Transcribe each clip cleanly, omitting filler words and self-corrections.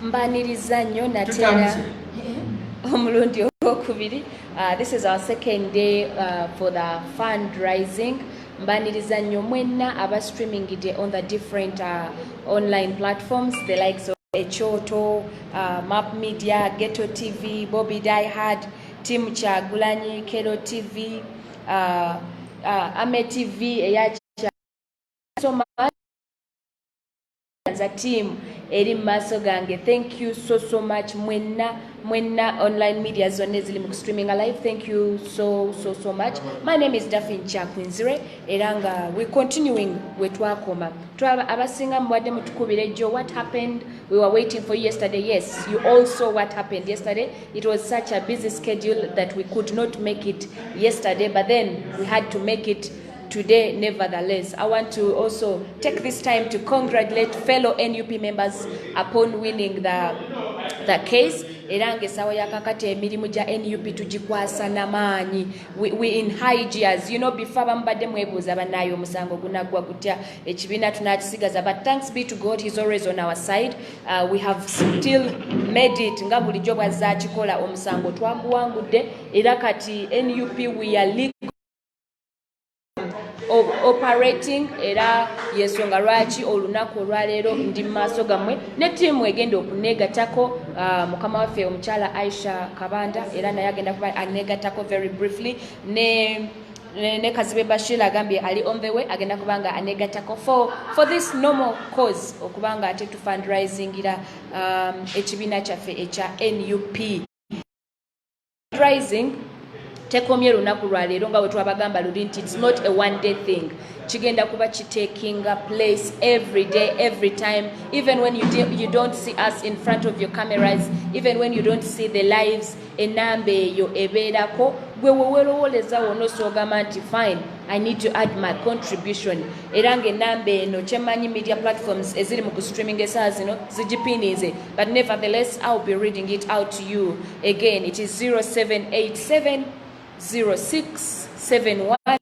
Mbaniriza nnyo nateera omulundi ogwokubiri. This is our second day for the fundraising. Mbaniriza nnyo mwenna aba streaming it on the different online platforms, the likes of Echoto, Map Media, Ghetto TV, Bobby Die Hard, Tim Chagulanyi, Kero TV, Ame TV, Eyacha. So much as a team, eri maso gange. Thank you so much. Mwenna online media zone zili streaming alive. Thank you so much. My name is Daphne Chakwinzire. Eranga we continuing wetwakoma. Twaba abasinga mbwadde mutukubire jo. What happened? We were waiting for you yesterday. Yes, you all saw what happened yesterday. It was such a busy schedule that we could not make it yesterday, but then we had to make it today. Nevertheless, I want to also take this time to congratulate fellow NUP members upon winning the case. Erange sawa yakakati emirimu ja NUP tujikwasa namaanyi. We in high gears. You know, before bambadde mwebuuza banayo musango gunagwa gutya ekibiina tunakisigaza, but thanks be to God, he's always on our side. We have still made it. Nga bulijjo bwazza kikola omusango twaguwangudde era kati NUP we are legal operating era yensonga lwaki olunaku olwaleero ndi maaso gammwe ne ttiimu egenda okuneegattako mukama waffe omukyala Aisha Kabanda era naye agenda kuba aneegattako very briefly ne Kazibe Bashir agambye ali on the way agenda kubanga aneegattako for this normal cause okubanga ate tu fundraisingira ekibiina kyaffe ekya NUP. Fundraising tekomye lunaku lwaleero nga bwe twabagamba luli nti it's not a one day thing. Kigenda kuba taking a place every day, every time, even when you don't see us in front of your cameras, even when you don't see the lives. Enamba eyo ebeerako gwe wewerowooleza wonna osogamba nti fine, I need to add my contribution. Era ng'enamba eno kyemanyi media platforms eziri mu kustreaming esaawa zino zigipinize, but nevertheless I'll be reading it out to you again. It is 0787 067100.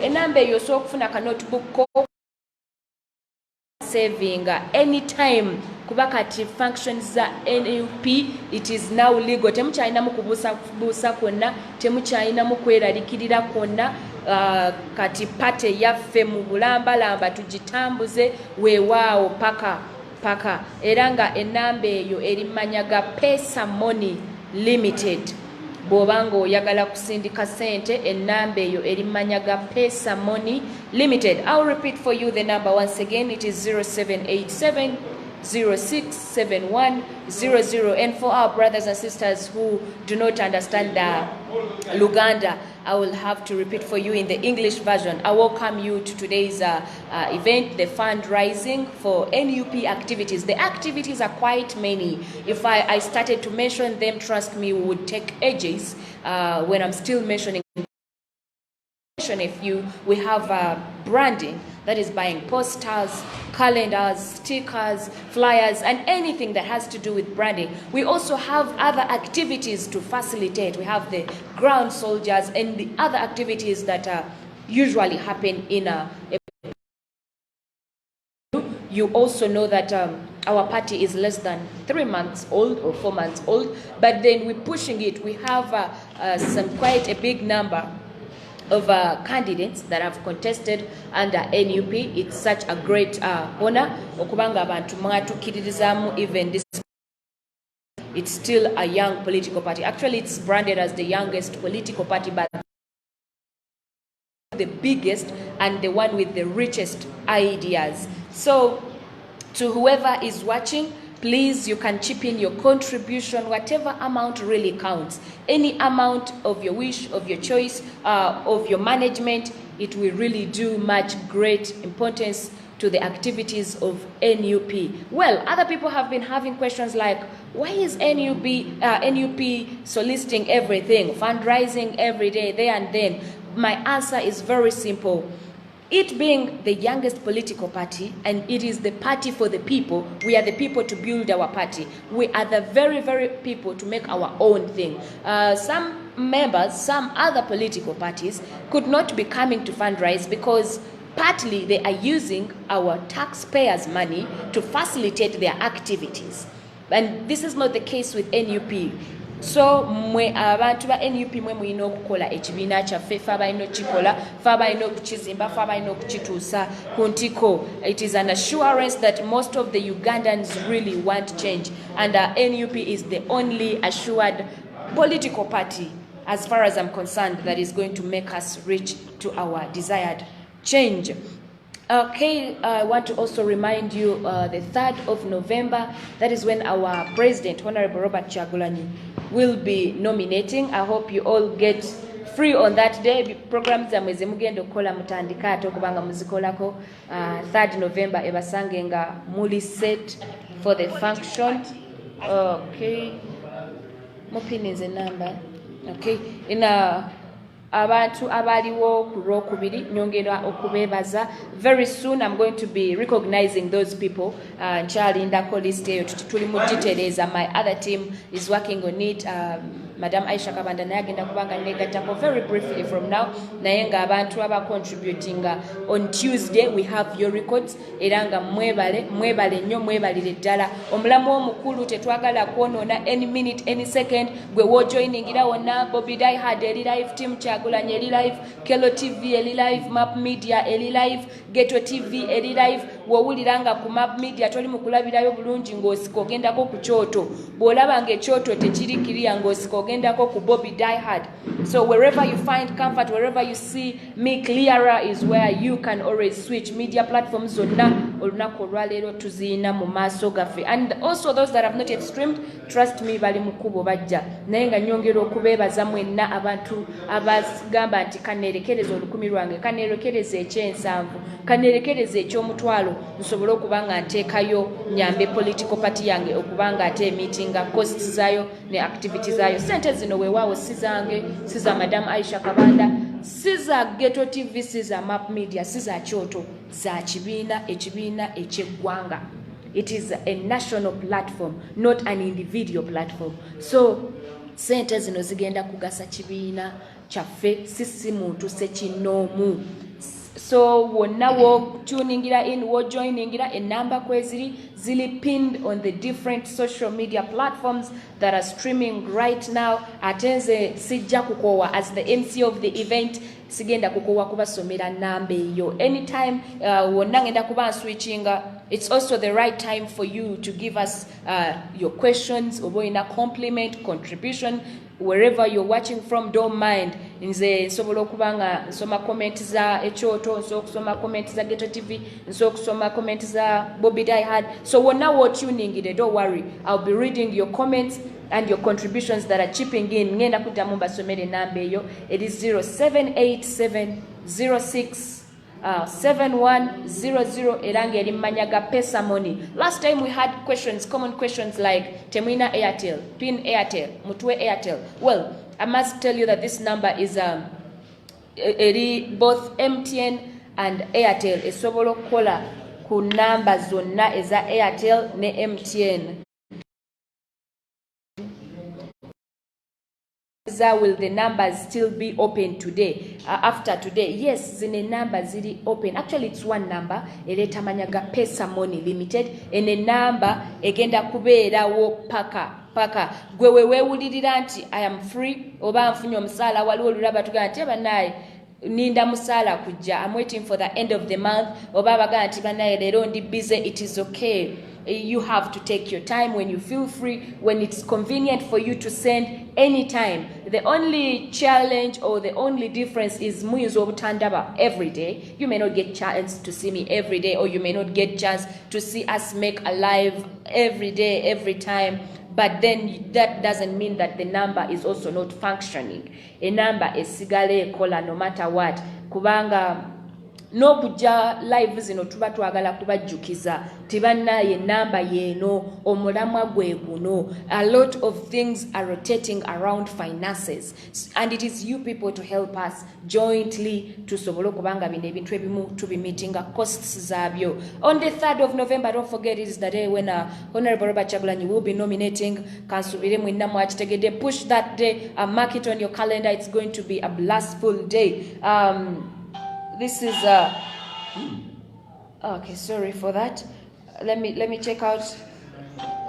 Enamba eyo osobola okufuna ka notebook ko saving anytime kuba kati functions za NUP it is now legal. Temukyalinamu kubuusa kwonna, temukyalinamu kweraliikirira kwonna. Kati pate yaffe mu bulambalamba tugitambuze weewaawo paka era nga enamba eyo erimanyaga Pesa Moni Limited. Bw'obanga oyagala kusindika sente enamba eyo erimanyaga Pesa Moni Limited. I'll repeat for you the number once again. It is 0787 067100. And for our brothers and sisters who do not understand the Luganda, I will have to repeat for you in the English version. I welcome you to today's event, the fundraising for NUP activities. The activities are quite many. If I started to mention them, trust me, we would take ages when I'm still mentioning. We have branding, that is buying posters, calendars, stickers, flyers, and anything that has to do with branding. We also have other activities to facilitate. We have the ground soldiers and the other activities that usually happen in You also know that our party is less than 3 months old or 4 months old, but then we're pushing it. We have quite a big number of candidates that have contested under NUP. It's such a great honor. Okubanga abantu mwatukiririzamu even this. It's still a young political party. Actually, it's branded as the youngest political party, but the biggest and the one with the richest ideas. So, to whoever is watching, please, you can chip in your contribution, whatever amount really counts. Any amount of your wish, of your choice, of your management, it will really do much great importance to the activities of NUP. Well, other people have been having questions like, why is NUP soliciting everything, fundraising every day, there and then? My answer is very simple. It being the youngest political party, and it is the party for the people, we are the people to build our party. We are the very, very people to make our own thing. Some members, some other political parties could not be coming to fundraise because partly they are using our taxpayers' money to facilitate their activities. And this is not the case with NUP. So mwe abantu ba NUP mwe mulina okukola ekibiina kyaffe fe abalina okukikola fe abalina okukizimba fe abalina okukituusa ku ntiko. It is an assurance that most of the Ugandans really want change, and NUP is the only assured political party, as far as I'm concerned, that is going to make us reach to our desired change. Okay, I want to also remind you the 3rd of November, that is when our President, Honorable Robert Kyagulanyi, will be nominating. I hope you all get free on that day. Programs za mwezi mugendo kola mutandika atokubanga muzikolako 3rd November ebasange nga muli set for the function. Okay, mupin is a number. Okay, abantu abaliwo ku Lwokubiri nyongera okubebaza. Very soon I'm going to be recognizing those people. Nkyalindako list eyo tuli mugitereeza. My other team is working on it. Madam Aisha Kabanda naye agenda kubanga negatako very briefly from now, naye nga abantu aba contributing on Tuesday. We have your records era nga mwebale nnyo, mwebalire ddala. Omulamu omukulu tetwagala kwonoona any minute any second. Gwe wojoiningira wonna, Bobby Die Hard eri live, Team Kyagulanyi eri live, Kelo TV eri live, Map Media eri live, Ghetto TV eri live. Wowuliranga ku Map Media toli mukulabirayo bulungi ng'osiko ogendako ku kyoto, bw'olaba ng'ekyoto tekirikiriya ng'osiko ogendako ku Bobby Die Hard. So wherever you find comfort, wherever you see me clearer is where you can always switch. Media platforms zonna olunaku olwaleero tuziina mu maaso gaffe. And also those that have not yet streamed, trust me, bali mu kkubo bajja. Naye nga nyongera okubeebaza mwenna abantu abagamba nti kaneerekereza olukumi lwange, kaneerekereza ekyensanvu, kaneerekereza eky'omutwalo, nsobole okuba nga nteekayo nyambe political party yange okuba nga ate emiitinga costs zaayo ne activity zaayo. Sente zino weewaawo si zange, si za Madam Aisha Kabanda, si za Ghetto TV, si za Map Media, si za kyoto, za ekibiina eky'eggwanga. It is a national platform, not an individual platform. So sente zino zigenda kugasa kibiina kyaffe, si muntu sekinoomu. So wonna wo tuningira in, wo joiningira, enamba kweziri zili pinned on the different social media platforms that are streaming right now. Atenze sijja kukowa as the MC of the event, sigenda kukowa kubasomera namba eyo. Anytime wonna ngenda kuba switchinga, it's also the right time for you to give us your questions, oba ina compliment, contribution. Wherever you're watching from, don't mind. Nze nsobola okubanga nsoma comment za ekyoto, nsobola kusoma comment za Ghetto TV, nsobola kusoma comment za Bobby Die Hard. So wonna wo tuning in, don't worry. I'll be reading your comments and your contributions that are chipping in. Ngenda kuddamu mbasomere namba eyo. It is 078706 7100 eranga eri manyaga Pesa Moni. Last time we had questions, common questions like Temwina Airtel, Pin Airtel, Mutwe Airtel. Well, I must tell you that this number is both MTN and Airtel. Esobola okukola ku namba zonna eza Airtel ne MTN. Will the numbers still be open today? After today? Yes, zine numbers zili open. Actually, it's one number. Eleta manyaga Pesa Moni Limited. Ene number egenda kubeera wo paka. Gwe weewulirira nti I am free. Oba nfunye omusaala waliwo olulaba tugamba nti banaye ninda musaala kujja. I'm waiting for the end of the month. Oba bagamba nti banaye leero ndi busy. It is okay. You have to take your time when you feel free, when it's convenient for you to send anytime. The only challenge or the only difference is muyinza obutandaba every day. You may not get chance to see me every day, or you may not get chance to see us make a live every day, every time. But then that doesn't mean that the number is also not functioning. A number esigale ekola no matter what. Kubanga no kujja live zino tuba twagala kubajjukiza tibannaye namba yeno omulamwa gwe guno. A lot of things are rotating around finances, and it is you people to help us jointly tusobole okubanga bino ebintu ebimu tubimeetinga costs zaabyo. On the 3rd of November, don't forget, it is the day when Honorable Robert Kyagulanyi will be nominating. Kansubire mwinna mwakitegedde. Push that day, mark it on your calendar. It's going to be a blissful day. This is Okay, sorry for that. Let me check out.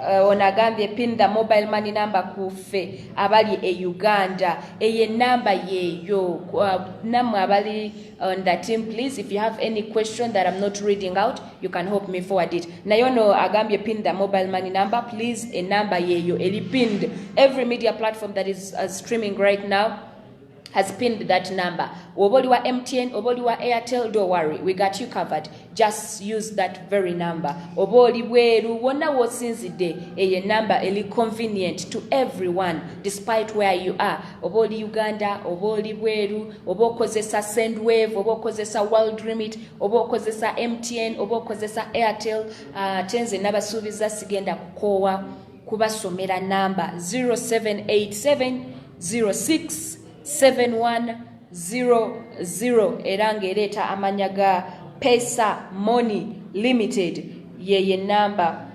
Onagambye pin the mobile money number kufe abali e Uganda eye number yeyo namwe abali on the team, please, if you have any question that I'm not reading out, you can help me forward it. Nayono agambye pin the mobile money number, please, a number yeyo eli pinned. Every media platform that is streaming right now has pinned that number. Oboliwa MTN, Oboliwa Airtel, don't worry, we got you covered. Just use that very number. Oboli weru wona wosinzide eye number eli convenient to everyone despite where you are. Oboli Uganda, Oboli weru, obokozesa Sendwave, obokozesa World Remit, obokozesa MTN, obokozesa Airtel, tenze nabasubiza sigenda kukowa kubasomera number 0787 067100 erangereta amanyaga Pesa Moni Limited yeye number.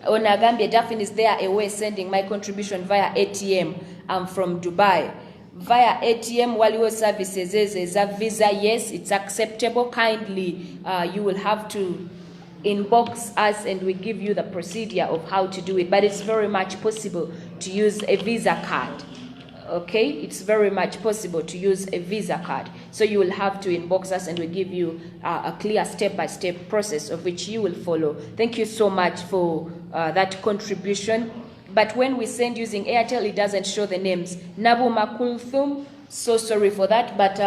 Onagambye Daphne is there away sending my contribution via ATM. I'm from Dubai. Via ATM waliwo services is a Visa, yes, it's acceptable. Kindly you will have to inbox us and we give you the procedure of how to do it, but it's very much possible to use a Visa card. Okay, it's very much possible to use a Visa card. So you will have to inbox us and we give you a clear step-by-step process of which you will follow. Thank you so much for that contribution. But when we send using Airtel, it doesn't show the names. Nabu Makulthum, so sorry for that, but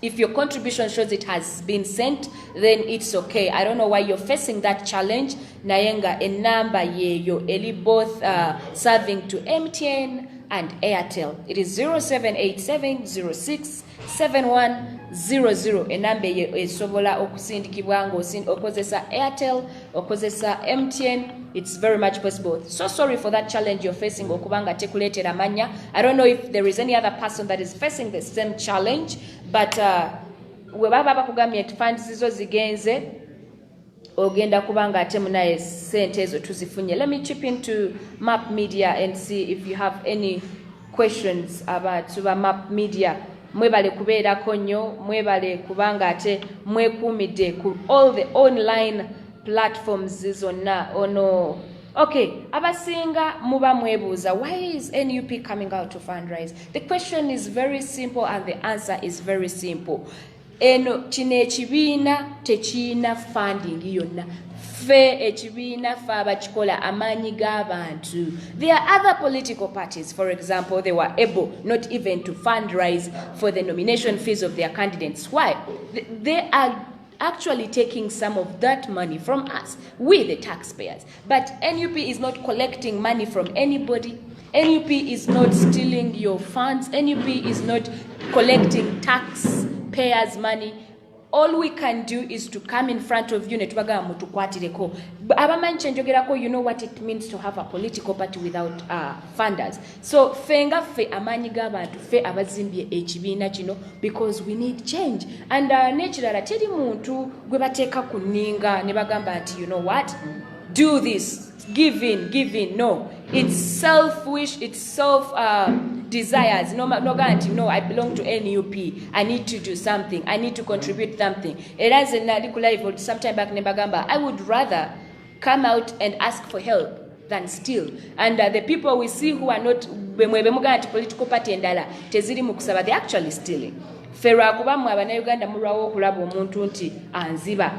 if your contribution shows it has been sent, then it's okay. I don't know why you're facing that challenge. Nayenga a number yeyo eli both serving to MTN and Airtel. It is 0787067100. Enambe esobola okusindikibwa okozesa Airtel, okozesa MTN. It's very much possible. So sorry for that challenge you're facing. Okubanga tekuleted amanya. I don't know if there is any other person that is facing the same challenge, but webaba kugamye funds zizo zigenze ogenda kubanga ate munaye sente ezo tuzifunye. Let me chip into Map Media and see if you have any questions about Map Media. Mwebale kubeera konyo, mwebale kubanga ate mwekumide ku all the online platforms zonna ono. Okay, abasinga muba mwebuuza, why is NUP coming out to fundraise? The question is very simple and the answer is very simple. Eno kino ekibiina tekiina funding yonna. Fe ekibiina fe abakikola amaanyi g'abantu. There are other political parties, for example, they were able not even to fundraise for the nomination fees of their candidates. Why? They are actually taking some of that money from us, we the taxpayers. But NUP is not collecting money from anybody. NUP is not stealing your funds. NUP is not collecting taxpayers' money. All we can do is to come in front of you, you know what it means to have a political party without funders. So, fenga fe amanyi gabantu fe abazimbye ekibiina kino because we need change. And naturally, teri muntu gwe bateeka ku nninga ne bagamba nti, you know what, do this. Give in. No, it's selfish. It's self-desires. No, I belong to NUP. I need to do something. I need to contribute something. It has a sometime back in Bagamba. I would rather come out and ask for help than steal. And the people we see who are not political party endala teziri mukusaba, they're actually stealing. Fera kubamu abana Uganda murawo kulaba omuntu nti anziba.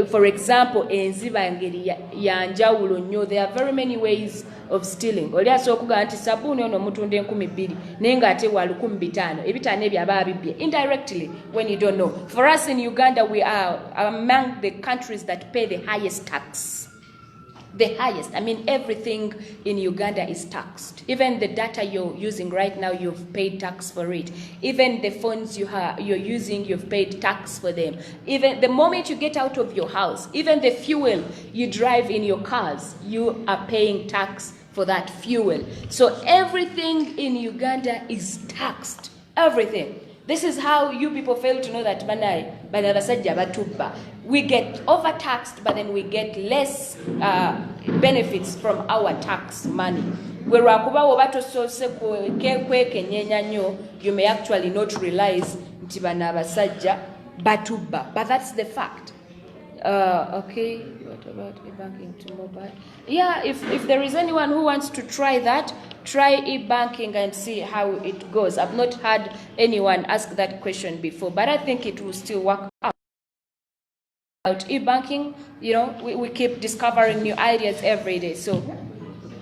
For example, enziba ngeri yanjawulo nnyo. There are very many ways of stealing. Oli asokuga nti sabuni ono mutunde 12 nenga ate wa 15 ebitane ebyo aba bibye indirectly when you don't know. For us in Uganda, we are among the countries that pay the highest tax. The highest. I mean, everything in Uganda is taxed. Even the data you're using right now, you've paid tax for it. Even the phones you're using, you've paid tax for them. Even the moment you get out of your house, even the fuel you drive in your cars, you are paying tax for that fuel. So everything in Uganda is taxed. Everything. This is how you people fail to know that we get overtaxed, but then we get less benefits from our tax money. You may actually not realize batuba, but that's the fact. Okay, what about e-banking to mobile? Yeah, if there is anyone who wants to try that, try e-banking and see how it goes. I've not had anyone ask that question before, but I think it will still work out. E-banking, you know, we keep discovering new ideas every day, so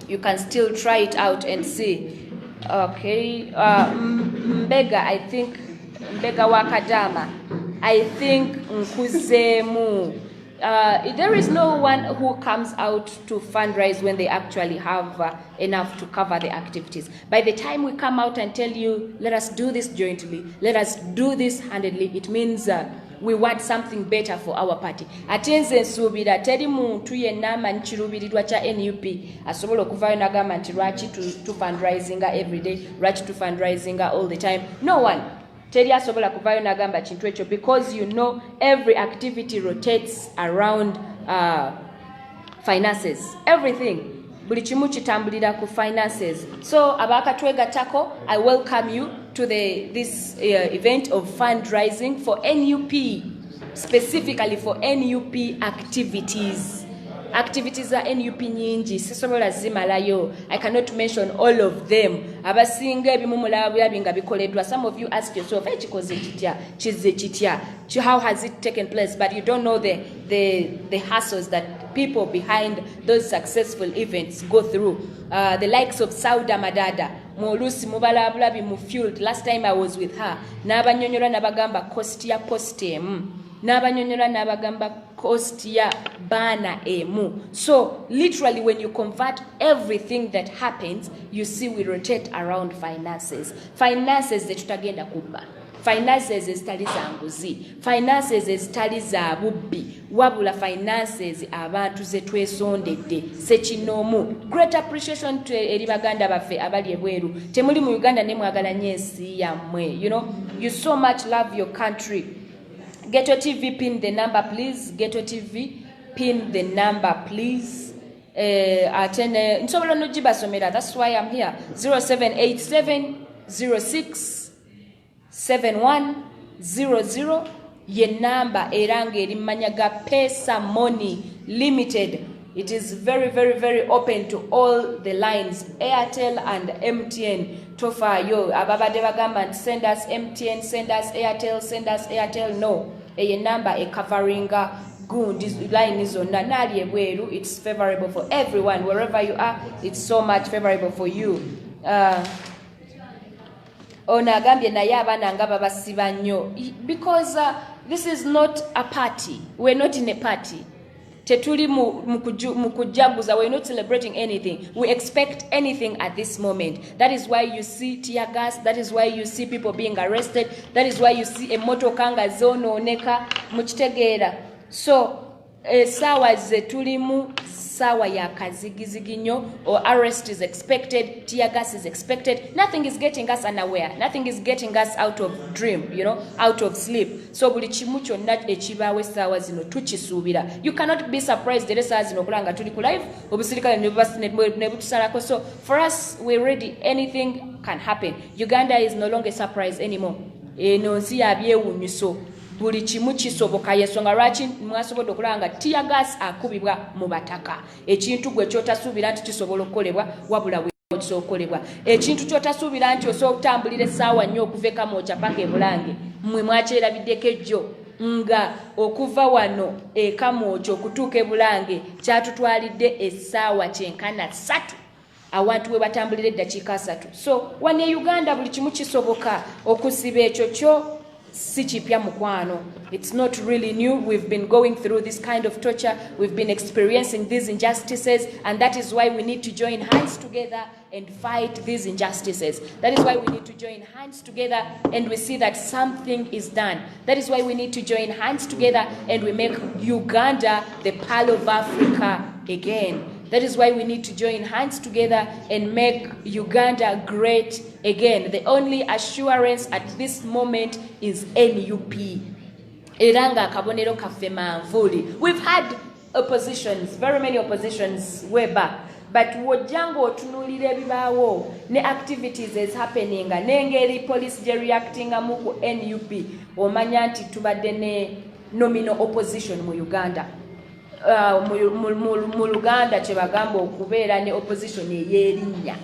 you can still try it out and see. Okay, Mbega, I think, Mbega Wakadama, I think Nkuzemu. There is no one who comes out to fundraise when they actually have enough to cover the activities. By the time we come out and tell you, let us do this jointly, let us do this handedly, it means we want something better for our party. Atenze nsubira teri muntu yenna manchirubirirwa cha NUP asobola okuvayo nagamba nti lwaki tu fundraisinga every day, lwaki tu fundraisinga all the time. No one. Teri asobola kuvayo nagamba kintu ekyo, because you know every activity rotates around finances. Everything. Buli kimu kitambulira ku finances. So abakatwegattako, I welcome you to this event of fundraising for NUP, specifically for NUP activities. Activities are NUP nyingi, sisobola zimalayo. I cannot mention all of them. Abasinga ebimumula byabinga bikoleddwa. Some of you ask yourself, chikoze kitya, chize kitya, how has it taken place? But you don't know the hassles that people behind those successful events go through. The likes of Sauda Madada, Molusi mubalabula bimufueled. Last time I was with her, nabanyonyola nabagamba kostia postem, nabanyonyola nabagamba kostia bana emu. So literally when you convert everything that happens, you see we rotate around finances. Finances zetutagenda kuba. Finances ezitali za nguzi. Finances ezitali za bubbi. Wabula finances abantu ze twesondedde. Sekinomu. Great appreciation to eri baganda baffe abali ebweru. Temuli mu Uganda ne mwagala nyesi yammwe. You know, you so much love your country. Ghetto TV, pin the number please. Ghetto TV, pin the number please. Nsobola nojibasomera. That's why I'm here. 0787 06 7100 ye number eranga erimanyaga Pesa Moni Limited. It is very, very, very open to all the lines, Airtel and MTN. Tofayo ababade bagamba send us MTN, send us Airtel, send us Airtel. No, ye number e coveringa good line is on nali ebweru. It's favorable for everyone wherever you are. It's so much favorable for you. Onagambye naye abaana nga babasiba nnyo, because this is not a party. We're not in a party. Tetuli mukujaguza. We're not celebrating anything. We expect anything at this moment. That is why you see tear gas. That is why you see people being arrested. That is why you see emotoka nga zonooneka mukitegeera. So sawa zetulimu sawa ya kazigizigi nnyo, or arrest is expected, tear gas is expected. Nothing is getting us unaware. Nothing is getting us out of dream, you know, out of sleep. So buli kimu kyonna ekibaawo essaawa zino tukisuubira. You cannot be surprised era essaawa zino okulanga tuli ku live obusirikale ne butusalako. So for us, we're ready. Anything can happen. Uganda is no longer a surprise anymore. Eno nsi ya byewunyuso. Buli kimu kisoboka, yensonga lwaki mwasobodde okulanga tear gas akubibwa mu bataka. Ekintu gwe kyotasuubira nti kisobola okukolebwa wabula kisobola okukolebwa. Ekintu kyotasuubira nti osobola okutambulira essaawa nnyo okuva Kamwokya paka e Bulange, mmwe mwakyerabiddeko ejjo nga okuva wano e Kamwokya okutuuka e Bulange kyatutwalidde essaawa kyenkana 3. Awantu we batambulira eddakiika 3. So wano e Uganda buli kimu kisoboka. Okusiba ekyo kyo sichipya mukwano. It's not really new. We've been going through this kind of torture. We've been experiencing these injustices, and that is why we need to join hands together and fight these injustices. That is why we need to join hands together and we see that something is done. That is why we need to join hands together and we make Uganda the Pearl of Africa again. That is why we need to join hands together and make Uganda great again. The only assurance at this moment is NUP. Eranga kabonero kaffe manvuli. We've had oppositions, very many oppositions way back. but wojjango otunulira ebibaawo ne activities is happening n'engeri police gye reactingamu ku NUP omanya nti tubadde ne nominal opposition mu Uganda. Mu Luganda kye bagamba okubeera ne opposition ey'erinnya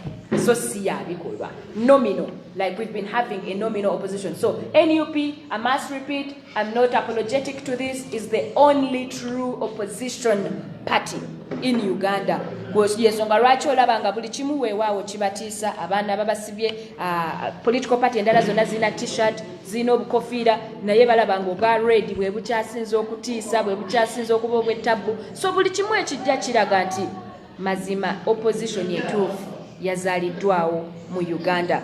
so si yabikolwa nominal, like we've been having a nominal opposition. So NUP, I must repeat, I'm not apologetic to this, is the only true opposition party in Uganda. Yensonga lwaki olaba nga buli kimu weewaawo kibatiisa abaana babasibye political party endala zonna zina t-shirt zina obukofiira naye balaba ng'obwa red bwe bukyasinza okutiisa bwe bukyasinza okuba obw'ettabbu. So buli kimu ekijja kiraga nti mazima opposition etuufu yazaliddwawo mu Uganda.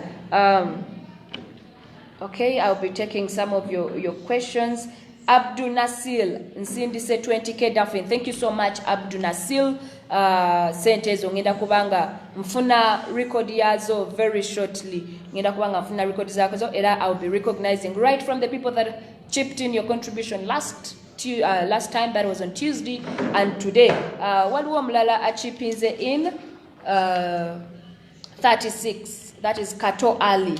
Okay, I'll be taking some of your questions. Abdu Nasil, nsindise 20k Daphne. Thank you so much, Abdu Nasil. Sente ezo ngenda kubanga mfuna record yazo very shortly. Ngenda kubanga mfuna record zazo era I'll be recognizing right from the people that chipped in your contribution last time, that was on Tuesday, and today. Waliwo mulala achipinze in 36, that is Kato Ali.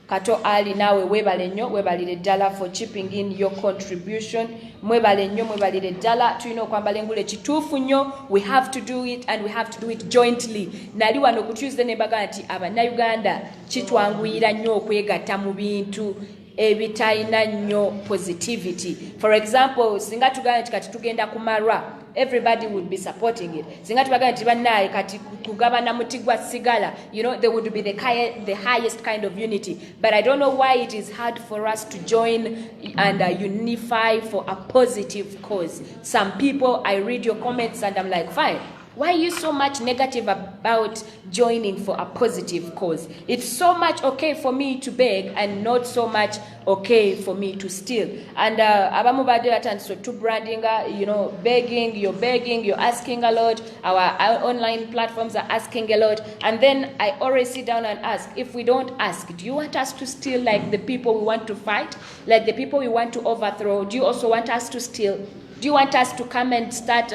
Kato Ali nawe webale nnyo webalire ddala for chipping in your contribution. Mwebale nnyo mwebalire ddala tulina okwambala engule kituufu nnyo. We have to do it and we have to do it jointly. Nali wano ku Tuesday ne baga nti Abannayuganda kitwanguyira nnyo okwegatta mu bintu ebitalina nnyo positivity. For example, singa tugamba nti kati tugenda kumarwa, everybody would be supporting it. Singa tubagamba nti bannaye kati kugabana muti gwa sigala, you know, there would be the highest kind of unity. But I don't know why it is hard for us to join and unify for a positive cause. Some people, I read your comments and I'm like, fine. Why are you so much negative about joining for a positive cause? It's so much okay for me to beg and not so much okay for me to steal. And abamu bade batandise to branding, you know, begging, you're asking a lot. Our online platforms are asking a lot. And then I always sit down and ask, if we don't ask, do you want us to steal like the people we want to fight? Like the people we want to overthrow? Do you also want us to steal? Do you want us to come and start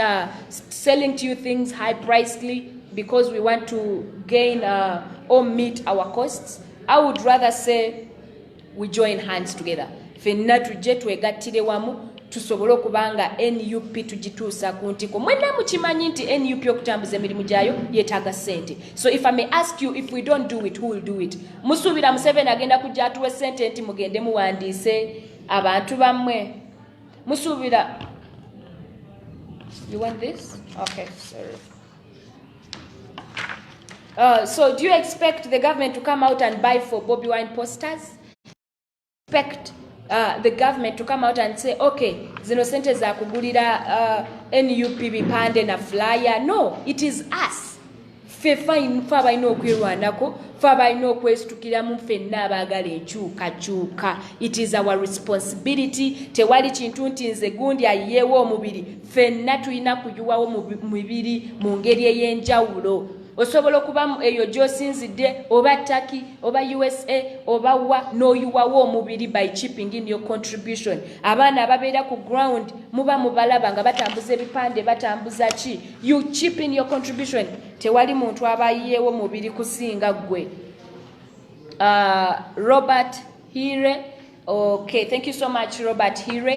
selling to you things high-pricedly because we want to gain or meet our costs? I would rather say we join hands together. Fenna tujje twegattire wamu tusobole okubanga NUP tugituusa ku ntiko. Mwenna mukimanyi nti NUP okutambuza emirimu gyayo yeetaaga ssente. So if I may ask you, if we don't do it, who will do it? Musuubira Museveni agenda kujja atuwe ssente nti mugende muwandiise abantu bammwe. Musuubira. You want this? Okay, sorry. So do you expect the government to come out and buy for Bobby Wine posters? Expect the government to come out and say, okay, zino sente za kugulira NUP bipande na flyer? No, it is us. Faba ino okwirwanako, faba ino okwesitukiramu ffenna abaagala enkyukakyuka. It is our responsibility. Tewali kintu nti nze gundi ayiyeewo omubiri. Ffenna tulina kuyuwawo mubiri mu ngeri ey'enjawulo. Osobola okuba eyo gy'osinzidde oba Turkey oba USA oba wa n'oyuwawo omubiri by chipping in your contribution. Abaana ababeera ku ground muba mubalaba nga batambuza ebipande batambuza ki. You chip in your contribution. Tewali muntu abayiyeewo mubiri kusinga ggwe. Robert Hire. Okay, thank you so much, Robert Hire.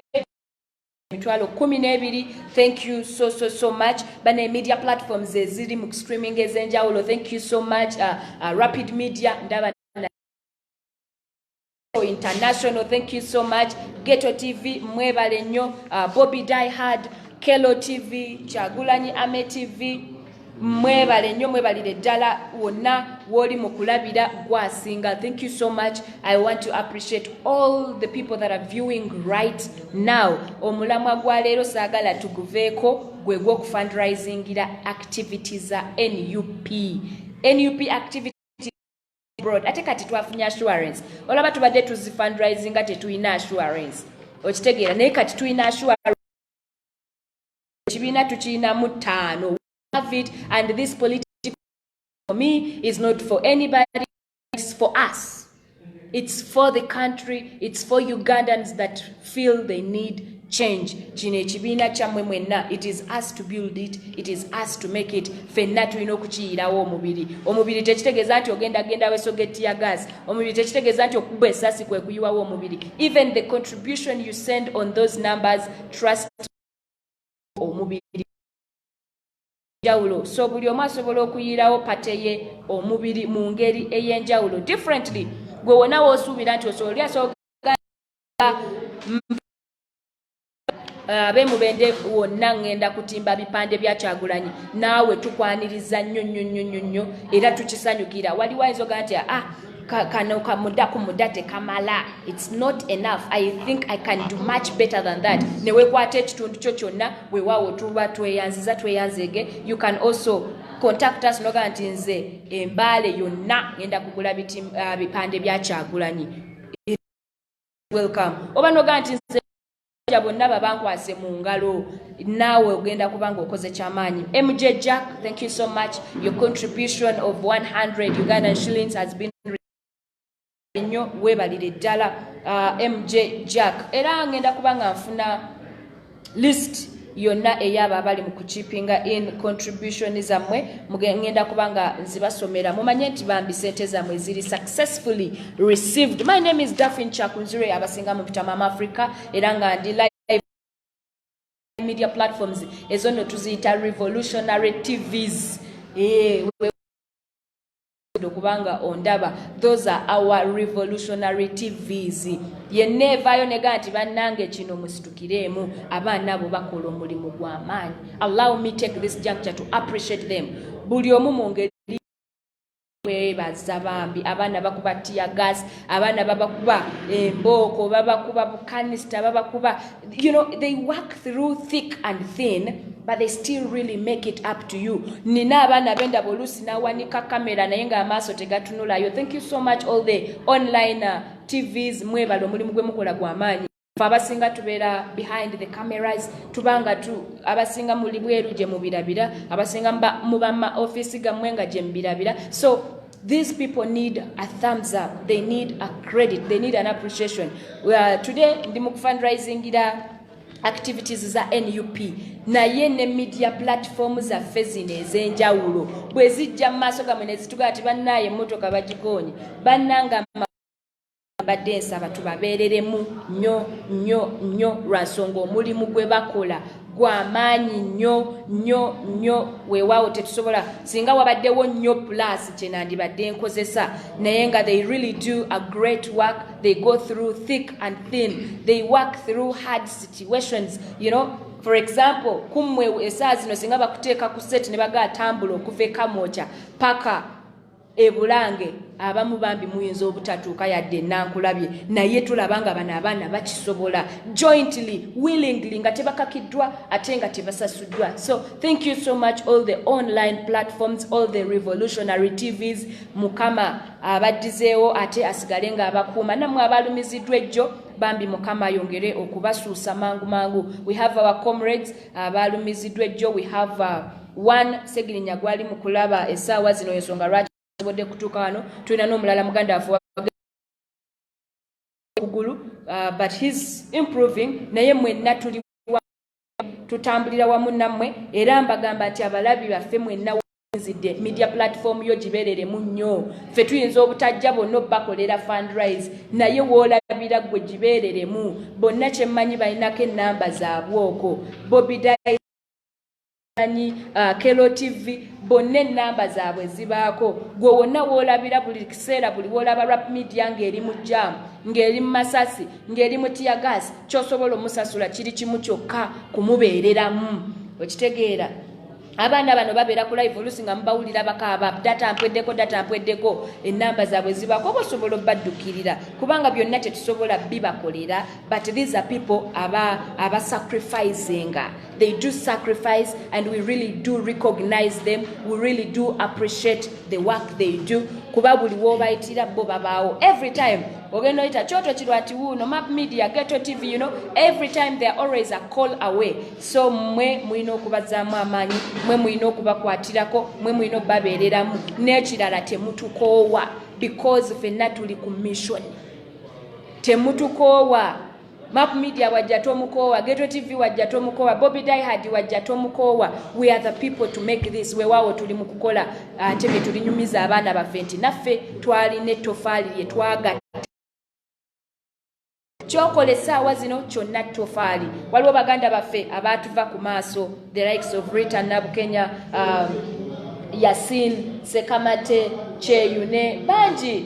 Mitwalo 12. Thank you so much. Bane media platforms eziri mu streaming ezenjawulo. Thank you so much. Rapid Media ndaba International. Thank you so much. Ghetto TV mwebale nnyo. Bobby Die Hard, Kelo TV, Chagulanyi Ame TV. Mwebale nnyo mwebalire ddala wonna woli mu kulabira gwasinga. Thank you so much. I want to appreciate all the people that are viewing right now. Omulamwa gwa leero saagala tuguveeko gwe gw'okufundraisingira activities za NUP. NUP activities abroad. Ate kati twafunye assurance. Olaba tubadde tuzifundraisinga tetuyina assurance. Okitegeera naye kati tuyina assurance. Ekibiina tukiyinamu 5. Have it, and this political for me is not for anybody, it's for us. It's for the country, it's for Ugandans that feel they need change. Kino ekibiina kyammwe mwenna, it is us to build it, it is us to make it. Fenna tulina okukiyirawo omubiri. Omubiri tekitegeeza nti ogenda wesogetti ya gas. Omubiri tekitegeeza nti okuba essasi kwe kuyiwawo omubiri. Even the contribution you send on those numbers, trust omubiri. So buli omu asobola okuyirawo pate ye omubiri mu ngeri ey'enjawulo differently. Gwe wonna w'osuubira nti osobola ab'emubende wonna ngenda kutimba bipande bya Kyagulanyi naawe tukwaniriza nnyo era tukisanyukira. Waliwo ayinza ogaa nti kano kamuda ku muda tekamala, it's not enough, I think I can do much better than that. Ne weekwata ekitundu kyo kyonna weewaawo tuba tweyanzege. You can also contact us noga nti nze embaale yonna ngenda kugula bipande bya Kyagulanyi. Welcome. Oba noga nti nze bonna babankwase mu ngalo naawe ogenda kubanga okoze kyamaanyi. MJ Jack, thank you so much. Your contribution of 100 Ugandan shillings has been nnyo weebalire ddala MJ Jack. Era ngenda kubanga nfuna list yonna eyabo abali mu kuchipinga in contribution zammwe ngenda kubanga nzibasomera mumanye nti bambi sente zammwe ziri successfully received. My name is Daphne Chakunzure, abasinga mu Mama Africa, era nga ndi live media platforms ezo no tuziyita revolutionary TVs. Kubanga ondaba, those are our revolutionary TVs. Yennevayo nega nti bannange kino musitukiremu, abaana abo bakola omulimu gw'amaanyi. Allow me take this juncture to appreciate them. Buli omu mu ngeri weebaza bambi, abaana bakuba tear gas, abaana babakuba embooko, babakuba bukanista, babakuba, you know, they work through thick and thin, but they still really make it up to you. Nina abaana benda bolusi nawanika kamera naye nga amaaso tegatunulayo. Thank you so much all the online TVs mwebala omulimu gwe mukola gw'amaanyi. Abasinga tubeera behind the cameras, tubanga abasinga muli bweru gye mubirabira, abasinga muba ma office gammwe nga gye mubirabira. So these people need a thumbs up, they need a credit, they need an appreciation. Today ndi mu fundraisingira activities za NUP naye ne media platforms za zino ez'enjawulo bwe zijja mu maaso gamwe ne zitugaa ti bannaye emmotoka bagikonye bannanga badde nsaba tubabeereremu nnyo lwansonga omulimu gwe bakola gw'amaanyi nnyo weewaawo tetusobola singa wabaddewo nnyo plus kye nandibadde nkozesa naye nga they really do a great work. They go through thick and thin, they work through hard situations, you know. For example, kumwe esaa zino singa bakuteeka ku set ne bagaa tambula okuva e Kamwokya paka ebulange abamu bambi muyinza obutatuuka yadde nankulabye naye tulabanga bano abaana bakisobola jointly willingly nga tebakakiddwa ate nga tebasasuddwa. So thank you so much all the online platforms, all the revolutionary TVs. Mukama abaddizeewo ate asigale nga abakuuma nammwe abalumiziddwa ejjo bambi Mukama ayongere okubasuusa mangu. We have our comrades abalumiziddwa ejjo. We have one Segirinya gwali mu kulaba essaawa zino ensonga lwaki bodde kutuuka wano. Tulina n'omulala muganda waffe kugulu but he's improving. Naye mwenna tuli tutambulira wamu nammwe era mbagamba nti abalabi baffe mwenna nzidde media platform yo gibeereremu nnyo. Ffe tuyinza obutajja bonna bakolera fundraise naye woolabira gwe gibeereremu. Bonna kyemmanyi balinako ennamba zaabwe okwo. Bobby Kelo TV bonna ennamba zaabwe zibaako. Gwe wonna woolabira buli kiseera buli woolaba rap media ng'eri mu jam, ng'eri mu masasi, ng'eri mu tear gas, ky'osobola omusasula kiri kimu kyokka kumubeereramu. Okitegeera abaana bano babeera ku live oluusi nga mubawulira bakaaba data mpweddeko ennamba zaabwe zibaako obasobola obbaddukirira kubanga byonna tetusobola bibakolera. But these are people aba sacrificing. They do sacrifice and we really do recognize them. We really do appreciate the work they do. Kuba buli w'obayitira bo babaawo every time. Ogenda oyita kyoto kirwa ati wuuno Map Media, Ghetto TV, you know, every time they are always a call away. So mwe mulina okubazaamu amaanyi, mwe mulina okubakwatirako, mwe mulina okubabeereramu n'ekirala temutukoowa because ffenna tuli ku mission. Temutukoowa Map Media wajja tomukowa, Ghetto TV wajja tomukowa, Bobby Diehard wajja tomukowa. We are the people to make this. We wawo tuli mu kukola tebe tulinyumiza abaana baffe nti naffe twaline ettofaali lye twagatta. Chokola essaawa zino kyonna ttofaali. Waliwo baganda baffe abaatuva ku maaso, the likes of Rita Nabukenya, Yasin Sekamate, Cheyune bangi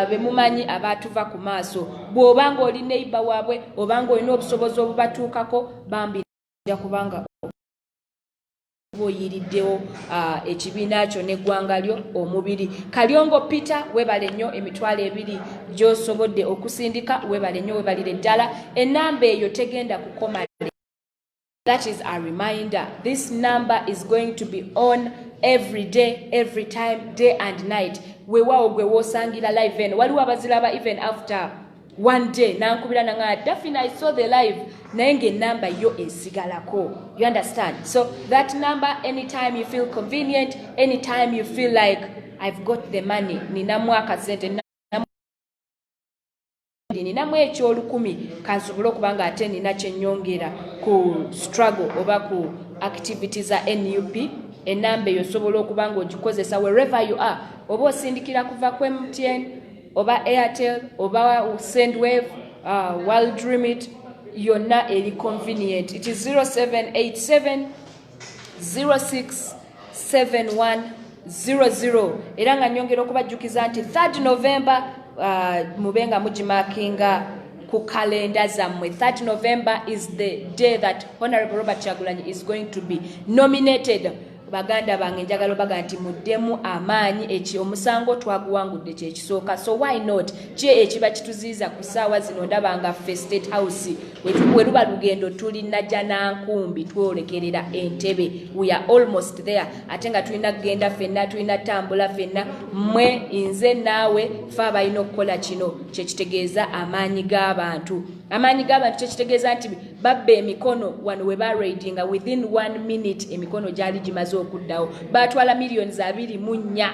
bemumanyi abaatuva ku maaso. Bw'obanga oli neighbor waabwe obanga olina obusobozi obubatuukako bambira kubanga boyiriddewo ekibiina kyo n'eggwanga lyo omubiri. Kalyongo Peter webale nnyo emitwalo 2 gy'osobodde okusindika, webale nnyo webalire ddala. Ennamba eyo tegenda kukoma. That is a reminder. This number is going to be on every day, every time, day and night. Wewawo gwe wosangira live eno. Waliwo abaziraba even after one day. Nankubira nanga Daphne, I saw the live. Naenge number yo esigalako. You understand? So that number, anytime you feel convenient, anytime you feel like I've got the money, ninamu akasente, ninamu ekyolukumi kansobole okubanga ate nina kyennyongera ku struggle oba ku activities za NUP. Enamba eyo osobola okubanga ogikozesa wherever you are. Oba osindikira kuva ku MTN oba Airtel oba Sendwave, World Remit, yonna eri convenient. It is 0787 067100. Era nga nyongera okubajjukiza nti 3rd November mubenga mugimakinga ku kalenda zammwe. 3rd November is the day that Honorable Robert Kyagulanyi is going to be nominated. Baganda bange njagala baga nti muddemu amaanyi ekyo omusango twaguwangudde kye kisooka. So why not kye ekiba kituziiza ku ssaawa zino ndaba nga ffe State House we luba lugendo tulina Janankumbi twolekerera Entebbe. We are almost there. Ate nga tulina kugenda ffenna, tulina tambula ffenna, mmwe nze naawe ffe abalina okukola kino kye kitegeeza amaanyi g'abantu. Amaanyi g'abantu kye kitegeeza nti babba emikono wano we baraidinga within 1 minute emikono gyali gimaze okuddawo. Batwala millions 24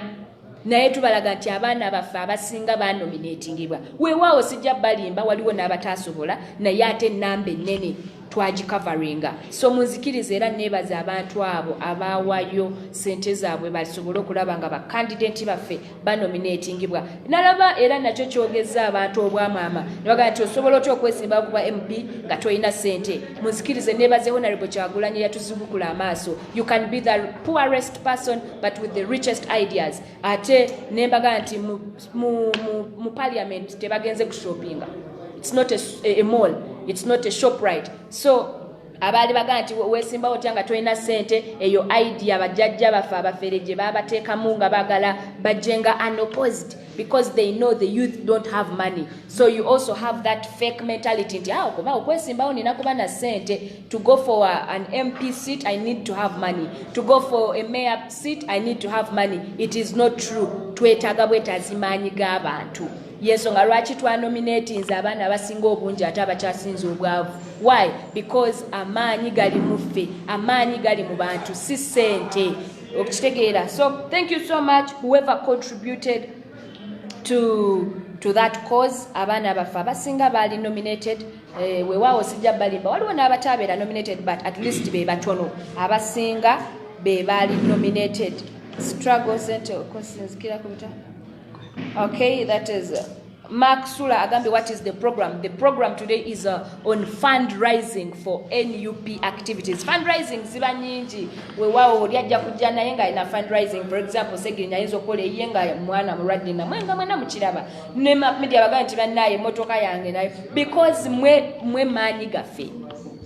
naye tubalaga nti abaana baffe abasinga banominatingibwa. Weewaawo sijja balimba, waliwo n'abataasobola naye ate ennamba ennene twagicoveringa. So munzikirize era neebaza abantu abo abaawayo sente zaabwe basobole okulaba nga bakandidenti baffe banominatingibwa. Nalaba era nakyo kyogeza abantu obwamaama ne baga nti osobola otya okwesimba kuba MP nga toyina sente. Munzikirize neebaze Honorable Kyagulanyi yatuzibukula amaaso. You can be the poorest person but with the richest ideas. Ate nembaga nti mu parliament tebagenze kushopinga. It's not a mall. It's not a shop, right? So abali baga nti wesimba otya nga toyina sente eyo idea bajjajja baffe abafereje babateekamu nga bagala bajenga unopposed because they know the youth don't have money. So you also have that fake mentality nti kuba okwesimbawo nina kuba na sente. To go for an MP seat I need to have money. To go for a mayor seat I need to have money. It is not true. Twetaaga bwetaazi maanyi g'abantu. Yeso nga lwaki twanominate nze abaana abasinga obungi ate abakyasinza obwavu. Why? Because amaanyi gali muffe, amaanyi gali mu bantu, si sente. Okitegeera. So thank you so much whoever contributed to that cause. Abaana baffe abasinga bali nominated. Weewaawo sijja balimba, waliwo n'abatabeera nominated but at least be batono. Abasinga be bali nominated. Struggle center questions kila kubita. Okay, that is Mark Sula Agambi. What is the program? The program today is on fundraising for NUP activities. Fundraising ziba nyingi. Weewaawo oli ajja kujja naye nga ina fundraising. For example, Segirinya ayinza okukola ye nga mwana mulwadde na mwenga mwena mukiraba. Ne Map Media baga nti bannaye emmotoka yange nayo. Because mwe maanyi gaffe.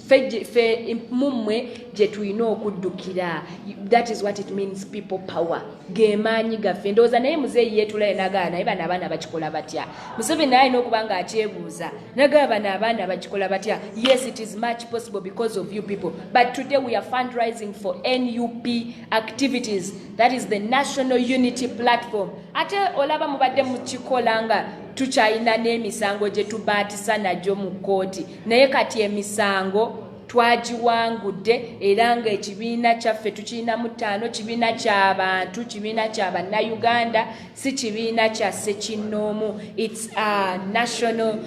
Fe mumwe je tulina okuddukira. That is what it means, people power. Gemaanyi gaffe ndowooza naye muzeeyi yeetulayo nagaba naye bano abaana bakikola batya. Museveni naye alina okuba nga akyebuuza nagaba bano abaana bakikola batya. Yes, it is much possible because of you people, but today we are fundraising for NUP activities. That is the National Unity Platform. Ate olaba mubadde mukikola nga tukyalina n'emisango gye tubaatisa nagyo mu kkooti naye kati emisango twagiwangudde era nga ekibiina kyaffe tukirinamu 5. Kibiina ky'abantu, kibiina ky'Abannayuganda, si kibiina kya ssekinnoomu. It's a National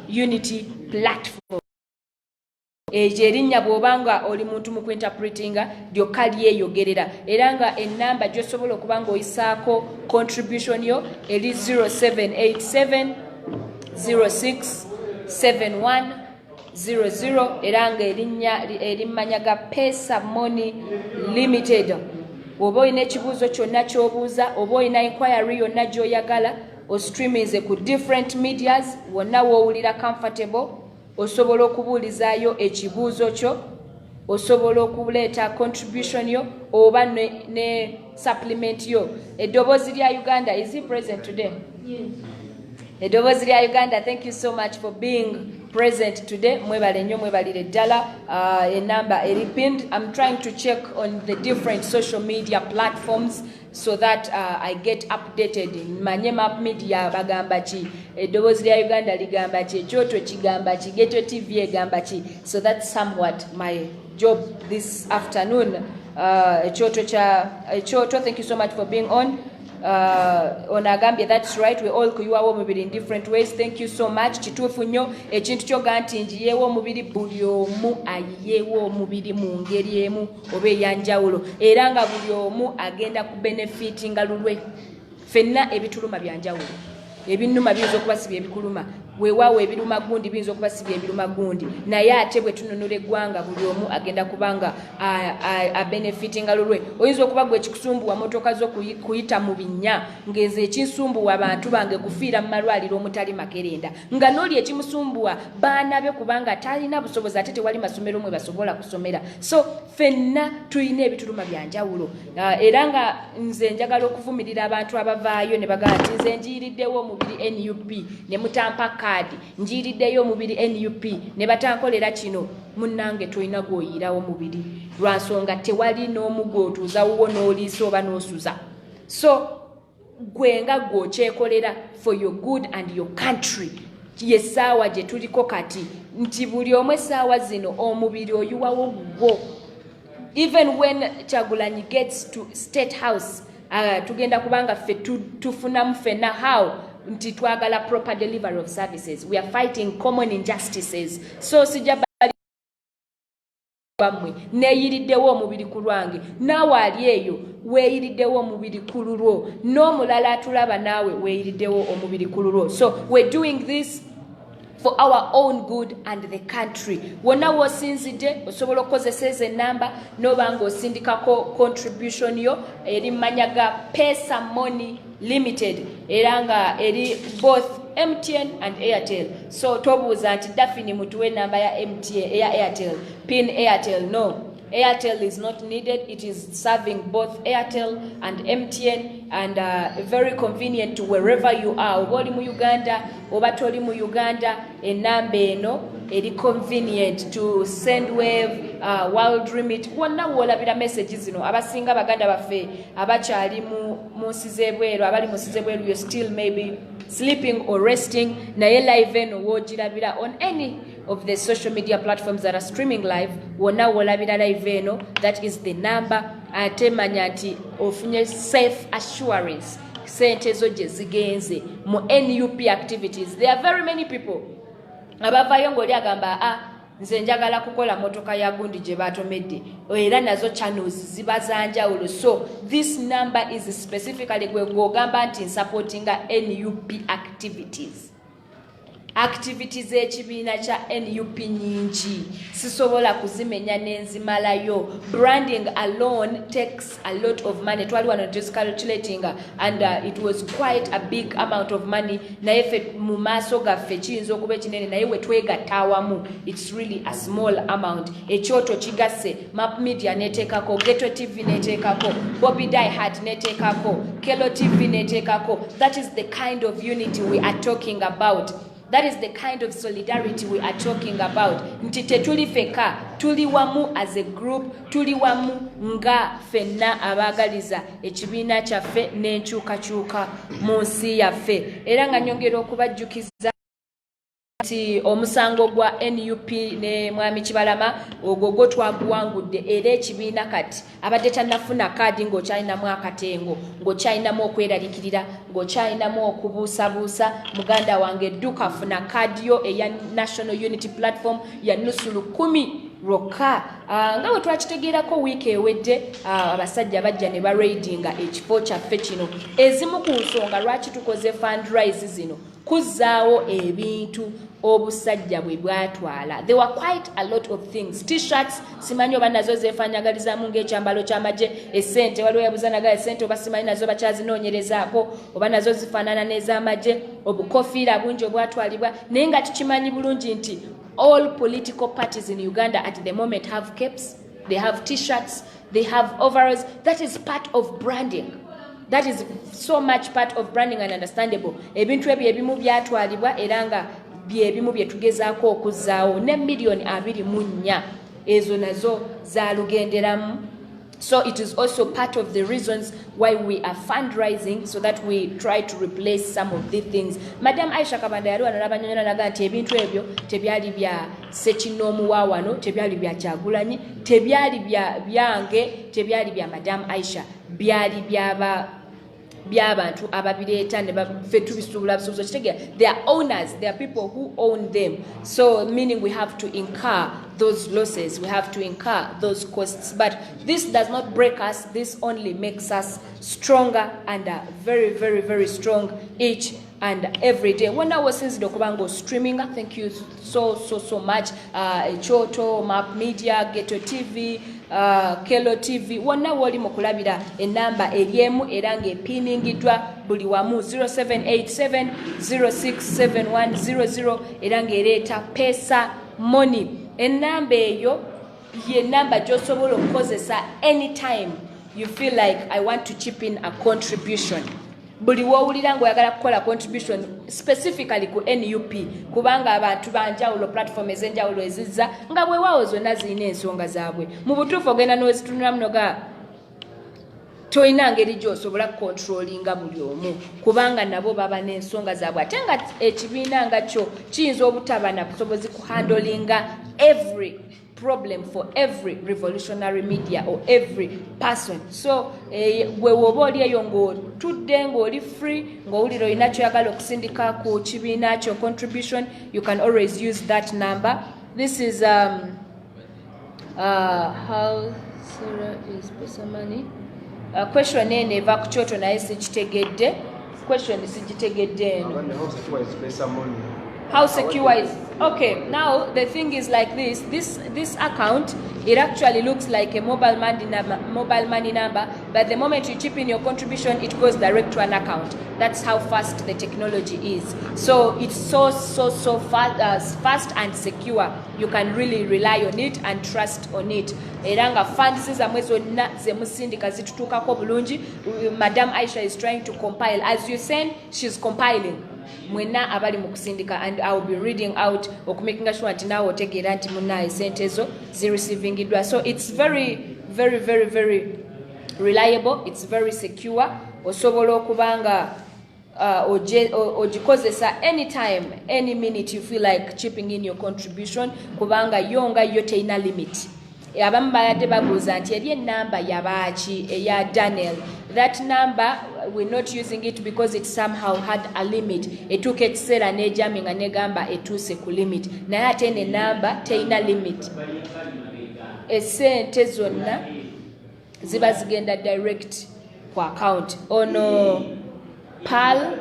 Unity platform. Erinnya bw'obanga oli muntu mu kuinterpretinga lyokka lyeyogerera era nga ennamba gy'osobola okuba ng'oyisaako contribution yo eri 0787 06 7100 era nga erinnya ga Pesa Moni Limited. Oba olina ekibuuzo kyonna ky'obuuza oba olina inquiry yonna gy'oyagala ostreamize ku different medias wonna w'owulira comfortable osobola okubuulizaayo ekibuuzo kyo osobola okuleeta contribution yo oba ne supplement yo. Eddoboozi lya Uganda, is he present today? Yes. Eddoboozi lya Uganda, thank you so much for being present today. Mwebale nnyo mwebalire ddala. Enamba eri pinned. I'm trying to check on the different social media platforms so that I get updated. Manye map media bagamba ki, eddoboozi lya Uganda ligamba ki, ekyoto kigamba ki, Geto TV egamba ki. So that's somewhat my job this afternoon. Ekyoto, thank you so much for being on. On Agambia, that's right, we all kuyiwawo omubiri in different ways. Thank you so much. Kituufu nnyo ekintu kyoga nti njiyeewo omubiri buli omu ayiyeewo omubiri mu ngeri emu oba eyanjawulo era nga buli omu agenda ku benefitinga lulwe. Ffenna ebituluma byanjawulo, ebinnuma biyinza okuba si byebikuluma, weewaawo ebiruma gundi biyinza okuba si byebiruma gundi, naye ate bwe tununula eggwanga buli omu agenda kubanga abenefitinga lulwe. Oyinza okuba gwe ekikusumbuwa motoka zo kuyita mu binnya ng'ezo ekinsumbuwa abantu bange kufiira mu malwaliro omutali makerenda, nga n'oli ekimusumbuwa baana be kubanga talina busobozi ate tewali masomero mwe basobola kusomera. So ffenna tulina ebituluma byanjawulo era nga nze njagala okuvumirira abantu abavaayo ne bagamba nti nze njiiriddewo omubiri NUP ne mutampa kaadi, njiiriddeyo omubiri NUP ne batankolera kino. Munnange tulina gwoyirawo omubiri lwa nsonga tewali n'omu gw'otuuzawuwo n'oliisa oba n'osuza. So gwe nga gw'okyekolera for your good and your country. Yessaawa gye tuliko kati nti buli omu essaawa zino omubiri oyuwawo gwo. Even when Kyagulanyi gets to State House, tugenda kubanga ffe tufunamu ffenna how nti twagala proper delivery of services. We are fighting common injustices. So sijja bamwe neeyiriddewo omubiri ku lwange, naawe ali eyo weeyiriddewo omubiri ku lulwo, n'omulala atulaba naawe weeyiriddewo omubiri ku lulwo. So we're doing this for our own good and the country. Wonna w'osinzidde osobola okukozesa ezo ennamba n'oba ng'osindikako contribution yo eri mmanya ga Pesa Moni Limited era nga eri both MTN and Airtel. So tobuuza nti Daphne mutuwe namba ya MTN ya Airtel, pin Airtel. No, Airtel is not needed. It is serving both Airtel and MTN and very convenient to wherever you are. Oba oli mu Uganda oba toli mu Uganda, ennamba eno eri convenient to send wave, world remit. Wonna w'olabira messages zino abasinga baganda baffe abakyali mu nsi z'ebweru, abali mu nsi z'ebweru, you still maybe sleeping or resting, naye live eno w'ogirabira on any of the social media platforms that are streaming live. Wonna w'olabira live eno, that is the number. Ate manya nti ofunye safe assurance sente zo gye zigenze mu NUP activities. There are very many people abavayo ng'oli agamba nze njagala kukola motoka ya gundi gye batomedde era nazo channels ziba zanjawulo. So this number is specifically gwe gw'ogamba nti supportinga NUP activities ekibiina kya NUP nyingi sisobola kuzimenya nenzimalayo. Branding alone takes a lot of money. Twali wano just calculating and it was quite a big amount of money. Naye fe mu maaso gaffe kiyinza okuba ekinene naye we twegatta awamu it's really a small amount. Ekyoto kigasse, Map Media neteekako, Geto TV neteekako, Bobby Die Hard neteekako, Kelo TV neteekako. That is the kind of unity we are talking about. That is the kind of solidarity we are talking about. Nti tetuli feka, tuli wamu as a group, tuli wamu nga fenna abagaliza ekibiina kyaffe n'enkyukakyuka mu nsi yaffe. Era nga nyongera okubajjukiza ti omusango gwa NUP ne mwami Kibalama ogwo twaguwangudde era ekibiina kati abadde tannafuna kaadi ng'okyalinamu akatengo ng'okyalinamu okweralikirira ng'okyalinamu okubuusabuusa muganda wange dduka funa kaadi yo eya National Unity Platform ya nusu 10 lwokka. Nga bwe twakitegeerako wiiki ewedde abasajja bajja ne baraidinga ekifo kyaffe kino. Ezimu ku nsonga lwaki tukoze fundraise zino kuzzaawo ebintu obusajja bwe bwatwala. There were quite a lot of things. T-shirts simanyi oba nazo zeefanyagalizaamu ng'ekyambalo ky'amagye, essente waliwo yabuzanaga essente oba simanyi nazo bakyazinoonyerezaako oba nazo zifaanana n'ez'amagye, obukofiira bungi obwatwalibwa naye nga tukimanyi bulungi nti all political parties in Uganda at the moment have capes, they have T-shirts, they have overalls. That is part of branding. That is so much part of branding and understandable. Ebintu ebyo ebimu byatwalibwa era nga byebimu bye tugezaako okuzzaawo ne miliyoni 24 ezo nazo zaalugenderamu. So it is also part of the reasons why we are fundraising so that we try to replace some of the things. Madam Aisha Kabanda yali wano n'abanyonyola naga nti ebintu ebyo tebyali bya Ssekinoomu wa wano, tebyali bya Kyagulanyi, tebyali byange, tebyali bya Madam Aisha, byali by'abantu ababireeta ne baffe tubisuubula busuubuzo kitegeera. They are owners, they are people who own them. So meaning we have to incur those losses, we have to incur those costs. But this does not break us, this only makes us stronger and very, very, very strong each and every day. When I was since Dokubango streaming, thank you so much. Choto, Map Media, Ghetto TV, Kelo TV, wonna woli mukulabira enamba eriemu era ng'epiningidwa buli wamu 0787067100 era ng'ereeta Pesa Moni. Enamba eyo ye namba gy'osobola okukozesa anytime you feel like I want to chip in a contribution. Buli wowulira ng'oyagala kukola contribution specifically ku NUP kubanga abantu banjawulo platform ez'enjawulo ezizza nga bwe waawo zonna zirina ensonga zaabwe. Mu butuufu ogenda n'ozitunulamu noga toyina ngeri gy'osobola controllinga buli omu kubanga nabo baba n'ensonga zaabwe ate nga ekibiina nga kyo kiyinza obutaba na busobozi ku handlinga every problem for every revolutionary media or every person. So bwe woba oli eyo ng'otudde ng'oli free ng'owulira olina kyoyagala okusindika ku kibiina kyo contribution, you can always use that number. This is how Sarah is Pesa Money. Question ene eva ku kyoto naye sikitegedde. Question sigitegedde eno. How secure is Pesa Money? How secure is? Okay, now the thing is like this. This account, it actually looks like a mobile money number, but the moment you chip in your contribution, it goes direct to an account. That's how fast the technology is. So it's so fast and secure. You can really rely on it and trust on it. Eranga funds zamwe zonna zemusindika zitutukako bulungi. Madam Aisha is trying to compile. As you send, she's compiling. Mwena abali mu kusindika, and I will be reading out okumakinga sure nti nawe otegeera nti munaye sente ezo zireceivingidwa. So it's very reliable, it's very secure. Osobola okubanga ogikozesa anytime, any minute you feel like chipping in your contribution kubanga yonga yo teina limit. Abamu bayadde babuuza nti eri enamba yabaaki eya Daniel. That number, we're not using it because it somehow had a limit. Etuuka ekiseera n'ejaminga negamba etuuse ku limit. Naye ate eno enamba teina limit. Essente zonna ziba zigenda direct ku account. Ono Pal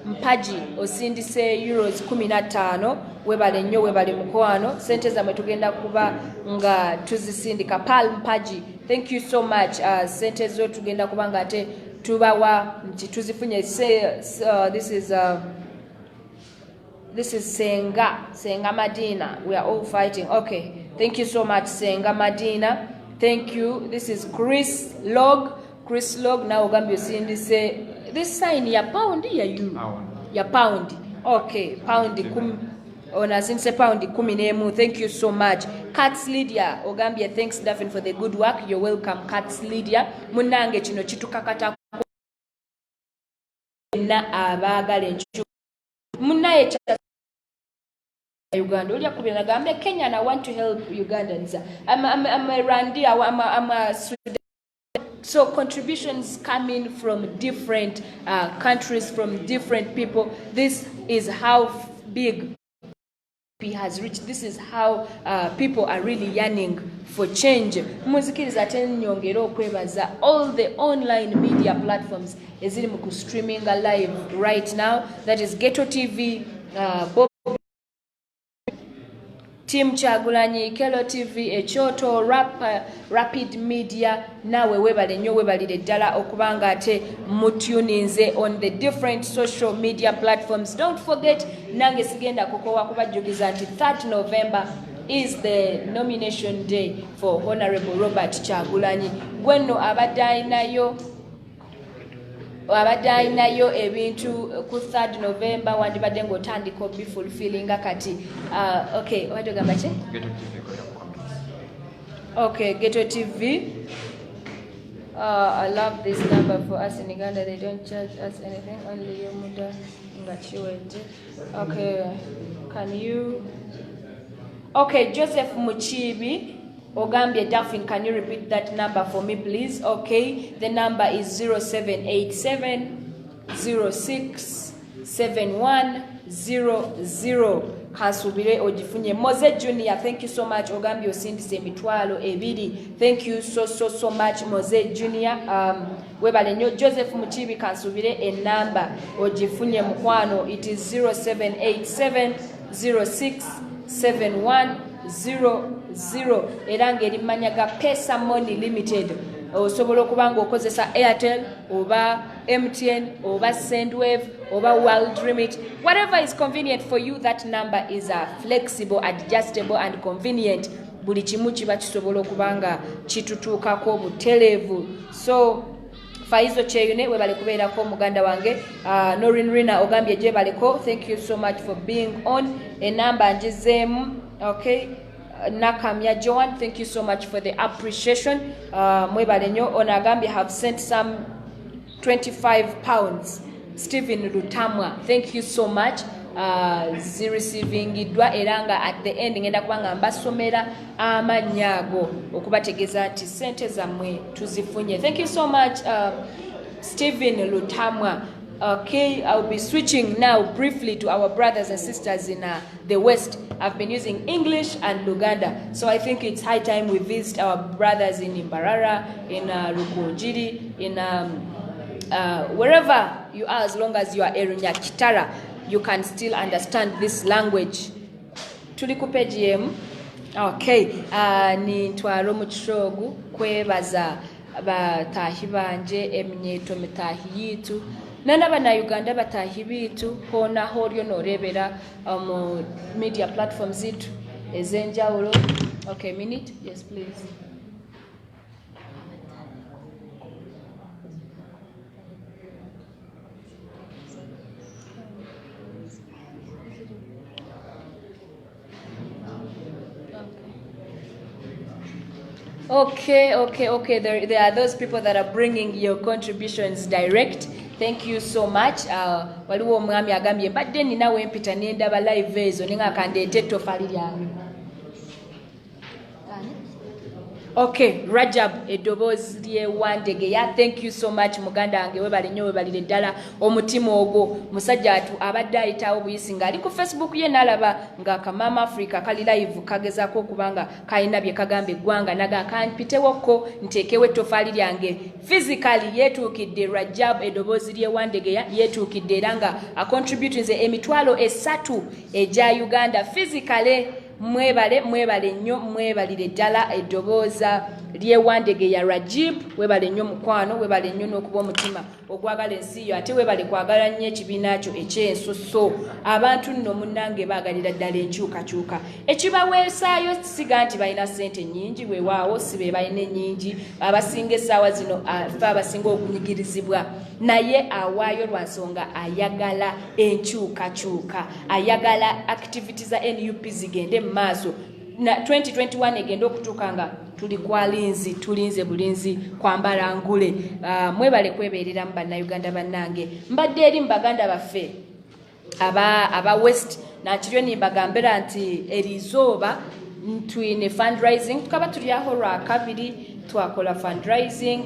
Mpaji osindise euros 15. Webale nnyo webale mukwano. Sente zammwe tugenda kuba nga tuzisindika. Pal Mpaji, thank you so much. Sente zo tugenda kuba nga ate tubawa nti tuzifunye. This is Senga Madina. We are all fighting. Okay, thank you so much Senga Madina. Thank you. This is Chris Log. Now ogambye osindise. This sign ya pound ya euro? Ya pound. Okay, pound 10. Ona since pound 11. Thank you so much. Cats Lydia ogambye, thanks Daphne for the good work. You're welcome Cats Lydia. Munange kino kitukakata na abagala enchu Munaye Uganda. Ulia kubira gambe Kenya and I want to help Ugandans. I'm a Randi, I'm a Sudan. So contributions come in from different countries, from different people. This is how big he has reached. This is how people are really yearning for change. Muzikiriza nyongera okwebaza all the online media platforms eziri mu streaming live right now. That is Ghetto TV, Team Chagulanyi, Kelo TV, Echoto, Rapid Media, nawe webale nnyo webalire ddala okubanga ate mutuninze on the different social media platforms. Don't forget, nange sigenda kukowa kubajjukiza nti 3rd November is the nomination day for Honorable Robert Chagulanyi. Gwenno abadde alinayo ebintu ku 3rd November wandibadde ng'otandika obifulfillinga kati. Okay, wadogamba ki? Okay, Ghetto TV. I love this number for us in Uganda. They don't charge us anything, only your MUDA ngachiweje. Okay, can you... Okay, Joseph Muchibi. Ogambia Daphne, can you repeat that number for me, please? Okay, the number is 0787067100. Kasubire ojifunye. Moze Junior, thank you so much. Ogambia osindise emitwalo ebiri. Thank you so much, Moze Junior. Webale nnyo. Joseph Muchibi kasubire a number ojifunye mukwano. It is 0787067100. Era ngeri mmanya ga Pesa Moni Limited. Osobola okubanga okozesa Airtel oba MTN oba Sendwave oba World Remit. Whatever is convenient for you, that number is flexible, adjustable and convenient. Buli kimu kiba kisobola okubanga kitutuukako butereevu. So Faizo Cheyune webale kubeerako muganda wange. Norin Rina ogambye gye baleko. Thank you so much for being on. Enamba njizeemu. Okay. Nakamya Joan, thank you so much for the appreciation. Mwebale nnyo. Onagambye have sent some 25 pounds. Stephen Lutamwa, thank you so much. Zireceivingidwa eranga at the end ngenda kubanga mbasomera amanyago okubategeza nti sente zammwe tuzifunye. Thank you so much, Stephen Lutamwa. Okay, I'll be switching now briefly to our brothers and sisters in the West. I've been using English and Luganda, so I think it's high time we visit our brothers in Imbarara, in Rukujiri, in wherever you are, as long as you are Erunya Kitara, you can still understand this language. Tulikupe GM. Okay, ni twaro muchishogu kwebaza batahi banje emnyeto mitahi yitu. Nana bana Uganda batahi bitu hona horyo norebera media platforms zitu ezenjawulo. Okay, minute. Yes, please. Okay. There are those people that are bringing your contributions direct. Thank you so much. Waliwo omwami agambye badde ninawe mpita nendaba live ezo ninga kandeete ettofali lyange. Okay, Rajab eddoboozi lyewandegeya. Thank you so much muganda wange webale nnyo webalire ddala omutima ogwo. Musajja atu abadde ayitawo buyisi ng'ali ku Facebook ye n'alaba nga Kamama Africa kali live kagezaako okubanga kalina bye kagamba eggwanga naga kampitewokko nteekewo ettofali lyange. Physically yeetuukidde Rajab eddoboozi lyewandegeya yeetuukidde era nga acontributinze emitwalo 3 egya Uganda. Physically mwebale nnyo mwebalire ddala eddobooza lyewandegeya Rajib. Webale nnyo mukwano, webale nnyo n'okuba omutima ogwagala ensi yo, ate webale kwagala nnyo ekibiina kyo ekyensusso. Abantu nno munnange baagalira ddala enkyukakyuka. Ekibaweesaayo siga nti balina ssente nnyingi, weewaawo si be balina ennyingi. Abasinga essaawa zino fe abasinga okunyigirizibwa, naye awaayo lwa nsonga ayagala enkyukakyuka, ayagala activity za NUP zigende mu maaso. Na 2021 egenda okutuuka nga tuli kwalinzi, tulinze bulinzi kwambala ngule. Mwebale kwebeereramu bannayuganda bannange. Mbadde eri mu baganda baffe aba West nakiriyo nimbagambira nti erizoba twine fundraising tukaba turi aho rwakabiri twakola fundraising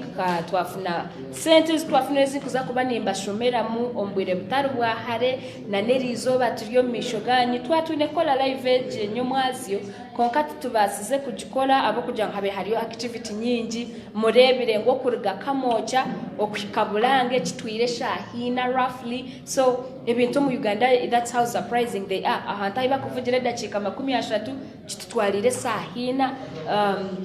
twafuna sentes twafuna kuza kuba nimbashomeramu ombwire butari bwahare na nerizoba turiyo mishoganyi twatwine kola live nyomwazio konka tubasize kugikola abo kugira ngo habe hariyo activity nyingi murebire ngo kuriga kamoja okwikabulange kitwire shahina roughly so ebintu mu Uganda that's how surprising they are ahanta iba kuvugira dakika 30 kitutwalire sahina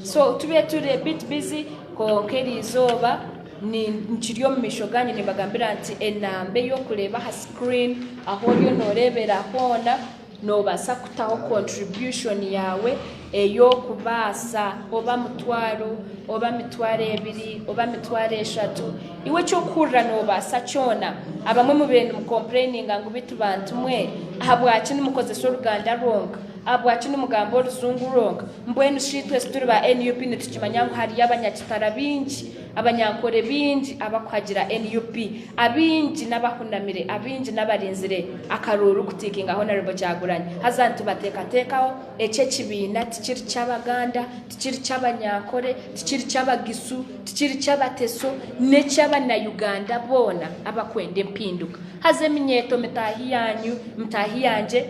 so tube a bit busy konkeri izoba ni nchiriyo mishoganye nibagambira nti enambe yo kureba ha screen aho yo norebera hona no basa kutaho contribution yawe eyo kubasa oba mutwaro oba mitware ebiri oba mitware eshatu iwe cyo kurra no basa cyona abamwe mu bintu mu complaining ngo bitu bantu mwe habwachi nimukozesha uruganda ronga abwachi n'umugambo ruzungu ronga mbwenu shitwe situri ba NUP nitukimanya ngo hari abanyakitara bingi abanyankore bingi abakwagira NUP abingi n'abahunamire abingi n'abarinzire akaruru kutikinga honorable cyaguranye hazantu batekatekaho ece kibina tikiri cy'abaganda tikiri cy'abanyankore tikiri cy'abagisu tikiri cy'abateso ne cy'abana Uganda bona abakwende mpinduka haze minyeto mitahi yanyu mitahi yanje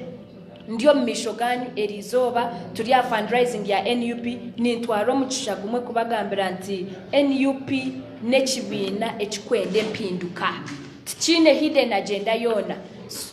ndiyo mishoganyu erizoba turi ya fundraising ya NUP nintwaro mu kishagumwe kubagambira nti NUP nekibina ekikwende mpinduka tikine hidden agenda yona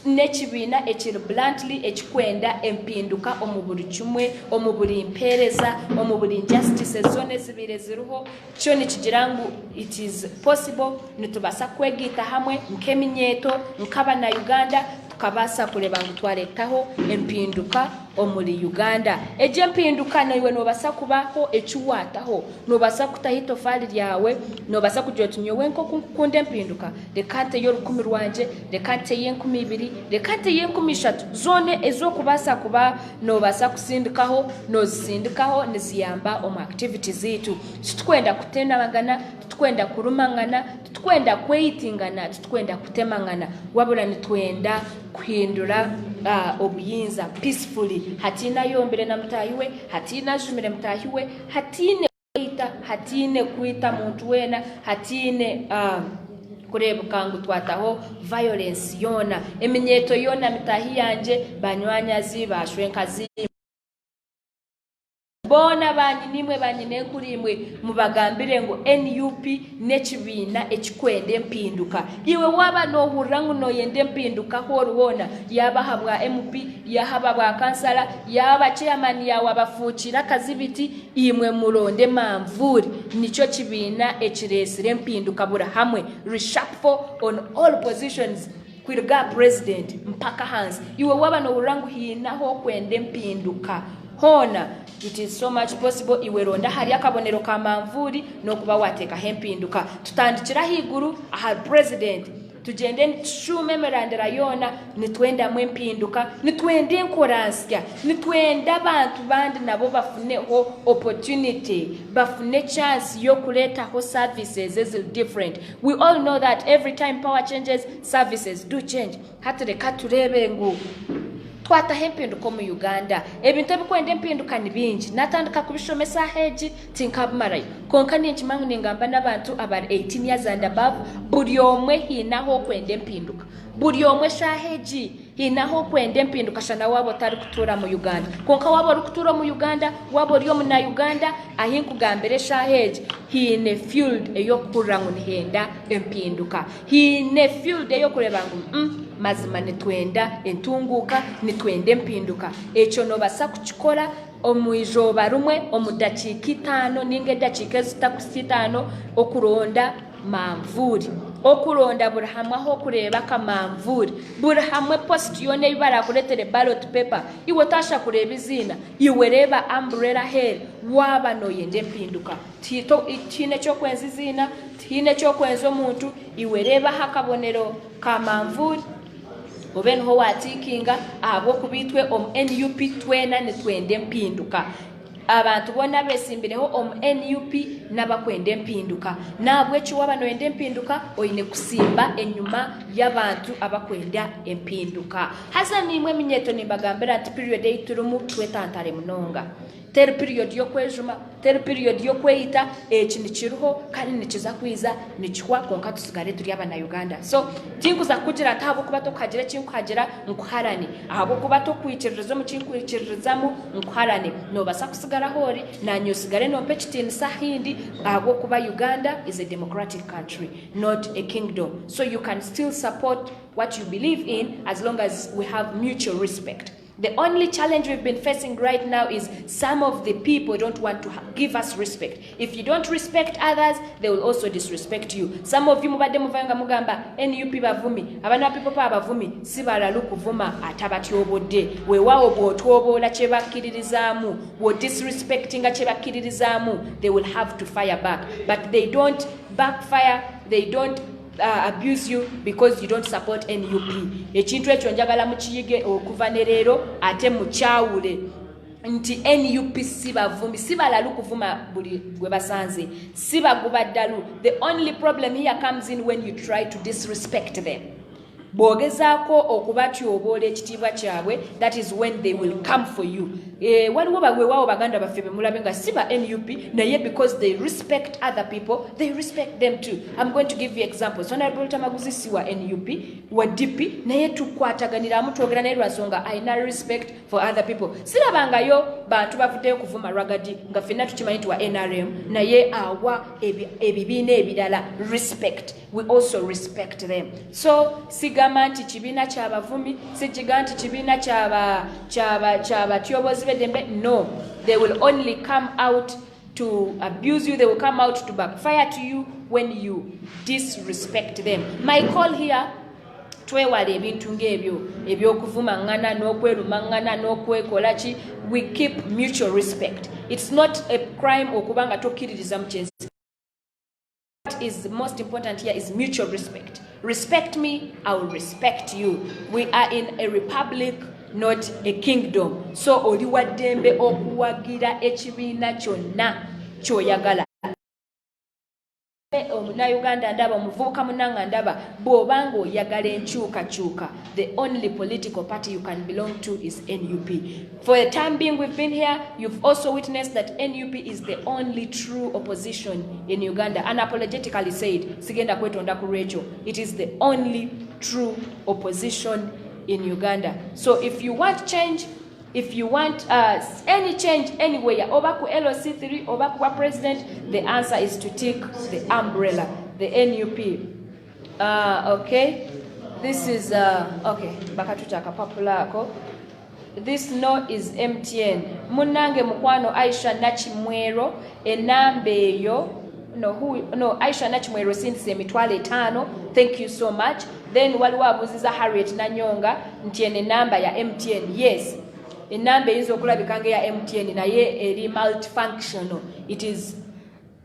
nekibina ekiri bluntly ekikwenda empinduka omuburi kimwe omuburi impereza omuburi injustice zone zibire ziruho cyo nikigirangu it is possible nitubasa kwegita hamwe nkeminyeto nkaba na Uganda tukabasa kureba ngo twaretaho empinduka omuri Uganda eje mpinduka nawe no basa kubaho ekiwataho no basa kutahito fali yawe no basa kujotunyowe nko kunde mpinduka rekante yo 10 rwanje rekante ye 12 rekante ye 13 zone ezo kubasa kuba no basa kusindikaho no zisindikaho niziyamba om activities zetu tukwenda kutenda magana tukwenda kurumangana tukwenda kweyitingana tukwenda kutemangana wabula nitwenda kuhindura obuyinza peacefully hatina yombere na mtahiwe hatina jumire mtahiwe hatine kuita muntu wena hatine kurebuka ngo twataho violence yona eminyeto yona mitahi yanje banywanyazi bashwenkazi bona banyi nimwe banyine kurimwe mubagambire ngo NUP nekibina ekikwende mpinduka iwe waba no hurangu no yende mpinduka horubona yaba habwa MP yahaba bwa kansala yaba chairman yawe abafuchira kazibiti imwe muronde mamvuri nico kibina ekiresire mpinduka bura hamwe reshuffle on all positions kwirga president mpaka hands iwe waba no hurangu hinaho kwende mpinduka hona it is so much possible iweronda hari akabonero ka mamvuri no kuba wateka hempinduka tutandikira higuru aha president tugende shume merandera yona nitwenda mwempinduka nitwende nkoransya nitwenda abantu bandi nabo bafuneho opportunity bafune chance yo kuleta ho services is different. We all know that every time power changes services do change. Hatureka turebe ngo twata hempinduka mu Uganda ebintu bikwende mpinduka ni bingi natandika kubishomesa heji tinkabumarayo konka n'ekimangu ningamba n'abantu abari 18 years and above buri omwe hinaho kwende mpinduka buri omwe shaheji hinaho kwende mpinduka shana wabo tari kutura mu Uganda konka wabo ari kutura mu Uganda wabo riyo mu na Uganda ahinkugambere shaheji hine field eyo kurangu nihenda empinduka hine field eyo kurebangu mazima nitwenda entunguka nitwende mpinduka echo no basa kukikora omwijoba rumwe omudakika 5 ninge dakika zitakusitano okuronda mamvuri okuronda burahamwe ho kureba kamamvuri burahamwe post yone ibara kuretere ballot paper iwe tasha kureba izina iwe reba umbrella head waba no yende mpinduka tito itine cyo kwenza izina tine cyo kwenza omuntu iwe reba hakabonero kamamvuri obenho watikinga abo kubitwe NUP twena nitwende mpinduka abantu bona besimbireho NUP n'abakwenda empinduka naabwe ekiwaba noyenda empinduka oyine kusimba ennyuma y'abantu abakwenda empinduka hasa nimwe eminyeto nimbagambira nti period eyiturumu twetantale munonga teri period yokwejuma teri period yokweyita ekini kiriho kandi nikiza kwiza nikihwa konka tusigare turi abana-Uganda so tinkuza kugira tabo kuba tokagira kinkuhagira nkuharane ahabo kuba tokwikiririza mu kinkwikiririzamu nkuharane nobasa kusigara hori nanyosigare nompe kitinisa hindi ahabo kuba Uganda is a democratic country not a kingdom so you can still support what you believe in as long as we have mutual respect. The only challenge we've been facing right now is some of the people don't want to give us respect. If you don't respect others, they will also disrespect you. Some of you mubadde muvanga mugamba NUP bavumi, abana people pa bavumi, sibalalu kuvuma atabatyobodde. Weewaawo bw'otwobola kye bakkiririzaamu, wo disrespectinga kye bakkiririzaamu, they will have to fire back. But they don't backfire, they don't abuse you because you don't support NUP. Ekintu ekyo njagala mukiyige okuva ne leero ate mukyawule nti NUP sibavumi sibalalu kuvuma buli gwe basanze sibaguba ddalu. The only problem here comes in when you try to disrespect them. Bwogezaako okubatyoboola ekitiibwa kyabwe, that is when they will come for you. Waliwo bagweewaawo baganda baffe be mulabe nga siba NUP naye because they respect other people, they respect them too. I'm going to give you examples. Honorable Tamaguzi si wa NUP, wa DP, naye tukwataganiramu twogera naye lwansonga ayina respect for other people. Sirabangayo bantu bavuddeyo kuvuma ragadi nga ffenna tukimanyi nti wa NRM naye awa ebibiina ebirala respect. We also respect them. So sigamba nti kibiina ky'abavumi, sikiga nti kibiina ky'abatyobozi b'eddembe. No, they will only come out to abuse you, they will come out to backfire to you when you disrespect them. My call here, twewale ebintu ng'ebyo eby'okuvumangana n'okwerumangana n'okwekola ki, we keep mutual respect. It's not a crime okubanga tokkiririza mukyezi. What is most important here is mutual respect. Respect me, I will respect you. We are in a republic, not a kingdom. So oli waddembe okuwagira ekibiina kyonna ky'oyagala. Omunnayuganda ndaba omuvubuka munnanga ndaba bw'obanga oyagala enkyukakyuka, the only political party you can belong to is NUP. For the time being we've been here, you've also witnessed that NUP is the only true opposition in Uganda. Unapologetically said, sigenda kwetonda ku radio, it is the only true opposition in Uganda. So if you want change, if you want any change anywhere, over ku LOC3, over ku president, the answer is to take the umbrella, the NUP. Okay, this is okay. Bakatutaka papulako. This no is MTN. Munange mukwano Aisha Nachimwero enambe yo. No, Aisha Nachimwero since emitwale 5. Thank you so much. Then waliwo abuziza Harriet Nanyonga nti ene namba ya MTN. Yes. Enamba eyinza okulabika ya MTN naye eri multifunctional. It is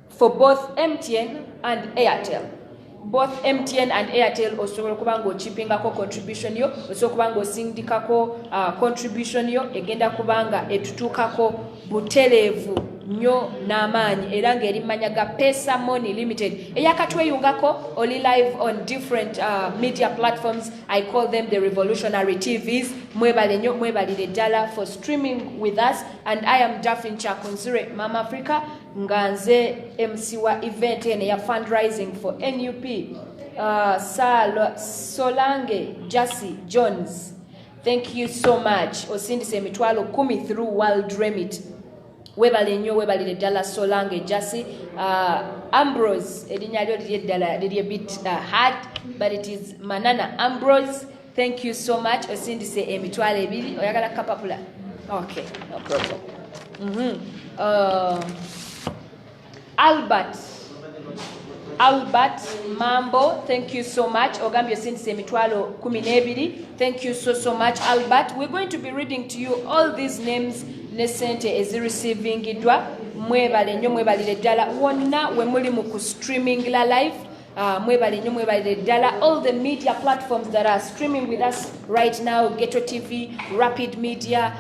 for both MTN and Airtel. Both MTN and Airtel osobola okuba ng'ochippingako contribution yo, osobola okuba ng'osindikako contribution yo egenda kubanga etutuukako butereevu nnyo n'amaanyi era ng'eri mmanya ga Pesa Moni Limited eyakatweyungako oli live on different media platforms. I call them the revolutionary TVs. Mwebale nnyo, mwebalire ddala for streaming with us, and I am Daphne Chakunzire Mama Africa nga nze MC wa event ene ya fundraising for NUP. Solange Jassy Jones, thank you so much. Osindise emitwalo 10 through World Remit. Webale nnyo, webalire ddala Solange Jassy. Ambrose erinnya lyo liri a bit hard, but it is Manana Ambrose. Thank you so much. Osindise emitwalo 2. Oyagala kapapula? Okay, no problem. Albert Mambo, thank you so much. Ogambye osindise emitwalo 12. Thank you so much, Albert. We're going to be reading to you all these names nesente ezireceivingidwa. Mwebale nnyo, mwebalire ddala wonna we muli mu ku streaming la live. Mwebale nnyo, mwebalire ddala all the media platforms that are streaming with us right now: Ghetto TV, Rapid Media,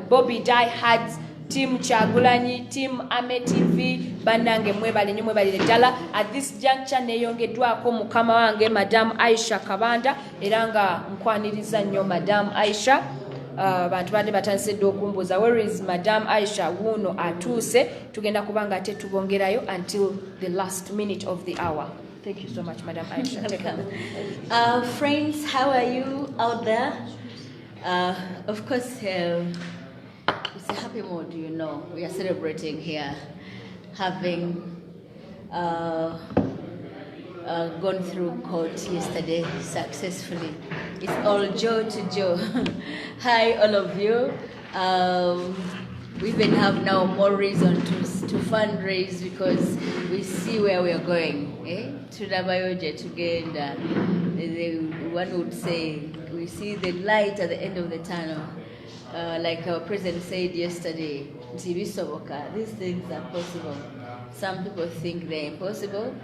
Bobby Die Hards, team Chagulanyi, team Ame TV, bannange mwebale nnyo mwebalire ddala. At this juncture neeyongeddwako mukama wange Madam Aisha Kabanda era nga nkwaniriza nnyo Madam Aisha. Bantu bande batandise dde okumbuuza where is Madam Aisha wuno atuuse, tugenda kubanga ate tubongerayo until the last minute of the hour. Thank you so much, Madam Aisha. Friends, how are you out there? Of course, it's a happy mood, you know. We are celebrating here, having gone through court yesterday successfully. It's all joy to joy. Hi, all of you. We even have now more reason to fundraise because we see where we are going. One would say we see the light at the end of the tunnel. Like our president said yesterday, these things are possible. Some people think they're impossible.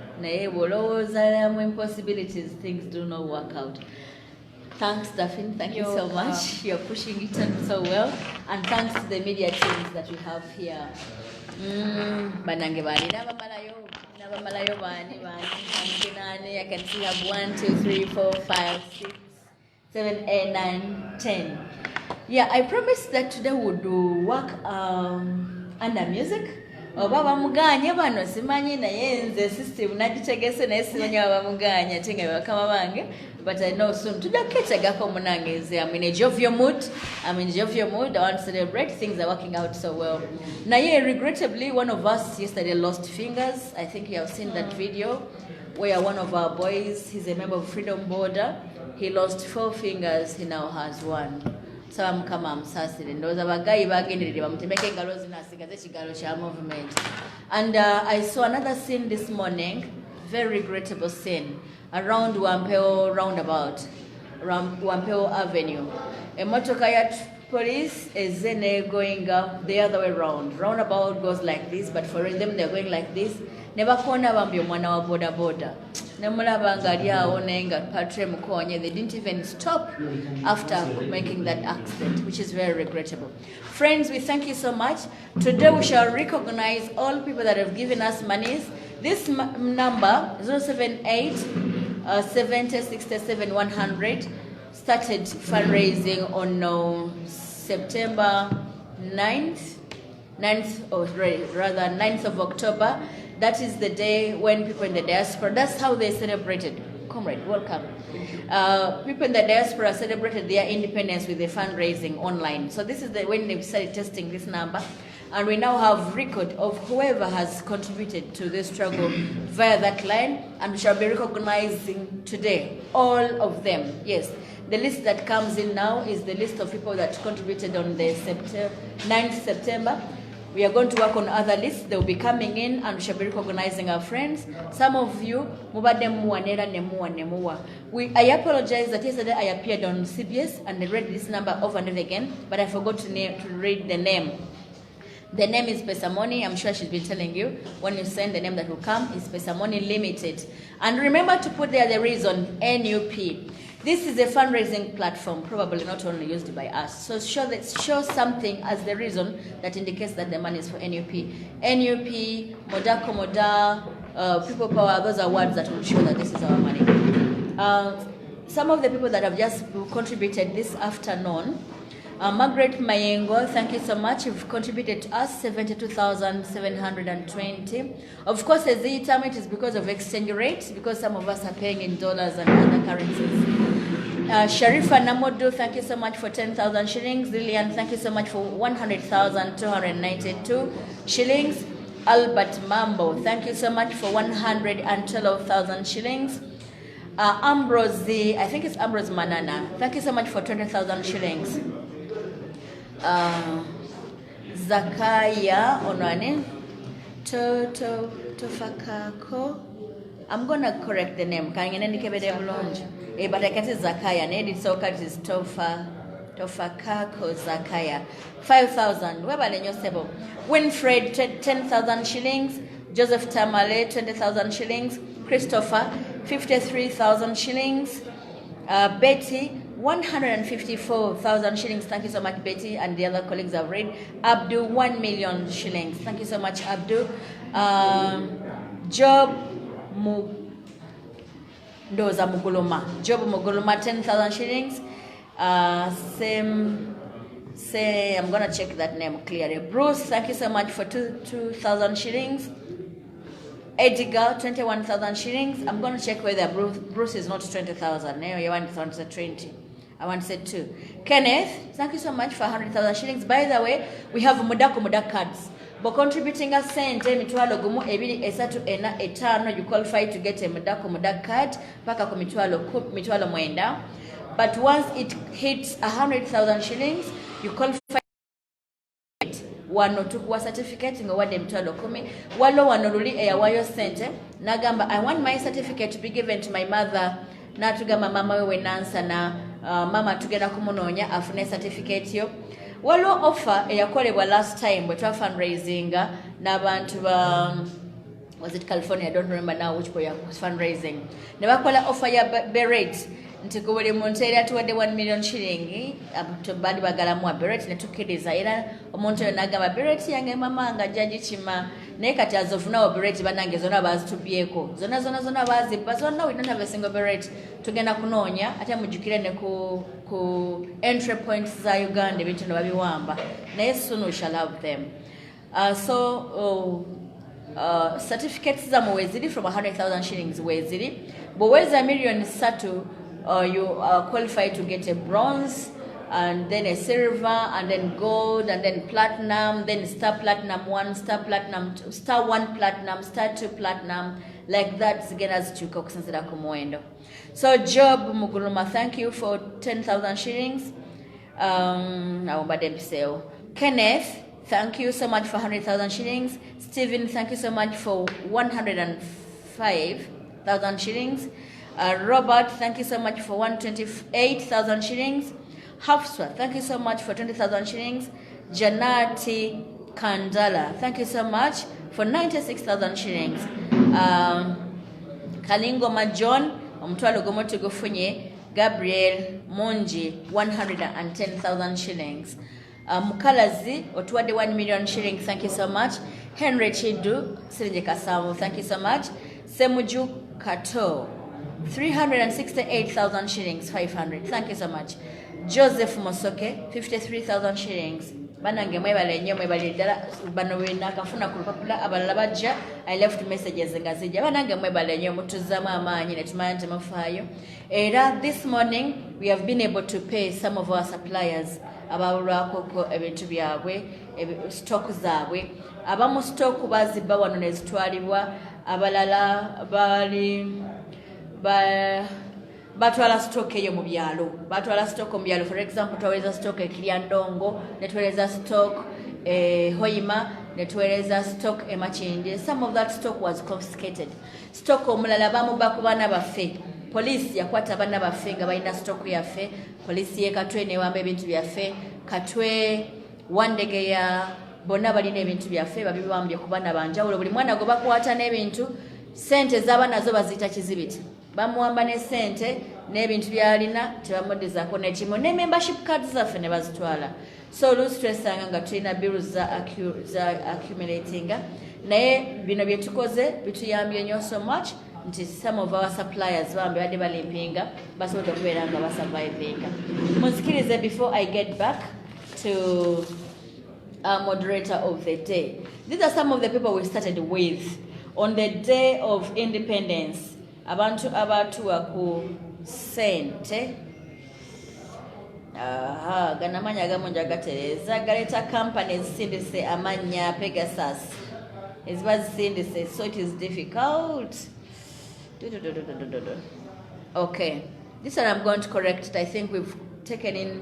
Impossibilities, things do not work out. Thanks, Daphne. Thank you so much. You're pushing it on so well. And thanks to the media teams that we have here. I can see have 1, 2, 3, 4, 5, 6, 7, 8, 9, 10. Yeah, I promised that today we would work under music. Baba muganya bano simanyi naye nze system nagitegese naye simanyi baba muganya tenga bakama bange, but I know soon tujaketagako munange nze. I'm in a jovial mood. I want to celebrate. Things are working out so well. Naye regrettably one of us yesterday lost fingers. I think you have seen that video where one of our boys, he's a member of Freedom Border, he lost 4 fingers, he now has 1. So I'm musasire ndoza bagayi bagenderere bamutemeke engalo zinasigaze ekigalo kya movement. And I saw another scene this morning, very regrettable scene, around Wampeo roundabout, around Wampeo Avenue. A motoka ya police is then going the other way around. Roundabout goes like this, but for them they're going like this. Never kona bambyo mwana wa boda boda. Nemulaba nga ali awo nenga patre mukonye. They didn't even stop after making that accident, which is very regrettable. Friends, we thank you so much. Today we shall recognize all people that have given us monies. This number 078 70 67 100 started fundraising on September 9th, or rather 9th of October. That is the day when people in the diaspora, that's how they celebrated. Comrade, welcome. People in the diaspora celebrated their independence with the fundraising online. So this is when they started testing this number. And we now have record of whoever has contributed to this struggle via that line. And we shall be recognizing today all of them. Yes, the list that comes in now is the list of people that contributed on the 9th September. We are going to work on other lists. They will be coming in and we shall be recognizing our friends. Some of you, I apologize that yesterday I appeared on CBS and I read this number over and over again, but I forgot to read the name. The name is Pesa Moni. I'm sure she's been telling you. When you send the name that will come, is Pesa Moni Limited. And remember to put there the reason, NUP. This is a fundraising platform, probably not only used by us. So show something as the reason that indicates that the money is for NUP. NUP, Modako Moda, People Power, those are words that will show that this is our money. Some of the people that have just contributed this afternoon, Margaret Mayengo, thank you so much. You've contributed to us 72,720. Of course, as the term, it is because of exchange rate, because some of us are paying in dollars and other currencies. Sharifa Namodu, thank you so much for 10,000 shillings. Lillian, thank you so much for 100,292 shillings. Albert Mambo, thank you so much for 112,000 shillings. Ambrose, I think it's Ambrose Manana, thank you so much for 20,000 shillings. Zakaya Onwane Tofakako. I'm gonna correct the name. But I can say Zakaya. Nedi Soka is Tofakako Zakaya. 5,000. Winfred 10,000 shillings. Joseph Tamale 20,000 shillings. Christopher 53,000 shillings. Betty 154,000 shillings. Thank you so much, Betty, and the other colleagues have read. Abdul, 1 million shillings. Thank you so much, Abdul. Job Muguluma, 10,000 shillings. Say, I'm gonna check that name clearly. Bruce, thank you so much for 2,000 shillings. Edgar, 21,000 shillings. I'm going to check whether Bruce is not 20,000. No, you want to say 20. I want to say 2. Kenneth, thank you so much for 100,000 shillings. By the way, we have MUDA cards. But contributing a cent, mitwalo gumu ebili esatu ena etano, you qualify to get a MUDA card. Paka ku mitwalo mwenda. But once it hits 100,000 shillings, you qualify wano tukuwa certificate nga wadde emitwalo 10 walo wano luli eyawayo sente nagamba I want my certificate to be given to my mother natugamba mama we nansa na mama tugenda kumunoonya afune certificate yo walo offer eyakolebwa last time bwe twa fundraising n'abantu ba was it California, I don't remember now which boy was fundraising ne bakola offer ya beret nti kubuli muntu era tuwadde 1 million shilling bali bagala mu beret ne tukiriza era omuntu oyo n'agamba beret yange mama nga jjaji kima naye kati azofunawo beret banange zonna bazitubyeko zonna bazibba zonna we don't have a single beret tugenda kunoonya ate mujjukire ne ku entry points za Uganda ebintu ne babiwamba naye soon we shall have them certificates za mweziri from 100,000 shillings weziri bweweza million satu you are qualified to get a bronze and then a silver and then gold and then platinum, then star platinum 1, star platinum 2, star 1 platinum, star 2 platinum, like that zigenda zikyuka okusinziira ku muwendo. So Job Muguluma, thank you for 10,000 shillings. Kenneth, thank you so much for 100,000 shillings. Stephen, thank you so much for 105,000 shillings. Robert, thank you so much for 128,000 shillings. Hafswa, thank you so much for 20,000 shillings. Janati Kandala, thank you so much for 96,000 shillings. Kalingoma John, omutwalo gumu tugufunye. Gabriel Monji, 110,000 shillings. Mukalazi, otuwadde 1 million shillings, thank you so much. Henry Chidu, Sirinje Kasamu, thank you so much. Semuju Kato, 368,000 shillings, 500. Thank you so much. Joseph Mosoke, 53,000 shillings. Banange mwebale nnyo mwebale ddala bano wena kafuna ku lupapula abalala bajja I left messages nga zijja banange mwebale nnyo mutuzzamu amaanyi ne tumanya nti mufaayo era this morning we have been able to pay some of our suppliers ababulwakoko ebintu byabwe stock zaabwe abamu stock bazibba wano ne zitwalibwa abalala bali batwala stock eyo mu byalo batwala stock mu byalo for example twaweza stock ekiliandongo netweleza stock Hoima netweleza stock Emachindi. Some of that stock was confiscated. Stock omulala bamuba ku baana baffe police yakwata baana baffe nga balina stock yaffe police yekatwe newamba ebintu byaffe katwe wandege ya bonna balina ebintu byaffe babiwambye ku baana banjawulo buli mwana gwe bakwata n'ebintu sente z'abaana zo baziyita kizibiti bamuwamba ne sente n'ebintu byalina tebamuddizaako nekimu ne membership cards zaffe ne bazitwala so olustressanga nga tulina bills za accumulating naye bino bye tukoze bituyambye nnyo so much nti some of our suppliers bambi badde balimpinga basobodde okubeera nga basurvivinga munzikirize before I get back to our moderator of the day. These are some of the people we started with on the day of independence. Abantu abatuwa ku sente ganamanya agamu njagatereza galeta companies zisindise amanya Pegasus eziba zisindise so it is difficult. Okay, this one I'm going to correct it. I think we've taken in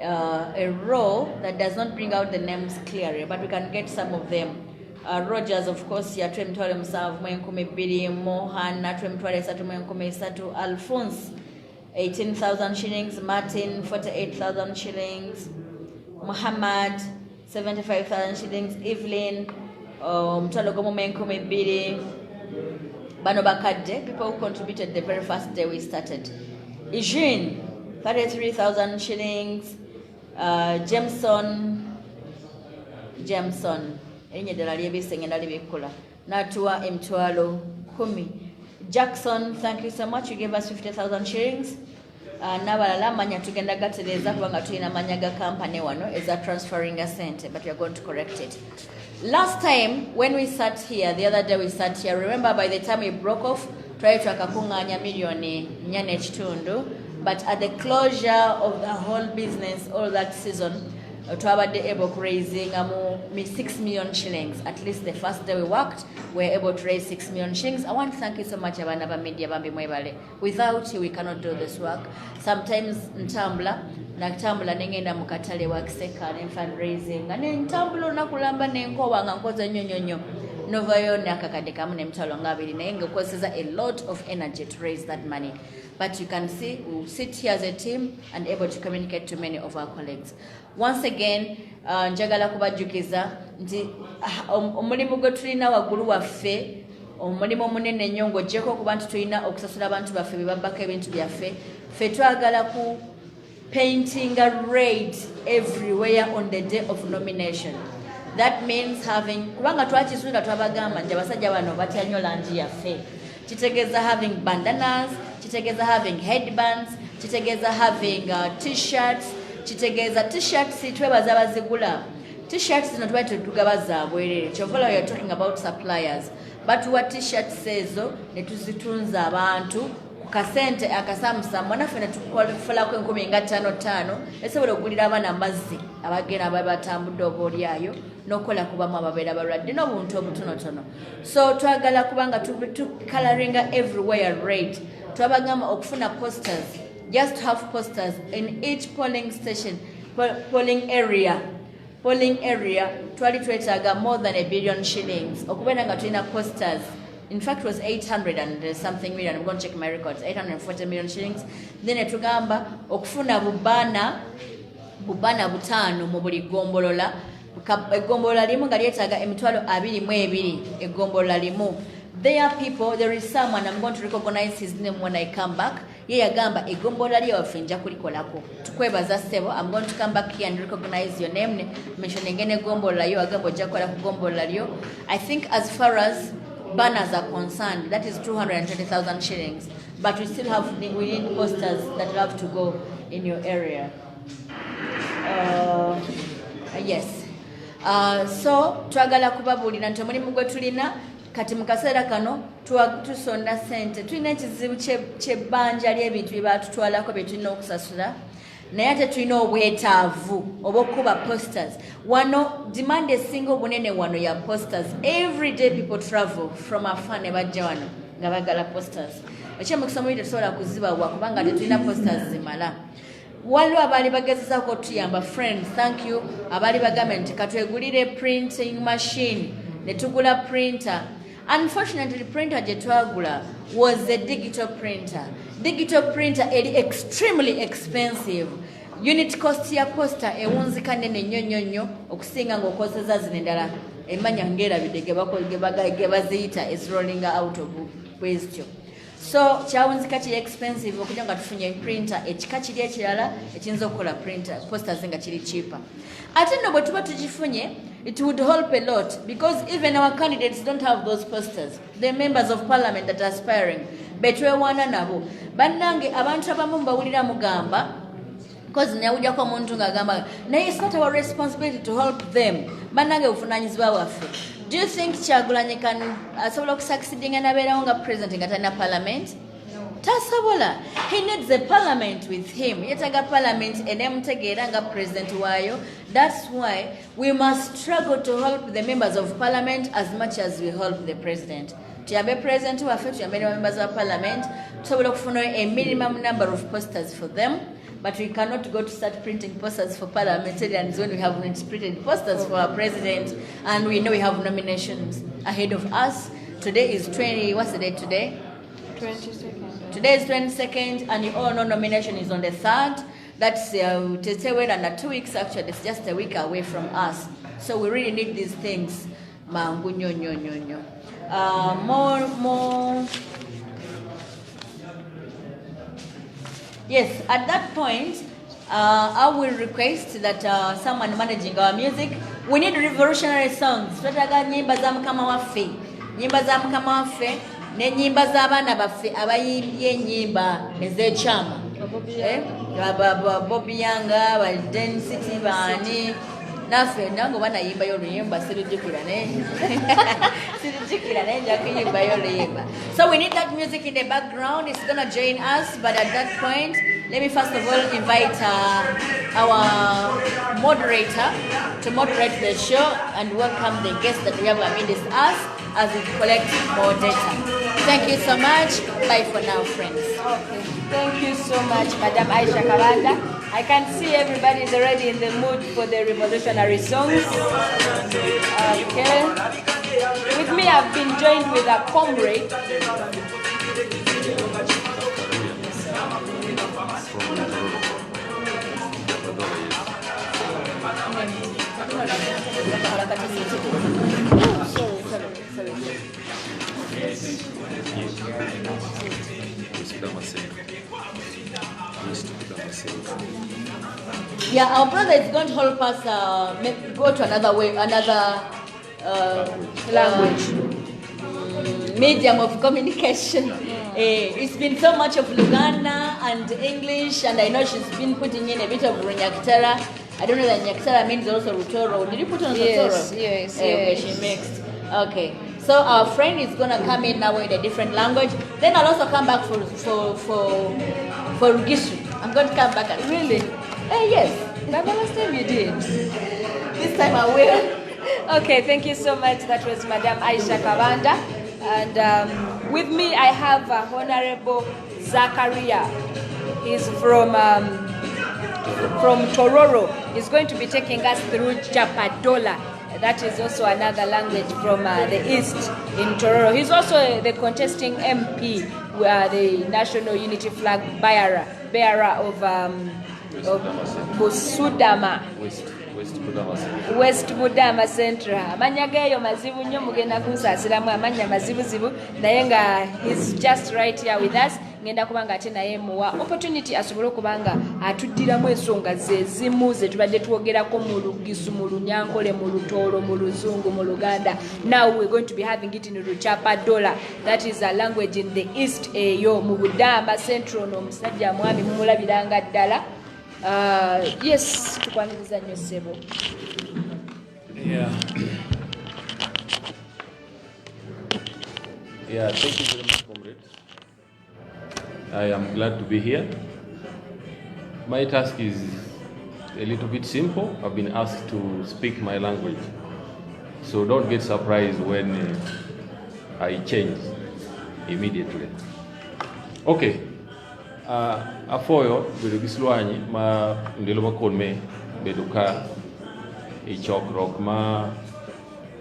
a row that does not bring out the names clearly, but we can get some of them. Rogers, of course, yatwe mtwale musanvu mwenkumi bbiri. Mohan natwe mtwale esatu mwenkumi esatu. Alphonse 18,000 shillings. Martin 48,000 shillings. Muhammad 75,000 shillings. Evelyn mtwalo gumu mwenkumi bbiri. Bano bakadde, people who contributed the very first day we started. Eugene 33,000 shillings. Jameson, erinnya eddala lyebise ngenda libikkula, n'atuwa emitwalo 10. Jackson, thank you so much, you gave us 50,000 shillings. N'abalala manya tugenda gatereeza kubanga tulina manya ga company wano eza transferring a sente, but we are going to correct it. Last time when we sat here, the other day we sat here, remember by the time we broke off, twali twakakunganya millioni 4.5, but at the closure of the whole business, all that season, twabadde able to raising 6 million shillings. At least the first day we worked, we were able to raise 6 million shillings. I want to thank you so much, Abana ba Media Bambi Mwebale. Without you, we cannot do this work. Sometimes ntambula nengenda mu katale wa Kiseka ne fundraising. Ne ntambula nakulamba nenkoba nga nkoze nnyo. Novayo nakakadde kamu n'emitwalo nga 2 naye ngakozesa a lot of energy to raise that money. But you can see, we sit here as a team and able to communicate to many of our colleagues. Once again, njagala kubajjukiza nti omulimu gwe tulina waggulu waffe, omulimu omunene nnyo ng'oggyeko okuba nti tulina okusasula abantu baffe be babbako ebintu byaffe, ffe twagala ku painting a raid everywhere on the day of nomination. That means having, kubanga twakisuula twabagamba nti abasajja bano batya nnyo langi yaffe. Kitegeeza having bandanas, kitegeeza having headbands, kitegeeza having t-shirts, kitegeeza t-shirts twebaza bazigula. T-shirts zino tuba tetugaba bwerere. Kyovola we are talking about suppliers. Batuwa t-shirts ezo ne tuzitunza abantu ku kasente akasamusamu naffe ne tukufulako 15,000 esobola okugulira abaana amazzi abagenda batambudde obaolyayo n'okukola kubamu ababeera balwadde n'obuntu obutonotono. So twagala kubanga coloringa everywhere red. Twabagamba okufuna posters, just to have posters in each polling station, polling area, twali twetaaga more than 1 billion shillings. Okubeera nga tulina posters. In fact, it was 800 and something million. I'm going to check my records. 840 million shillings. Then etugamba okufuna bubana 5 mu buli gombolola. Egombolola limu nga lyetaaga emitwalo 22 egombolola limu. There are people, there is someone, I'm going to recognize his name when I come back. Ye yagamba egombolola lye waffe nja kulikolako. Tukwebaza ssebo, I'm going to come back here and recognize your name. Mentioning ene gombolola yo agamba ojja kukola ku gombolola lyo. I think as far as banners are concerned, that is 220,000 shillings. But we still have, we need posters that have to go in your area. Yes. So twagala kubabulira nti omulimu gwe tulina kati mu kaseera kano tusonda sente. Tulina ekizibu ky'ebbanja ly'ebintu bye baatutwalako bye tulina okusasula, naye ate tulina obwetaavu obw'okuba posters. Wano demand esinga obunene wano ya posters. Every day people travel from afar ne bajja wano nga bagala posters. Ekyemukisa mu tetusobola kuzibawa kubanga tetulina posters zimala. Waliwo abaali bagezezaako tuyamba, friends, thank you. Abaali bagamba nti katwegulire printing machine ne tugula printer. Unfortunately, printer gye twagula was a digital printer. Digital printer eri extremely expensive. Unit cost ya poster ewunzika nene nnyo okusinga ng'okozesa zino endala emanya ng'erabidde ge baziyita is rolling out of bwezityo. So kyawunzika kiri expensive okuja nga tufunye printer ekika kiri ekirala ekiyinza okukola printer posters nga kiri cheaper. Ate nno bwe tuba tugifunye, it would help a lot because even our candidates don't have those posters. The members of parliament that are aspiring betwewaana nabo bannange abantu abamu mbawulira mugamba because nawujjako omuntu ng'agamba naye it's not our responsibility to help them. Bannange buvunaanyizibwa bwaffe. Do you think Kyagulanyi can asobola okusucceedinga nabeerawo nga president nga talina parliament? No. Tasobola. He needs a parliament with him. Yetaaga parliament eneemutegeera nga president waayo. That's why we must struggle to help the members of parliament as much as we help the president. Tuyambe president waffe, tuyambe members of parliament, tusobola okufuna a minimum number of posters for them. But we cannot go to start printing posters for parliamentarians when we have printed posters for our president and we know we have nominations ahead of us. Today is 20, what's the date today? 22nd. Today is 22nd and you all know nomination is on the 3rd. That's under 2 weeks actually, it's just a week away from us. So we really need these things. Mangu nyo. More. Yes, at that point, I will request that someone managing our music, we need revolutionary songs. Twetaaga nyimba za mukama waffe, nyimba za mukama waffe ne nyimba z'abaana baffe abayimbye ennyimba ez'ekyama. Bobby Yanga, Density, Bani. Naffe nange banayimba y'oluyimba sirujjukira ne sirujjukira ne nja kuyimba y'oluyimba. So we need that music in the background. It's gonna join us, but at that point, let me first of all invite our moderator to moderate the show and welcome the guests that we have amidst us as we collect more data. Thank you so much. Bye for now, friends. Okay. Thank you so much, Madam Aisha Kabanda. I can see everybody is already in the mood for the revolutionary songs. Okay. With me, I've been joined with a comrade. Yeah, our brother is going to help us go to another language, medium of communication. It's been so much of Luganda and English, and I know she's been putting in a bit of Nyakitara. I don't know that Nyakitara means also Rutoro. Did you put on Yes, Rutoro? yes, Okay, yes. she mixed. Okay. So our friend is gonna come in now in a different language. Then I'll also come back for Rugishu. I'm going to come back and Really? yes. But the last time you did. This time I will. Okay, thank you so much. That was Madam Aisha Kabanda. And with me, I have Honorable Zakaria. He's from Tororo. He's going to be taking us through Japadola. That is also another language from the east in Tororo. He's also the contesting MP, the National Unity Flag bearer of Busudama. West Budama Central. Amanya geyo mazibu nnyo mugenda kunsaasiramu amanya mazibuzibu naye nga he's just right here with us. Ngenda kubanga ate naye muwa opportunity asobole okubanga atuddiramu ensonga ze zimu ze tubadde twogerako mu Lugisu, mu Lunyankole, mu Lutoolo, mu Luzungu, mu Luganda. Now we're going to be having it in Ruchapadola. That is a language in the east eyo mu Budama Central n'omusajja mwami mumulabiranga ddala. Yes, tukwaniriza nnyo ssebo. Yeah, thank you very much, comrade. I am glad to be here. My task is a little bit simple. I've been asked to speak my language. So don't get surprised when I change immediately. Okay. Afoyo bilugislwanyi ma ndelo makonme beduka ichokrok ma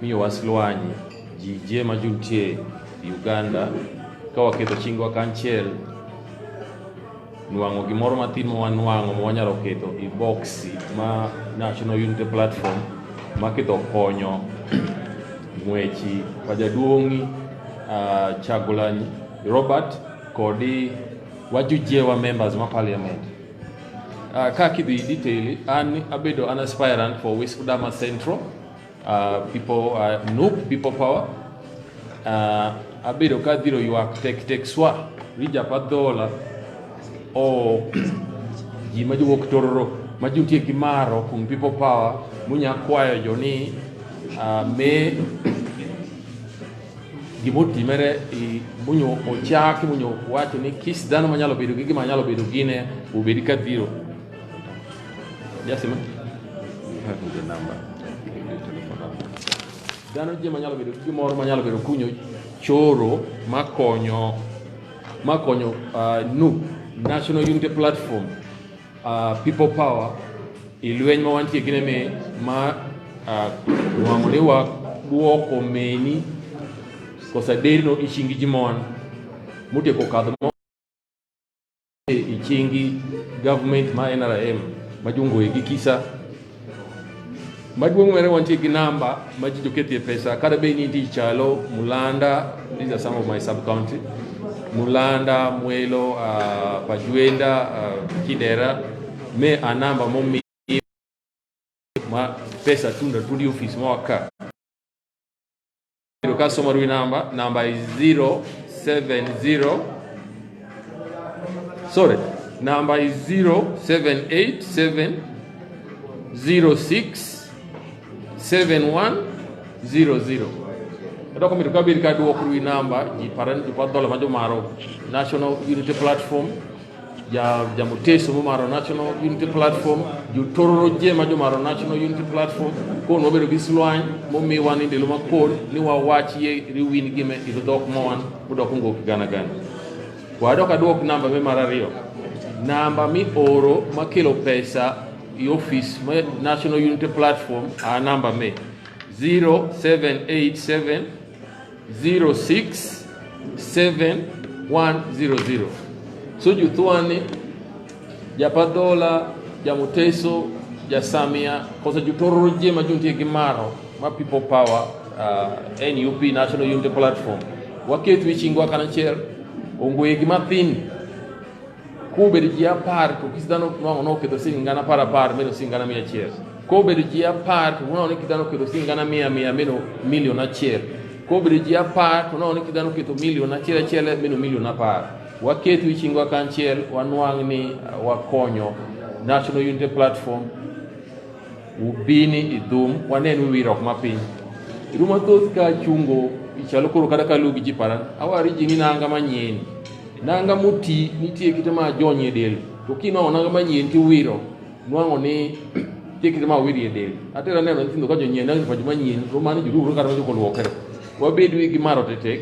miyo waslwanyi jije majuntie Uganda ka waketo chingwa kanchiel nuango gimoro matin mwanwango mwanyalo keto i boxi ma National Unity Platform maketo konyo mwechi wajaduongi Chagulanyi Robert kodi wajujewa members ma parliament. Kaki the detail an abedo an aspirant for West Budama Central people Noop people power abedo kadhiro yuak tek swa rija padola o jimajuwok Tororo majuntie kimaro kung people power munya kwayo joni me gimotimere munyo ochaki munyo wacho ni kis dano manyalo bedo gi gima nyalo bedo gine ubedi ka dhiro jasima the number dano je manyalo bedo gi gimoro manyalo bedo kunyo choro makonyo National Unity Platform people power ilweny ma wantie gine me ma wangolewa duoko meni kosa derino ichingi jimon mute ko kadho ichingi government ma NRM majungo e gikisa maduong mere wantie gi namba majijoketi e pesa kada be ni ndi chalo mulanda. These are some of my sub county Mulanda, Muelo, Pajuenda, Kidera, me a number mommy ma Pesa tunda to the office mwaka. The customer number is 070. Sorry, number is 0787067100. Ito kami tukabili kadu wakru number jiparan jipadol majo maro National Unity Platform ja muteso maro National Unity Platform ju tororo je majo maro National Unity Platform ko no be bisluan mo mi wani de luma ko ni wa wachi ye riwin gime ito dok mo wan bu dok ngo gana gana wa doka dok number me marario number mi oro makilo pesa i office National Unity Platform a number me 0787 067100. So jutuani japadola jamuteso jasamia kosa jutoro je majunti gimaro ma people power NUP National Unity Platform waketu ichingwa kanancher ongwe gimathin kube dijia par to kisdano no keto singana para par meno singana mia cher kube dijia par to no kidano keto singana mia meno million a cher kube dijia par to no kidano keto million a cher meno million a par waketu ichingwa kancher wanwang ni wakonyo National Unity Platform ubini idum wanenu wirok mapin iruma toth ka chungo ichalo koro kada kalugi jiparan awari jini nanga manyeni nanga muti nitie kitama jonye del to kino nanga manyeni ti wiro nwango ni tie kitama wiri e del atera neno ntindo ka jonye nanga pa manyeni to mani juru karo ko lokere wabedu gi maro tetek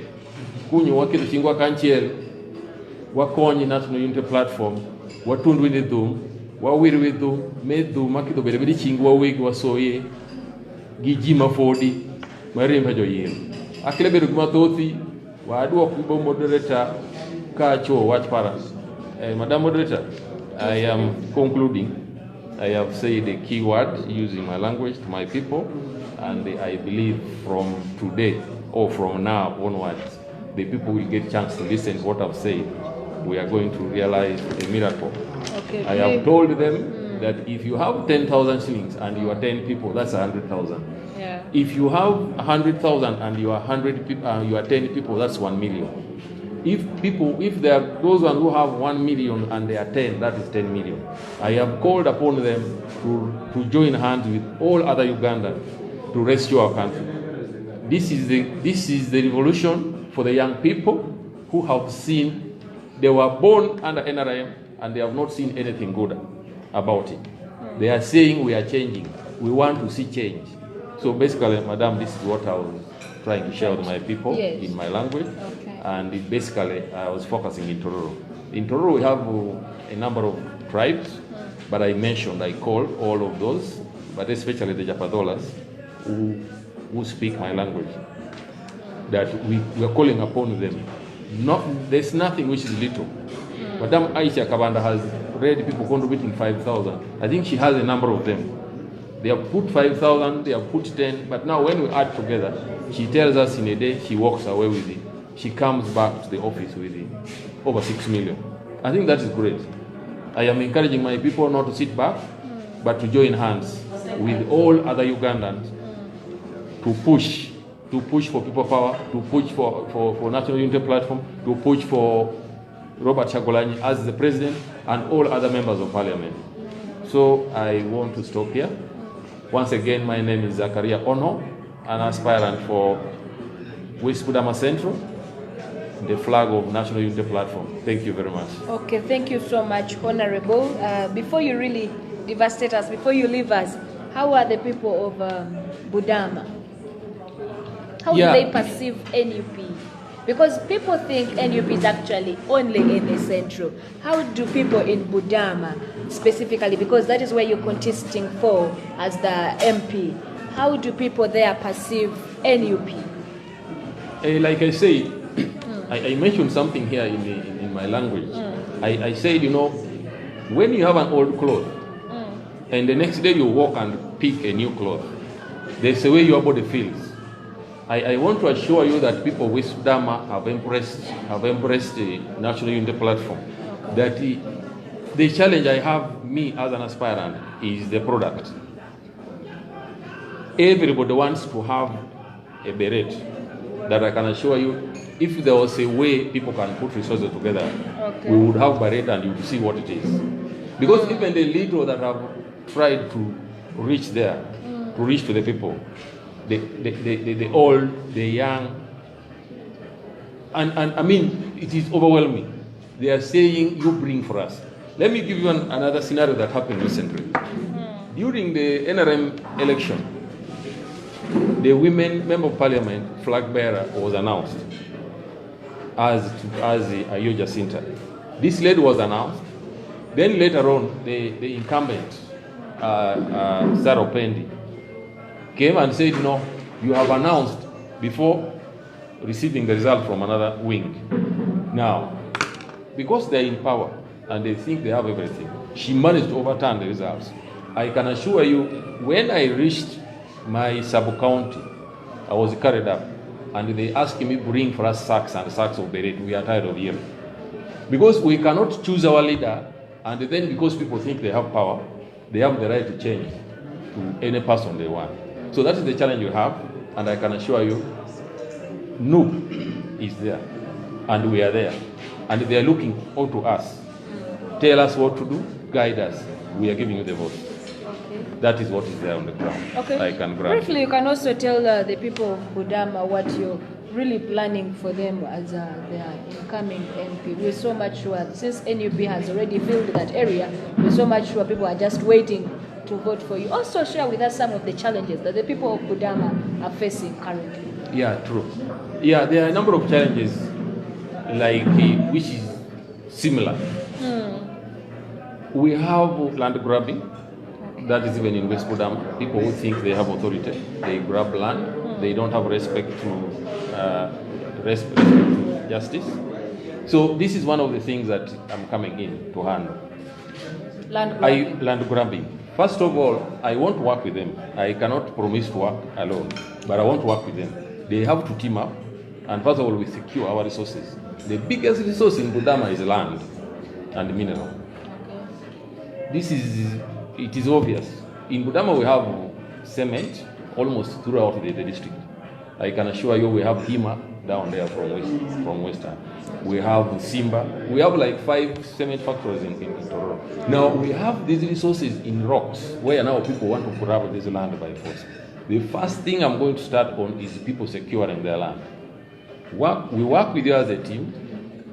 kunyo waketo chingwa kanchiel wakonyi National Unity Platform watundu ni dhum wawir widhu medhu makido bede chingwa wegi wasoye gijima fodi marimba joyel akile bedo kuma thothi wadwo kubo moderator kacho watch paras madam moderator I am concluding. I have said a key word using my language to my people, and I believe from today or from now onwards the people will get chance to listen to what I've said. We are going to realize a miracle. Okay, I have told them that if you have 10,000 shillings and you are 10 people, that's 100,000. Yeah. If you have 100,000 and you are 100 people, you are 10 people, that's 1 million. If there are those one who have 1 million and they are 10, that is 10 million. I have called upon them to join hands with all other Ugandans to rescue our country. This is the revolution for the young people who have seen. They were born under NRM and they have not seen anything good about it. They are saying we are changing. We want to see change. So basically, madam, this is what I was trying to share with my people in my language. Okay. And basically, I was focusing in Tororo. In Tororo, we have a number of tribes, but I called all of those, but especially the Japadolas who speak my language, that we are calling upon them. There's nothing which is little. Madam Aisha Kabanda has already people contributing 5,000. I think she has a number of them. They have put 5,000, they have put 10, but now when we add together, she tells us in a day she walks away with it. She comes back to the office with it. Over 6 million. I think that is great. I am encouraging my people not to sit back, but to join hands with all other Ugandans to push for people power, to push for National Unity Platform, to push for Robert Chagulanyi as the president and all other members of parliament. So I want to stop here. Once again, my name is Zakaria Ono, an aspirant for West Budama Central, the flag of National Unity Platform. Thank you very much. Okay, thank you so much, Honorable. Before you really devastate us, before you leave us, how are the people of Budama? How do they perceive NUP? Because people think NUP is actually only in the central. How do people in Budama specifically, because that is where you're contesting for as the MP, how do people there perceive NUP? Like I said, I mentioned something here in my language. I said, when you have an old cloth and the next day you walk and pick a new cloth, there's a way your body feels. I want to assure you that people with Dama have embraced the National Unity Platform. That the challenge I have, me as an aspirant, is the product. Everybody wants to have a beret that I can assure you, if there was a way people can put resources together, we would have beret and you would see what it is. Because even the little that have tried to reach there, to reach to the people, the old, the young, and I mean, it is overwhelming. They are saying, you bring for us. Let me give you another scenario that happened recently. During the NRM election, the women member of parliament flag bearer was announced as Ayo Jacinta. This lady was announced. Then later on, the incumbent, Sarah Pendi, came and said, no, you have announced before receiving the result from another wing. Now, because they're in power and they think they have everything, she managed to overturn the results. I can assure you, when I reached my sub-county, I was carried up, and they asked me to bring for us sacks and sacks of beret. We are tired of hearing. Because we cannot choose our leader, and then because people think they have power, they have the right to change to any person they want. So that is the challenge you have, and I can assure you, Noob is there, and we are there, and they are looking out to us. Tell us what to do, guide us. We are giving you the vote. That is what is there on the ground. Okay. I can grab. Briefly, you can also tell the people of Budama what you're really planning for them as their incoming MP. We're so much sure, since NUP has already filled that area, we're so much sure people are just waiting to vote for you. Also share with us some of the challenges that the people of Budama are facing currently. Yeah, true. Yeah, there are a number of challenges, like which is similar. We have land grabbing. That is even in West Budama. People who think they have authority, they grab land. They don't have respect to justice. So this is one of the things that I'm coming in to handle. Land grabbing. First of all, I want to work with them. I cannot promise to work alone, but I want to work with them. They have to team up, and first of all, we secure our resources. The biggest resource in Budama is land and mineral. It is obvious. In Budama, we have cement almost throughout the district. I can assure you, we have Hima down there from Western. We have Simba. We have like 5 cement factories in Tororo. Now, we have these resources in rocks, where now people want to grab this land by force. The first thing I'm going to start on is people securing their land. We work with you as a team.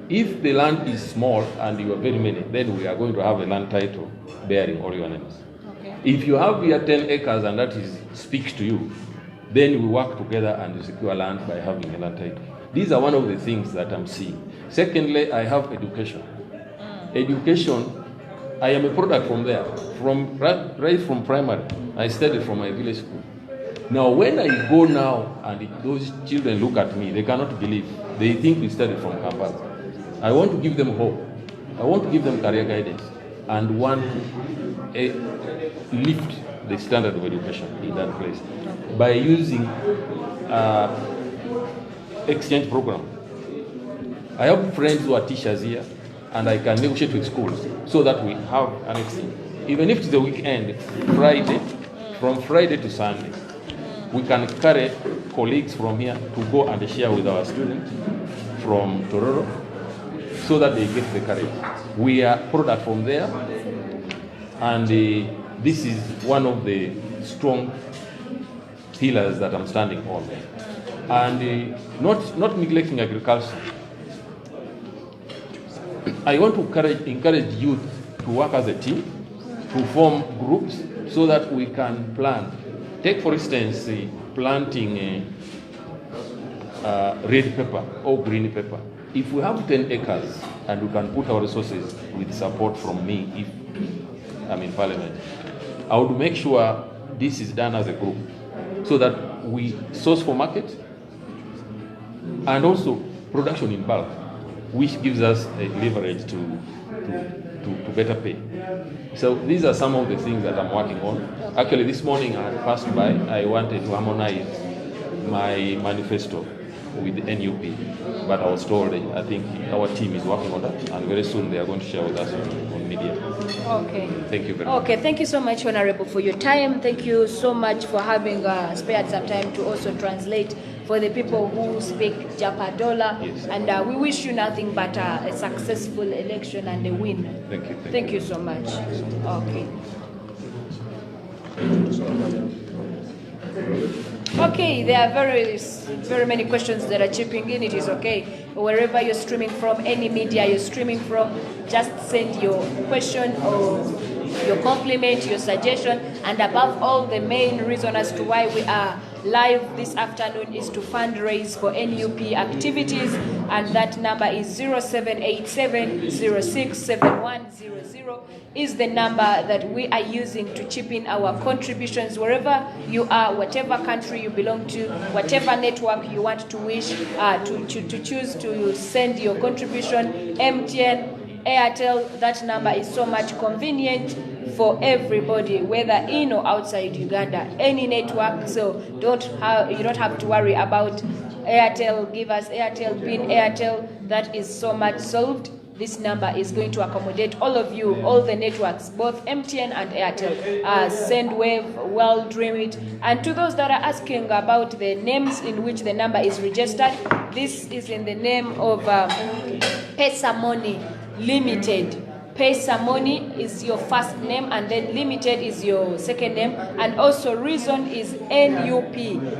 If the land is small and you are very many, then we are going to have a land title bearing all your names. Okay. If you have here 10 acres and that speaks to you, then we work together and secure land by having a land title. These are one of the things that I'm seeing. Secondly, I have education. Education, I am a product from there. Right from primary, I studied from my village school. Now, when I go now and those children look at me, they cannot believe. They think we studied from campus. I want to give them hope. I want to give them career guidance and want to lift the standard of education in that place by using exchange program. I have friends who are teachers here, and I can negotiate with schools so that we have an exchange. Even if it's the weekend, Friday, from Friday to Sunday, we can carry colleagues from here to go and share with our students from Tororo, so that they get the courage. We are product from there, and this is one of the strong pillars that I'm standing on. And not neglecting agriculture. I want to encourage youth to work as a team, to form groups so that we can plant. Take for instance, planting red pepper or green pepper. If we have 10 acres and we can put our resources with support from me, if I'm in parliament, I would make sure this is done as a group so that we source for market and also production in bulk, which gives us a leverage to better pay. So these are some of the things that I'm working on. Actually, this morning I passed by, I wanted to harmonize my manifesto with NUP, but I was told I think our team is working on that, and very soon they are going to share with us on media. Okay. Thank you very much. Okay, thank you so much, Honorable, for your time. Thank you so much for having spared some time to also translate for the people who speak Japadola. Yes. And we wish you nothing but a successful election and a win. Thank you. Thank you so much. Okay. Okay, there are very many questions that are chipping in. It is okay. Wherever you're streaming from, any media you're streaming from, just send your question or your compliment, your suggestion, and above all, the main reason as to why we are live this afternoon is to fundraise for NUP activities, and that number is 0787067100 is the number that we are using to chip in our contributions wherever you are, whatever country you belong to, whatever network you want to wish to choose to send your contribution. MTN, Airtel, that number is so much convenient for everybody, whether in or outside Uganda, any network. So you don't have to worry about Airtel, give us Airtel, pin Airtel. That is so much solved. This number is going to accommodate all of you, all the networks, both MTN and Airtel, Sendwave, World Dream It. And to those that are asking about the names in which the number is registered, this is in the name of Pesa Moni Limited. Pesa Moni is your first name, and then Limited is your second name, and also reason is NUP.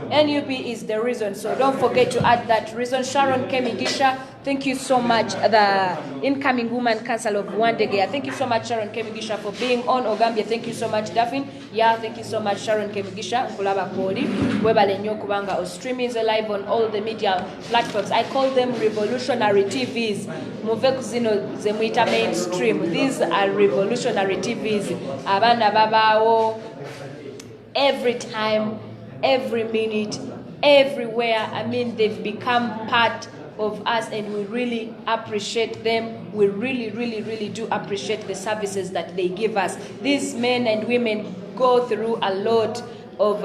NUP is the reason, so don't forget to add that reason. Sharon Kemigisha, thank you so much. The incoming woman council of Wandegea, thank you so much, Sharon Kemigisha, for being on Ogambia. Thank you so much, Daphne. Yeah, thank you so much, Sharon Kemigisha. Kulaba Koli, Webale Nyokubanga, or streaming is live on all the media platforms. I call them revolutionary TVs. Muvekuzino Zemuita mainstream. These are revolutionary TVs. Abana babao, every time, every minute, everywhere. I mean, they've become part of us, and we really appreciate them. We really do appreciate the services that they give us. These men and women go through a lot of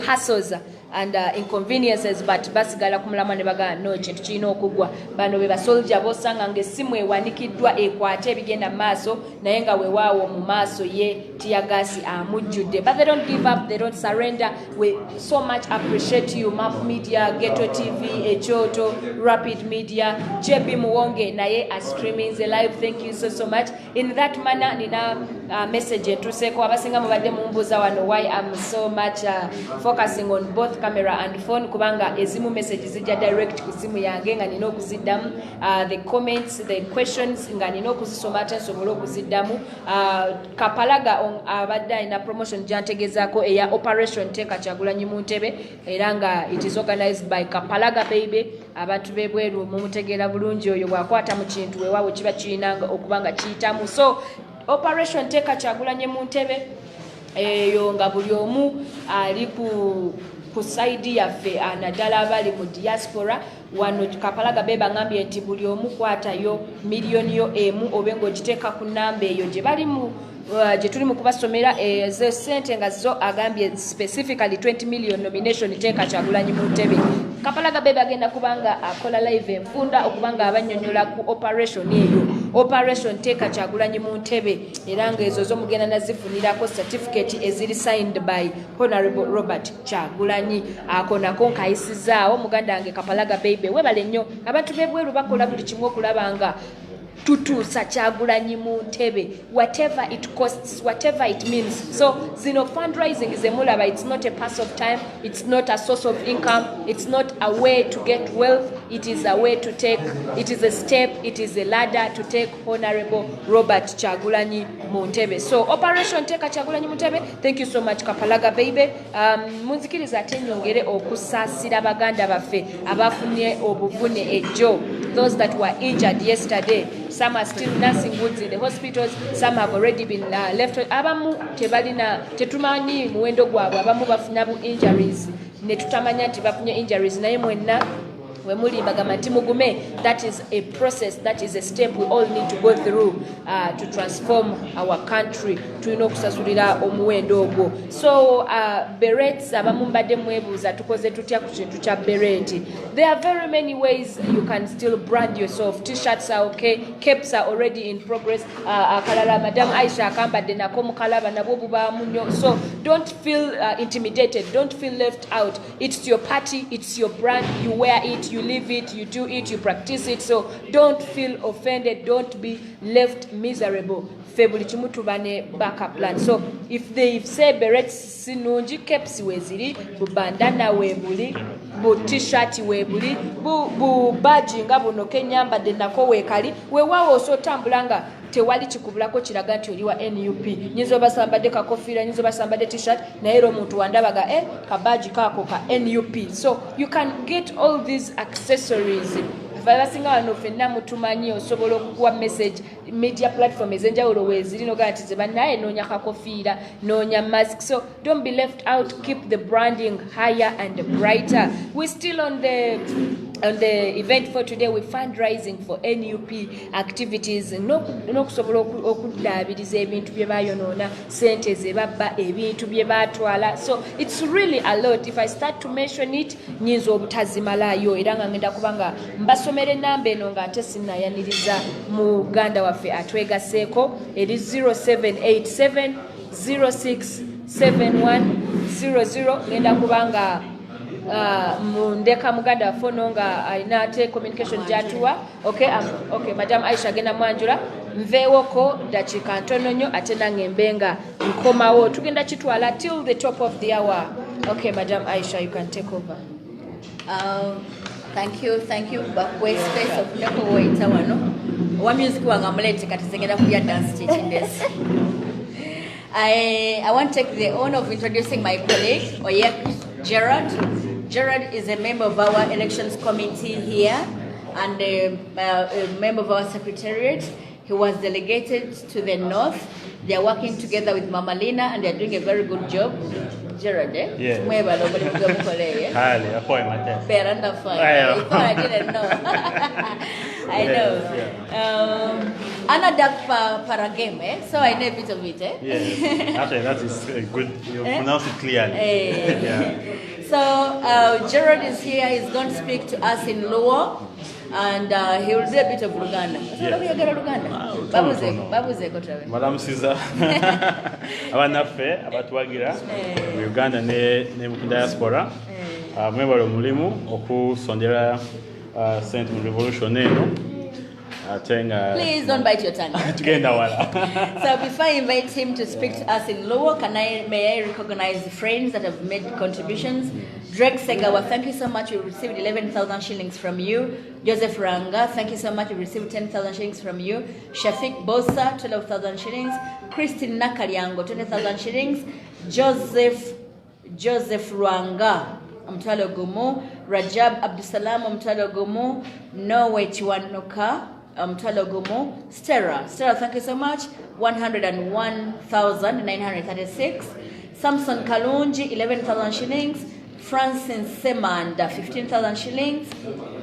hassles and inconveniences, but basigala kumulama ne baga no kintu kirina okugwa. Bano be basoldier bosanga ng'essimu ewanikiddwa ekwate ebigenda mu maaso naye nga weewaawo mu maaso ye tiyagasi amujjudde. But they don't give up, they don't surrender. We so much appreciate you, Map Media, Ghetto TV, Echoto, Rapid Media, JB Muwonge naye a streaming the live. Thank you so much. In that manner, nina message entuseko abasinga mubadde mumbuuza wano why I'm so much focusing on both camera and phone, kubanga ezimu messages zijja direct ku simu yange nga nina okuziddamu, the comments, the questions nga nina okuzisoma ate nsobole okuziddamu. Kapalaga abadde alina promotion gyantegezaako eya Operation Teeka Kyagulanyi mu Ntebe, era nga it is organized by Kapalaga Baby. Abantu b'ebweru mumutegeera bulungi, oyo bw'akwata mu kintu weewaawo kiba kirinanga okuba nga kiyitamu. So Operation Teeka Kyagulanyi mu Ntebe eyo nga buli omu ali ku saidi yaffe naddala abali mu diaspora wano Kapalaga Beba ngambye nti buli omu kwatayo miliyoni yo emu obe ng'ogiteeka ku nnamba eyo gye bali mu gye tuli mu kubasomera ze ssente nga zo agambye specifically 20 million nomination Teeka Kyagulanyi mu Ntebe. Kapalaga Beba agenda kubanga akola live enfunda okubanga abannyonnyola ku operation eyo, Operation Teeka Kyagulanyi mu Ntebe, era nga ezo zo mugenda nazifunirako certificate eziri signed by Honorable Robert Kyagulanyi. Ako nako nkayisizaawo muganda wange Kapalaga Baby, webale nnyo. Abantu b'ebweru bakola buli kimu okulabanga tutuusa Kyagulanyi mu Ntebe, whatever it costs, whatever it means. So zino fundraising is a mulaba. It's not a pass of time, it's not a source of income, it's not a way to get wealth, it is a way to take, it is a step, it is a ladder to take Honorable Robert Kyagulanyi mu Ntebe. So Operation Teeka Kyagulanyi mu Ntebe, thank you so much Kapalaga Baby. Munzikiriza ate nyongere okusaasira baganda baffe abafunye obuvune ejjo, those that were injured yesterday. Some are still nursing goods in the hospitals, some have already been left. Abamu tetumanyi muwendo gwabwe, abamu bafuna bu injuries ne tutamanya nti bafunye injuries, naye mwenna That is a process, that is a step we all need to go through to transform our country. So berets there are very many ways you can still brand yourself. T-shirts are okay, capes are already in progress. So don't feel intimidated, don't feel left out. It's your party, it's your brand, you wear it, you live it, you do it, you practice it. So don't feel offended, don't be left miserable. Backup plan. So if they say berets sinungi, caps weziri, bu bandana webuli, bu t-shirt webuli, bu badge nga buno kenyamba de nako wekali, wewawo so tambulanga tewali kikubulako kiraga nti oli wa NUP. Nyinza basambadde kakofiira, nyinza basambadde t-shirt, naye era omuntu wandabaga kabaji kako ka NUP. So you can get all these accessories. Vabasinga wano fenna mutumanyi osobola okukuwa message media platform ezenjawulo weeziri nogaa nti naye noonya kakofiira, noonya mask. So don't be left out, keep the branding higher and brighter. We're still on the event for today. We're fundraising for NUP activities. N'okusobola okuddaabiriza ebintu bye bayonoona, sente ze babba, ebintu bye baatwala. So it's really a lot. If I start to mention it, nyinza obutazimalayo era nga ngenda kubanga mbasomera ennamba eno nga ate sinnayaniriza muganda waffe atwegaseeko eri 0787 067100. ngenda kubanga mundeka muganda wafono nga alina ate communication jatuwa. Okay, Madam Aisha genda mwanjula nveewoko dakiika ntono nnyo ate nange mbenga nkomawo tugenda kitwala till the top of the hour. Okay, Madam Aisha, you can take over. Thank you bakwe space okudako woyita wano owa music wange amulete kati zegenda kuya dance teaching this. I want to take the honor of introducing my colleague Oyek Gerard. Gerard is a member of our elections committee here and a member of our secretariat. He was delegated to the north. They are working together with Mama Lina and they are doing a very good job. Gerard, eh? Yes. Highly, I point my test. Beranda fine. I didn't know. I know. Anadak para game, eh? So I know a bit of it, eh? Yes. Actually, that is good. You pronounce it clearly. Yeah. So Gerard is here. He's going to speak to us in Luo. And he will do a bit of Luganda. Madam Caesar, abanaffe abatwagira mu Uganda ne mu diaspora mwebale omulimu okusondera sente mu revolution eno. Please don't bite your tongue. So before I invite him to speak to us in Luo, may I recognize the friends that have made contributions. Drake Segawa, thank you so much. We received 11,000 shillings from you. Joseph Ranga, thank you so much. We received 10,000 shillings from you. Shafiq Bosa, 12,000 shillings. Christine Nakalyango, 20,000 shillings. Joseph Ranga, Mtalo Gomo. Rajab Abdusalam, Mtalo Gomo. Noe Chiwanoka, Mtalo Gomo. Stella, thank you so much. 101,936. Samson Kalunji, 11,000 shillings. Francis Semanda, 15,000 shillings.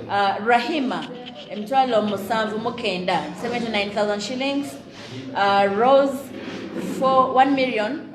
Rahima Mtwalo Musanvu Mukenda, 79,000 shillings. Rose for 1 million,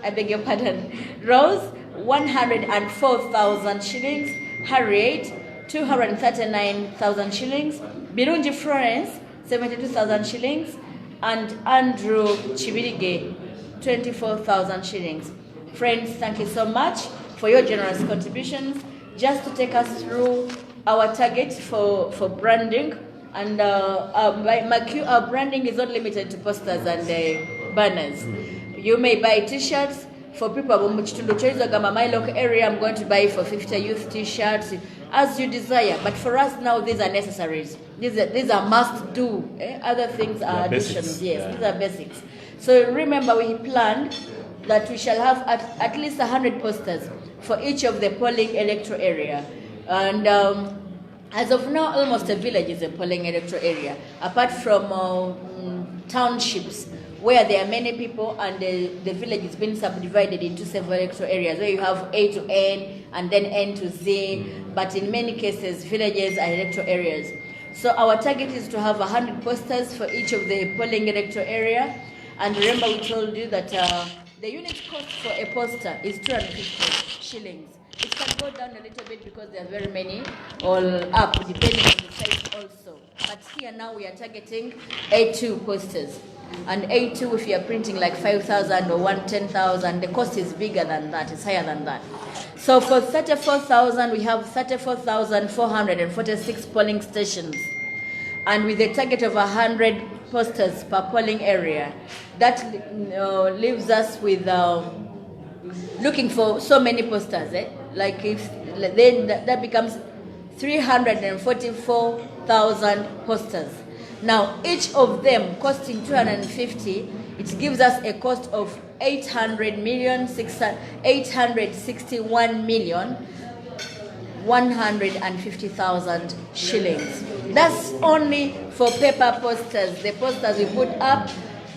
I beg your pardon. Rose 104,000 shillings. Harriet 239,000 shillings. Birunji Florence 72,000 shillings. And Andrew Chibirige 24,000 shillings. Friends, thank you so much for your generous contributions. Just to take us through our target for branding, and our branding is not limited to posters and banners. You may buy t-shirts for people who my local area. I'm going to buy for 50 youth t-shirts as you desire. But for us now, these are necessaries. These are must do. Other things are additions. Yes, yeah. These are basics. So remember, we planned that we shall have at least 100 posters for each of the polling electoral area. And as of now, almost a village is a polling electoral area. Apart from townships where there are many people and the village is being subdivided into several electoral areas where you have A to N and then N to Z, but in many cases villages are electoral areas. So our target is to have 100 posters for each of the polling electoral area. And remember we told you that the unit cost for a poster is 250 shillings. It can go down a little bit because there are very many, all up depending on the size also. But here now we are targeting A2 posters. And A2, if you are printing like 5,000 or 10,000, the cost is bigger than that, it's higher than that. So for 34,000, we have 34,446 polling stations. And with a target of 100 posters per polling area, that leaves us with looking for so many posters. Like if then that becomes 344,000 posters. Now, each of them costing 250, it gives us a cost of 861,150,000 shillings. That's only for paper posters, the posters we put up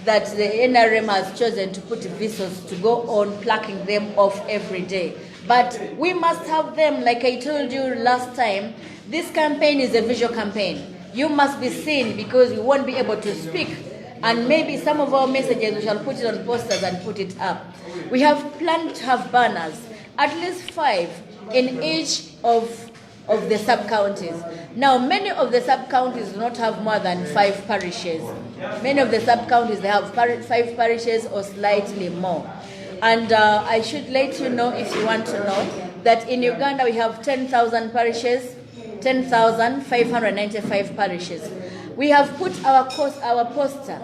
that the NRM has chosen to put vessels to go on plucking them off every day. But we must have them, like I told you last time, this campaign is a visual campaign. You must be seen because we won't be able to speak. And maybe some of our messages we shall put it on posters and put it up. We have planned to have banners, at least 5 in each of the sub-counties. Now, many of the sub-counties do not have more than 5 parishes. Many of the sub-counties, they have 5 parishes or slightly more. And I should let you know, if you want to know, that in Uganda we have 10,000 parishes, 10,595 parishes. We have put our poster,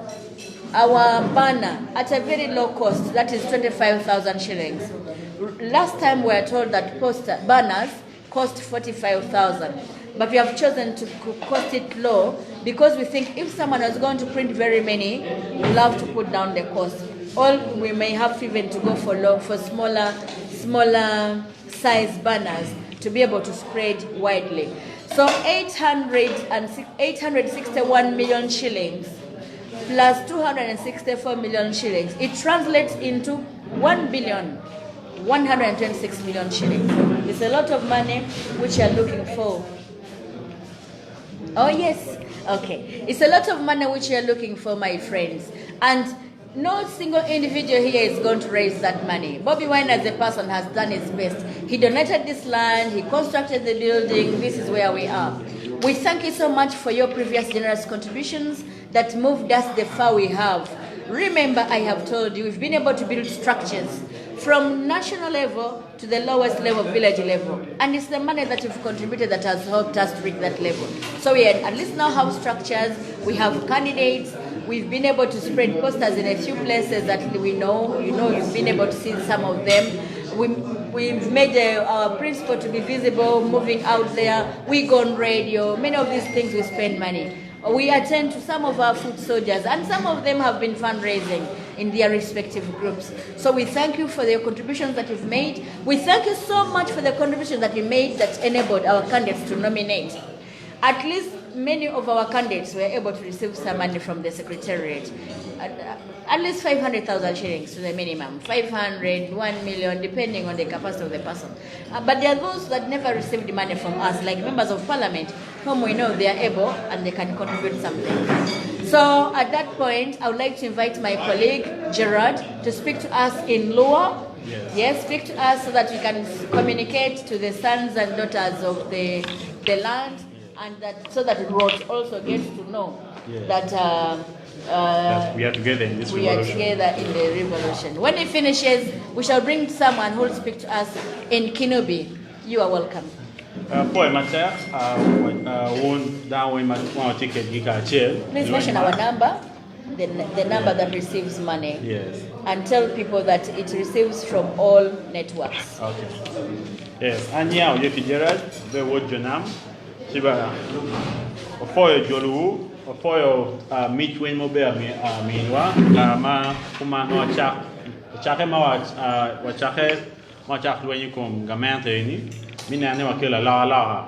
our banner at a very low cost, that is 25,000 shillings. Last time we were told that banners cost 45,000, but we have chosen to cost it low because we think if someone is going to print very many, we'll have to put down the cost. Or we may have even to go for smaller size banners to be able to spread widely. So 861 million shillings plus 264 million shillings, it translates into 1,126 million shillings. It's a lot of money which you're looking for. Oh yes, okay. It's a lot of money which you're looking for, my friends. And no single individual here is going to raise that money. Bobby Wine as a person has done his best. He donated this land, he constructed the building, this is where we are. We thank you so much for your previous generous contributions that moved us the far we have. Remember, I have told you, we've been able to build structures from national level to the lowest level, village level. And it's the money that you've contributed that has helped us to reach that level. So we at least now have structures, we have candidates, we've been able to spread posters in a few places that we know, you've been able to see some of them. We've made our principle to be visible, moving out there. We go on radio, many of these things we spend money. We attend to some of our foot soldiers, and some of them have been fundraising in their respective groups. So we thank you for the contributions that you've made. We thank you so much for the contributions that you made that enabled our candidates to nominate. At least many of our candidates were able to receive some money from the Secretariat. At least 500,000 shillings to the minimum, 500, 1 million, depending on the capacity of the person. But there are those that never received money from us, like members of parliament, whom we know they are able and they can contribute something. So at that point, I would like to invite my colleague, Gerard, to speak to us in Lua. Yes, speak to us so that we can communicate to the sons and daughters of the land, and that so that the world also gets to know that we are together in this revolution. We are together in the revolution. When it finishes, we shall bring someone who will speak to us in Kinubi. You are welcome. Please mention our number, the number that receives money. Yes. And tell people that it receives from all networks. Okay. Yes. Anya, you can Gerard, the word Jonam. Sibara. For your Jolu, for your meet when mobile meanwa, ma kuma no chake ma chake when you come gamante ni. Mina ne wakela la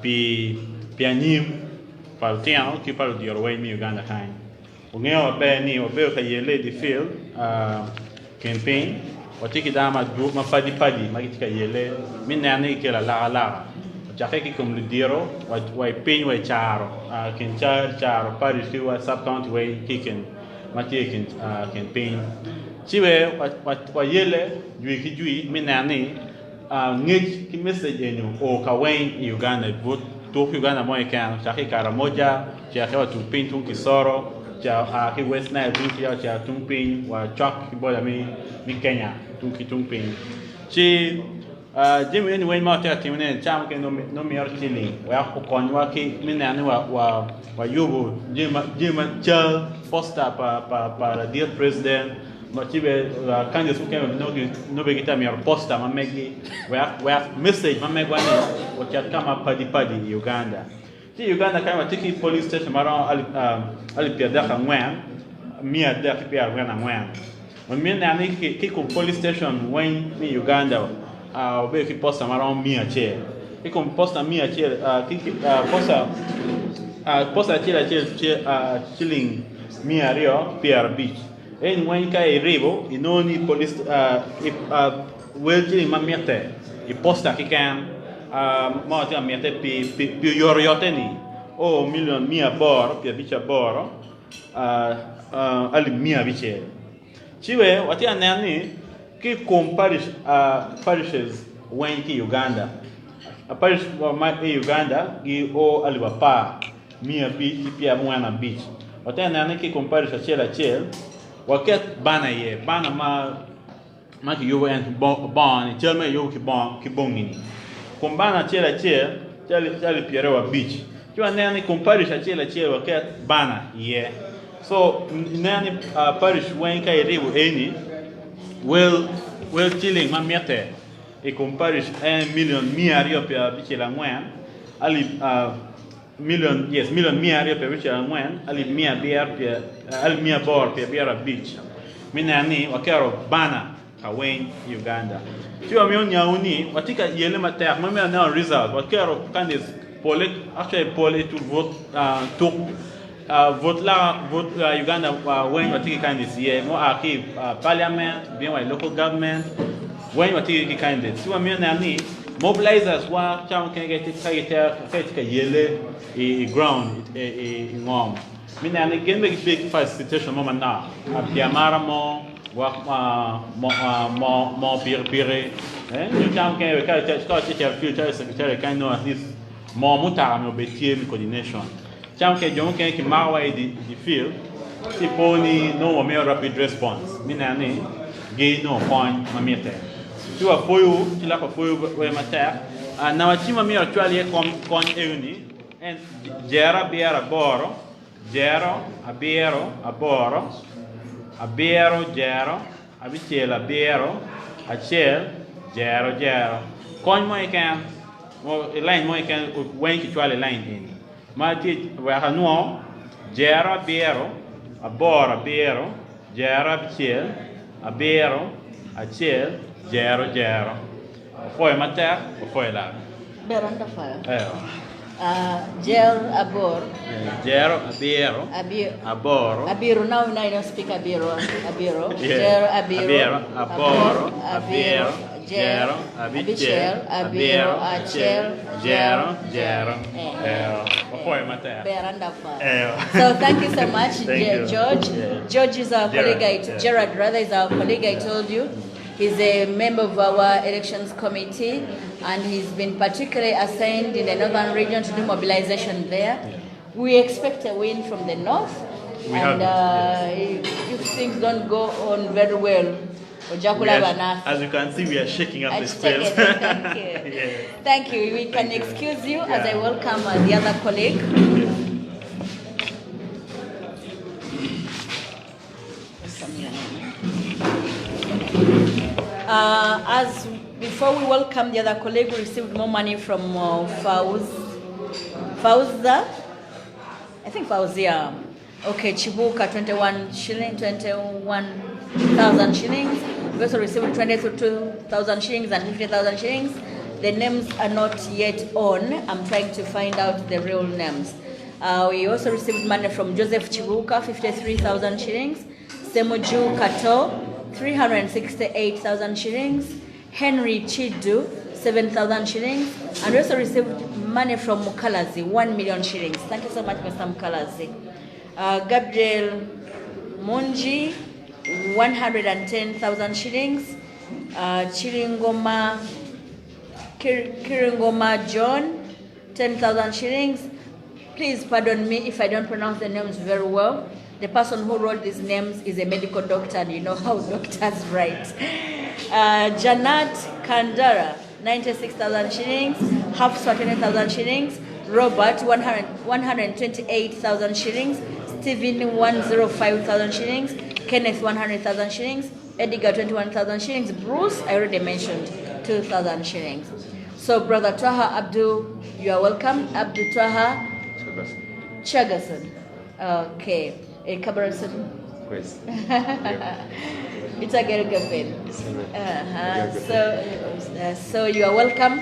pi pianim par tiano ki par di orway mi Uganda kind. ungeo beni obeo ka yele di field campaign watiki dama group ma padi magitika yele minani ke la jake ki kom lidiro wa pin wa charo ken charo parish ki wa sub county wa kiken mati ken campaign chiwe wa yele jui minani ngej ki message enyu o ka wen Uganda vote to Uganda mo kan jake karamoja jake wa tupin tun kisoro ja ki West Nile tunki ja tumpin wa chok ki boda mi Kenya tumpin chi jemi ni wen ma ta timene cham ke no mi artili wa ko konwa ki minani wa yubu jema cha poster pa la dear president motive kanjo su ke no be gita mi poster ma megi wa message ma megwani wa cha kama padi Uganda. Ti Uganda kama tiki police station mara ali piada ka ngwan mia da ki piada ngwan ngwan. When me na ni ki ko police station when ni Uganda obe ki posta mara mia che. Ki ko posta mia che posta chilling mia rio pier beach. En when ka ribo inoni police well chilling ma miete. I posta ki kan ma ti amete pi yoteni o million mia bor pi bicha boro ali mia biche chiwe wati anani ki comparish parishes when ki Uganda a parish ma Uganda gi o alibapa mia bi pia mwana beach wati anani ki comparish chela waket bana ma ki yuwa en bon chelme yuwa ki bongini kumbana chela chali pierewa beach kiwa nani kumparish chela waket bana ye so nani parish wenka iribu eni well chilling mamiete e kumparish 1 million mia rio pia bichela ngwen ali million mia rio pia bichela ngwen ali mia biar pia ali mia bor pia biara beach minani wakero bana kawen Uganda. Tiwa mionya uni watika yele mater mame na result wakero kandis pole to vote Uganda when watiki kandis ye mo aki parliament bien wa local government when watiki kandis tiwa mionya ni mobilizers wa chama kengete kaita yele e ground e ngom mina ni gembe big facilitation mama na apiamara mo mo pire you can future secretary kind know at least more muta me obetie coordination cham ke jon ke mawa di field si poni no me rapid response minani ge no point mamete tu apoio tila ko apoio we mater na wachima mi actually kon euni en gera biara boro gero abiero aboro abero gero abichel abero achel gero kon mo ikan mo line mo ikan wen ki twale line in ma ti wa hanu gero abero aboro abero gero abichel abero achel gero foi mater foi lá beranda fa gel abor gero aboro abiro now I don't speak abiro yeah. gel abiro aboro gero abichel abiro achel gero foi mater beranda fa so thank you so much George. George is our colleague Gerard rather is our colleague I told you. He's a member of our elections committee and he's been particularly assigned in the northern region to do mobilization there. Yeah. We expect a win from the north if things don't go on very well, as you can see we are shaking up this place. Thank you. Yeah. Thank you. We can excuse you as I welcome the other colleague. As before we welcome the other colleague, we received more money from Fauza. I think Fauzia. Okay, Chibuka 21,000 shillings. We also received 22,000 shillings and 50,000 shillings. The names are not yet on. I'm trying to find out the real names. We also received money from Joseph Chibuka, 53,000 shillings. Semuju Kato, 368,000 shillings. Henry Chidu, 7,000 shillings. And we also received money from Mukalazi, 1 million shillings. Thank you so much, Mr. Mukalazi. Gabriel Munji, 110,000 shillings. Kiringoma John, 10,000 shillings. Please pardon me if I don't pronounce the names very well. The person who wrote these names is a medical doctor, and you know how doctors write. Janat Kandara, 96,000 shillings. Hafswa, 20,000 shillings. Robert, 128,000 shillings. Stephen, 105,000 shillings. Kenneth, 100,000 shillings. Edgar, 21,000 shillings. Bruce, I already mentioned, 2,000 shillings. So, Brother Twaha Abdul, you are welcome. Abdul Twaha Chagason. Okay. Kabarasson. Pues. It's a girl campaign. So you are welcome.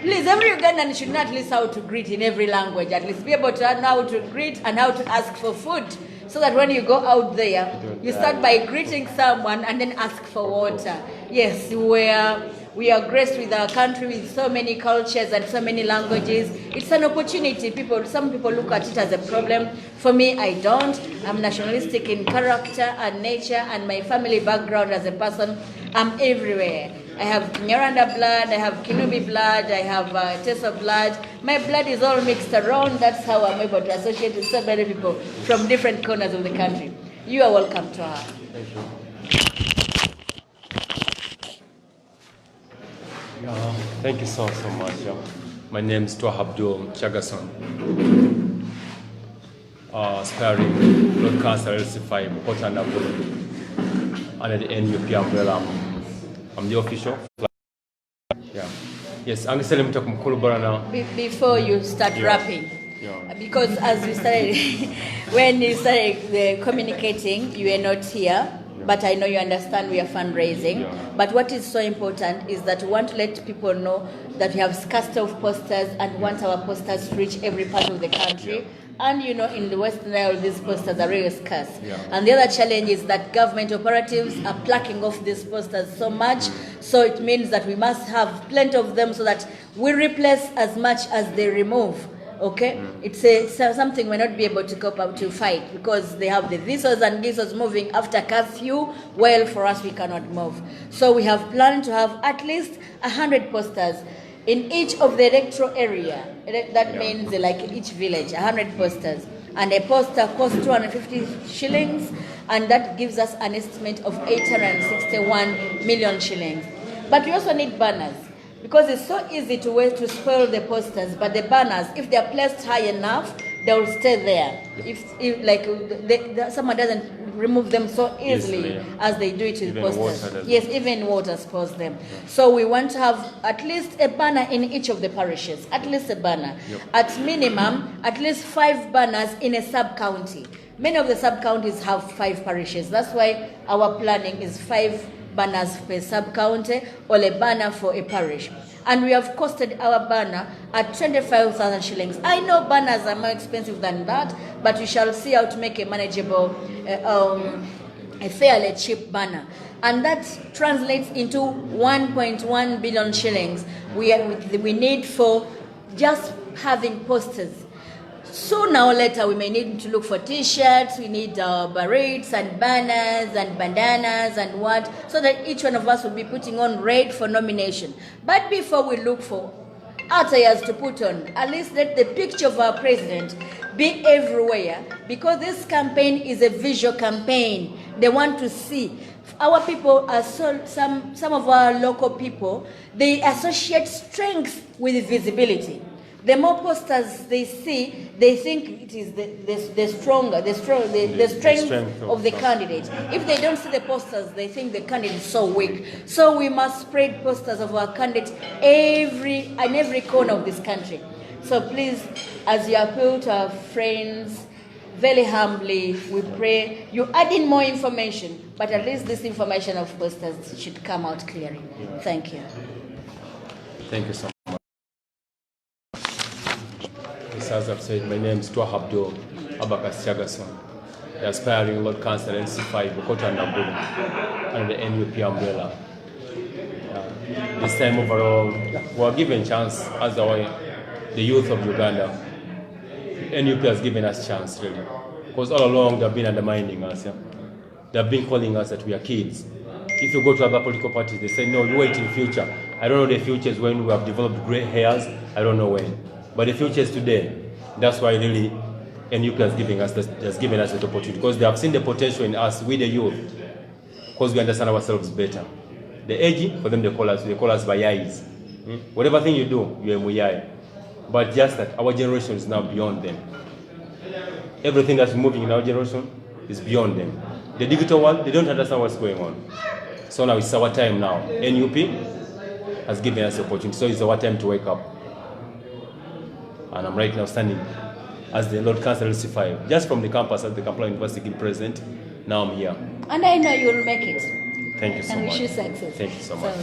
Please, every Ugandan should not list how to greet in every language. At least be able to know how to greet and how to ask for food. So that when you go out there, you start by greeting someone and then ask for water. Yes, we are graced with our country with so many cultures and so many languages. It's an opportunity. Some people look at it as a problem. For me, I don't. I'm nationalistic in character and nature, and my family background as a person. I'm everywhere. I have Nyaranda blood, I have Kinubi blood, I have Tesa blood. My blood is all mixed around. That's how I'm able to associate with so many people from different corners of the country. You are welcome to her. Thank you. Thank you so much. My name is Twaha Abdul Chagason. Aspiring blood cancer LC5 Bokota under the NUP umbrella. I'm the official. Yeah. Yes, I'm selling to Kulubarana. Before you start rapping, because as we started, when you started communicating, you were not here. But I know you understand we are fundraising. Yeah. But what is so important is that we want to let people know that we have scarcity of posters and want our posters to reach every part of the country. Yeah. And you know, in the Western Isle, these posters are really scarce. Yeah. And the other challenge is that government operatives are plucking off these posters so much. So it means that we must have plenty of them so that we replace as much as they remove. Okay, it's something we're not be able to cope up to fight because they have the visas and gisos moving after curfew. Well, for us, we cannot move. So we have planned to have at least 100 posters in each of the electoral area. That means like each village, 100 posters. And a poster costs 250 shillings, and that gives us an estimate of 861 million shillings. But we also need banners. Because it's so easy to spoil the posters, but the banners, if they're placed high enough, they will stay there. If someone doesn't remove them so easily as they do it with posters. Yes, even water spoils them. Yeah. So we want to have at least a banner in each of the parishes, at least a banner. Yep. At minimum, at least 5 banners in a sub-county. Many of the sub-counties have 5 parishes. That's why our planning is 5 banners per sub-county or a banner for a parish. And we have costed our banner at 25,000 shillings. I know banners are more expensive than that, but we shall see how to make a manageable, a fairly cheap banner. And that translates into 1.1 billion shillings we need for just having posters. Sooner or later, we may need to look for T-shirts, we need barrettes and banners and bandanas and what, so that each one of us will be putting on red for nomination. But before we look for attires to put on, at least let the picture of our president be everywhere, because this campaign is a visual campaign. They want to see. Our people are some of our local people, they associate strength with visibility. The more posters they see, they think it is the strength of the candidate. If they don't see the posters, they think the candidate is so weak. So we must spread posters of our candidate in every corner of this country. So please, as you appeal to our friends, very humbly, we pray you add in more information, but at least this information of posters should come out clearly. Thank you. Thank you so much. as I've said, my name is Tua Abdul Abakas Chagason, the aspiring Lord Councillor NC5, Bokota and Nabulu, under the NUP umbrella. This time overall, we are given chance as the youth of Uganda. NUP has given us chance, really. Because all along, they've been undermining us. Yeah? They've been calling us that we are kids. If you go to other political parties, they say, no, you wait in the future. I don't know the future is when we have developed gray hairs. I don't know when. But the future is today. That's why really NUP has given us that opportunity. Because they have seen the potential in us, we the youth. Because we understand ourselves better. The age, for them, they call us Bayais. Whatever thing you do, you're a Muyai. But just that our generation is now beyond them. Everything that's moving in our generation is beyond them. The digital world, they don't understand what's going on. So now it's our time now. NUP has given us the opportunity. So it's our time to wake up. And I'm right now standing as the Lord Councillor LC5, just from the campus at the Kampala University President. Now I'm here. And I know you'll make it. Thank you so much. And wish you success. Thank you so much.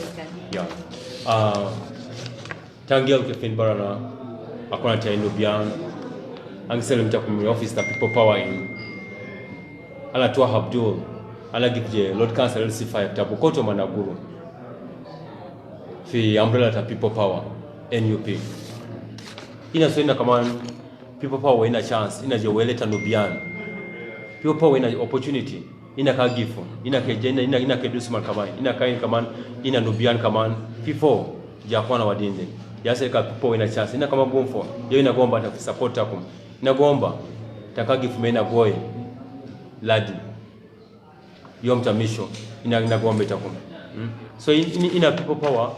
Yeah. Tangiel Kefin Barana, Akona Taino Bian, Anselm Takum office the people power in Ala Tua Abdul, Ala Gipje, Lord Councillor LC5, Tabukoto Managuru, the umbrella ta people power, NUP. Ina so ina kaman people power ina chance, ina je weleta Nubian. People power ina opportunity. Ina kagifu, ina kejena, ina kedusi makamai, ina kain kaman, ina Nubian kaman, people jakwana wadinde. Yase ka people ina chance, ina kama gomfo, yo ina gomba ta support akum. Ina gomba takagifu mena goy ladi. Yo mtamisho, ina gomba itakum. So ina people power,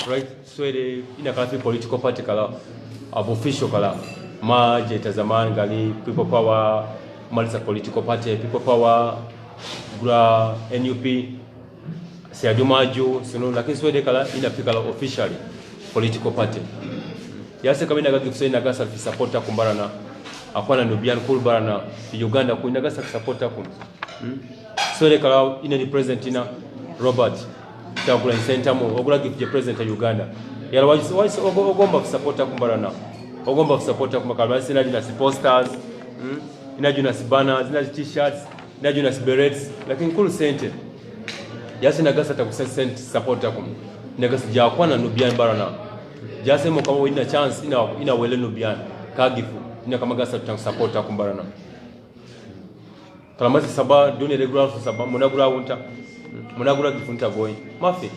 right? So ina kafi political party kala, official kala, ma jeta zaman gali people power, malisa political party, people power. Gura NUP Siadumaju sino lakini swede kala inafika officially political party yase kama inaga kusema gasa supporta kumbarana akwana Nubian kulbarana Uganda ku inaga supporta ku swede kala ina represent ina Robert Tagula center mo ogula gifje president ya Uganda yala wise ogomba supporta kumbarana ogomba supporta kumakala sina jina posters ina jina banners ina t-shirts Najuna berets lakini kulu sente yase nagasa takusent support akum nagasa jakwana Nubian barana jase mo kama ina chance ina wele Nubian kagifu ina kama gasa tutang support akum barana kalamasi saba doni regular saba munagura unta munagura gifunta boy mafi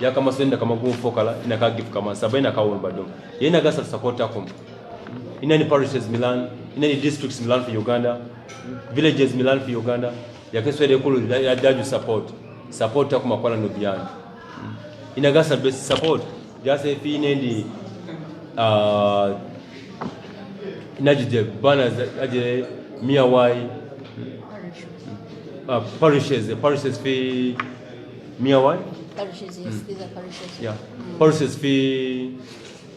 ya kama senda kama gumfokala ina kagifu kama saba ina kawon badom ina gasa support akum ina ni parishes Milan ina ni districts Milan for Uganda villages Milan for Uganda yakeswede kulu ya daju support kuma kwa Nubian inagasa best support just if inendi inajide banners aje miawai parishes fi miawai Parishes, yes, these are parishes. Yeah, parishes fi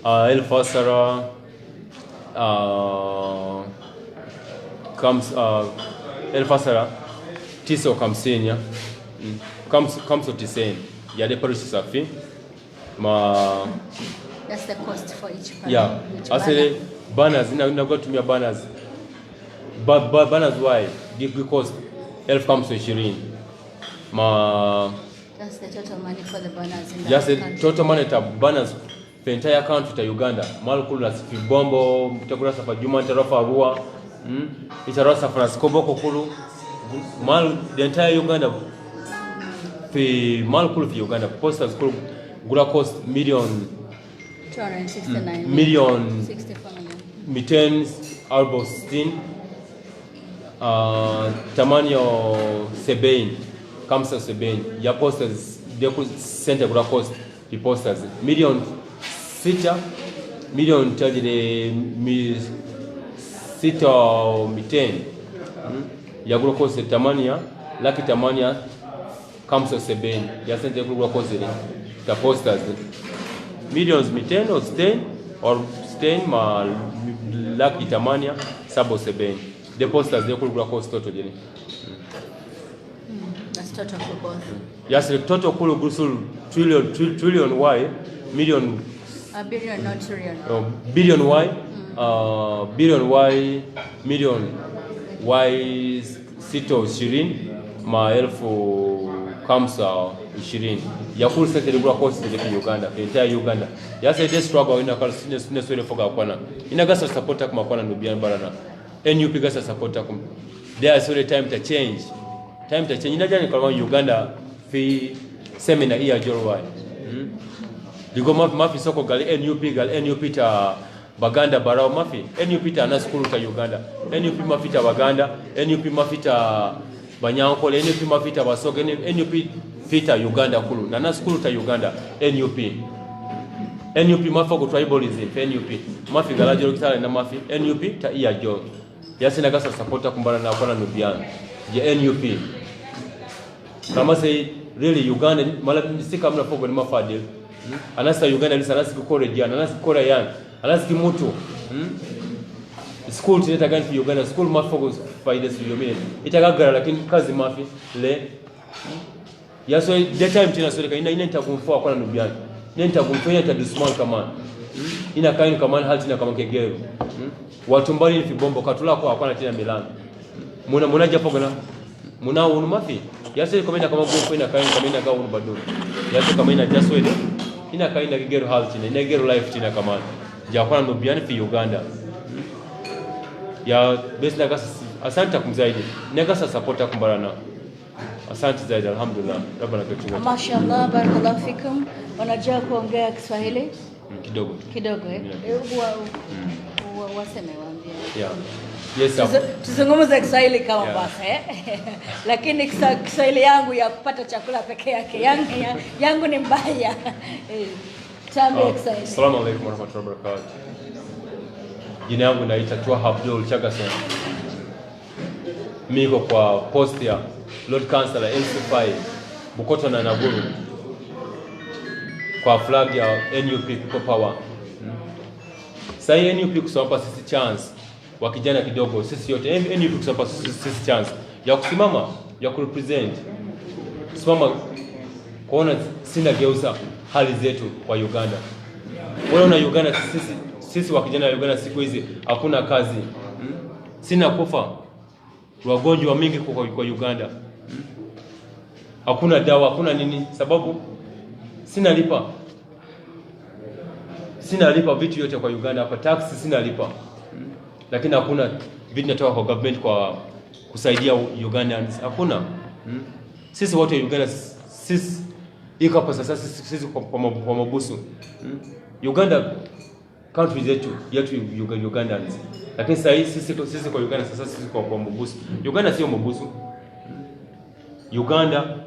El Fasara comes El Fasara Tiso Kamsenia comes to Tisen. Yeah, the parishes are fee. That's the cost for each parish. Yeah, I say banners. Now go to me banners. But banners why? Because elf comes to Shirin. That's the total money for the banners in just the country. total money to banners for the entire country to Uganda. Malkulu na Fibombo, mtakura safa Juma Tarafa Rua, itarasa Franskobo Kokulu. The entire Uganda. For Malkulu for Uganda, posters could cost $269 million. 64 million. Mitens Albostin, Tamanyo Sebain, Kamsa Sebain. Your posters they could send a cost. The posters million charge the sita miten. Your cost Tamania, Lucky Tamania. Kamsa Sebain. You send a cost the posters. Millions miten or stain ma Lucky Tamania Sabo Sebain. The posters they could cost total. That's total for both. Yes, the total kulu gusul trillion Y million A billion, not trillion. Billion Y, billion Y, million Y sito 20 maelfu kamsa 20 yakulu sasa ile course ya Uganda entire Uganda yasa ile struggle ina kala sine swele foga kwana ina gasa support kuma kwana nubian barana NUP gasa support kuma there is time to change ina jani kwa Uganda fi seminar ya Jorwai digo mafi soko gali NUP ta Baganda barao mafi NUP ta na school ta Uganda NUP mafi ta Baganda NUP mafi ta Banyanko NUP mafi ta Basoga NUP fita Uganda kulu na school ta Uganda NUP mafi ko tribalism NUP mafi galajo kitale na mafi NUP ta iya jo yasina gasa supporta kumbana na kona nubiana je NUP kama say really Uganda mala sika mna fogo ni mafadil anasa Uganda lisa anasi kukore jana anasi kukore yana anasi kimutu school tineta gani fi Uganda school mafogo faida studio mine itagagara lakini kazi mafi le yaso the time tina soleka ina nitakumfua kwa nubiana nitakumfanya ta small command ina kaini command halt ina kama kegero watu mbali ni fibombo katula kwa hapana tena milango muna japo gana muna unu mafi yaso komenda kama gomfo ina kaini kama ina ga unu bado yaso kama ina just wede ina kaina kegero halt ina gero life tina kama jakwana nubiana fi Uganda ya besi na gasa asante kumzaidi na gasa supporta kumbarana asante zaidi alhamdulillah rabbana kachunga mashallah barakallahu fikum wanajua kuongea Kiswahili kidogo waseme waambie yeah yes tuzungumze Kiswahili kama basi lakini Kiswahili yangu ya kupata chakula peke yake yangu ni mbaya tambe Kiswahili. Assalamu alaykum warahmatullahi wabarakatuh. Jina yangu naitwa Twa Abdul Chagason. Miko kwa post ya Lord Councillor MC5 Bukoto na Naguru kwa flag ya NUP People Power. Sasa NUP kusawapa sisi chance wa kijana kidogo sisi yote NUP kusawapa sisi chance ya kusimama ya kurepresent simama kuona sina geuza hali zetu kwa Uganda. Unaona Uganda sisi wa kijana wa Uganda siku hizi hakuna kazi. Sina kufa. Wagonjwa mingi kwa Uganda. Hakuna dawa, hakuna nini sababu sina lipa vitu yote kwa Uganda hapa tax sina lipa. Lakini hakuna vitu natoka kwa government kwa kusaidia Ugandans. Hakuna. Sisi wote Uganda sisi iko hapa sasa sisi kwa mabusu. Uganda country zetu Ugandans. Lakini sasa sisi kwa Uganda sasa sisi kwa mabusu. Uganda sio mabusu. Uganda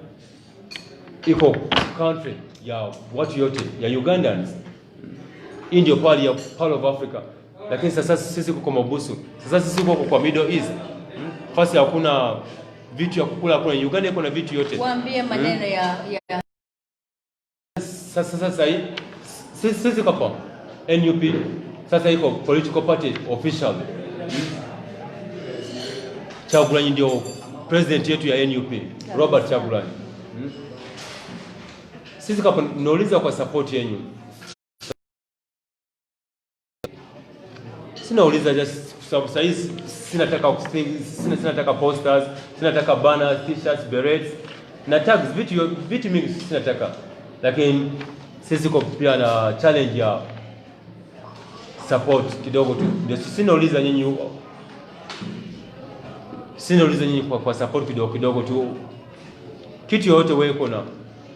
iko country ya watu yote ya Ugandans. Ndio part of Africa. Lakini sasa sisi kwa mabusu. Sasa sisi kwa Middle East. Fasi hakuna vitu ya kukula, hakuna Uganda iko na vitu yote. Waambie maneno ya sasa hii sisi kwa NUP sasa iko political party official. Chagulanyi ndio president yetu ya NUP Robert Chagulanyi. Sisi kwa nauliza kwa support yenu. Sinauliza just sasa hizi sinataka posters, sinataka banners, t-shirts, berets na tags vitu mingi sinataka. Lakini sisi kwa pia na challenge ya support kidogo tu. Ndio sinauliza nyinyi kwa support kidogo tu. Kitu yote wewe kuna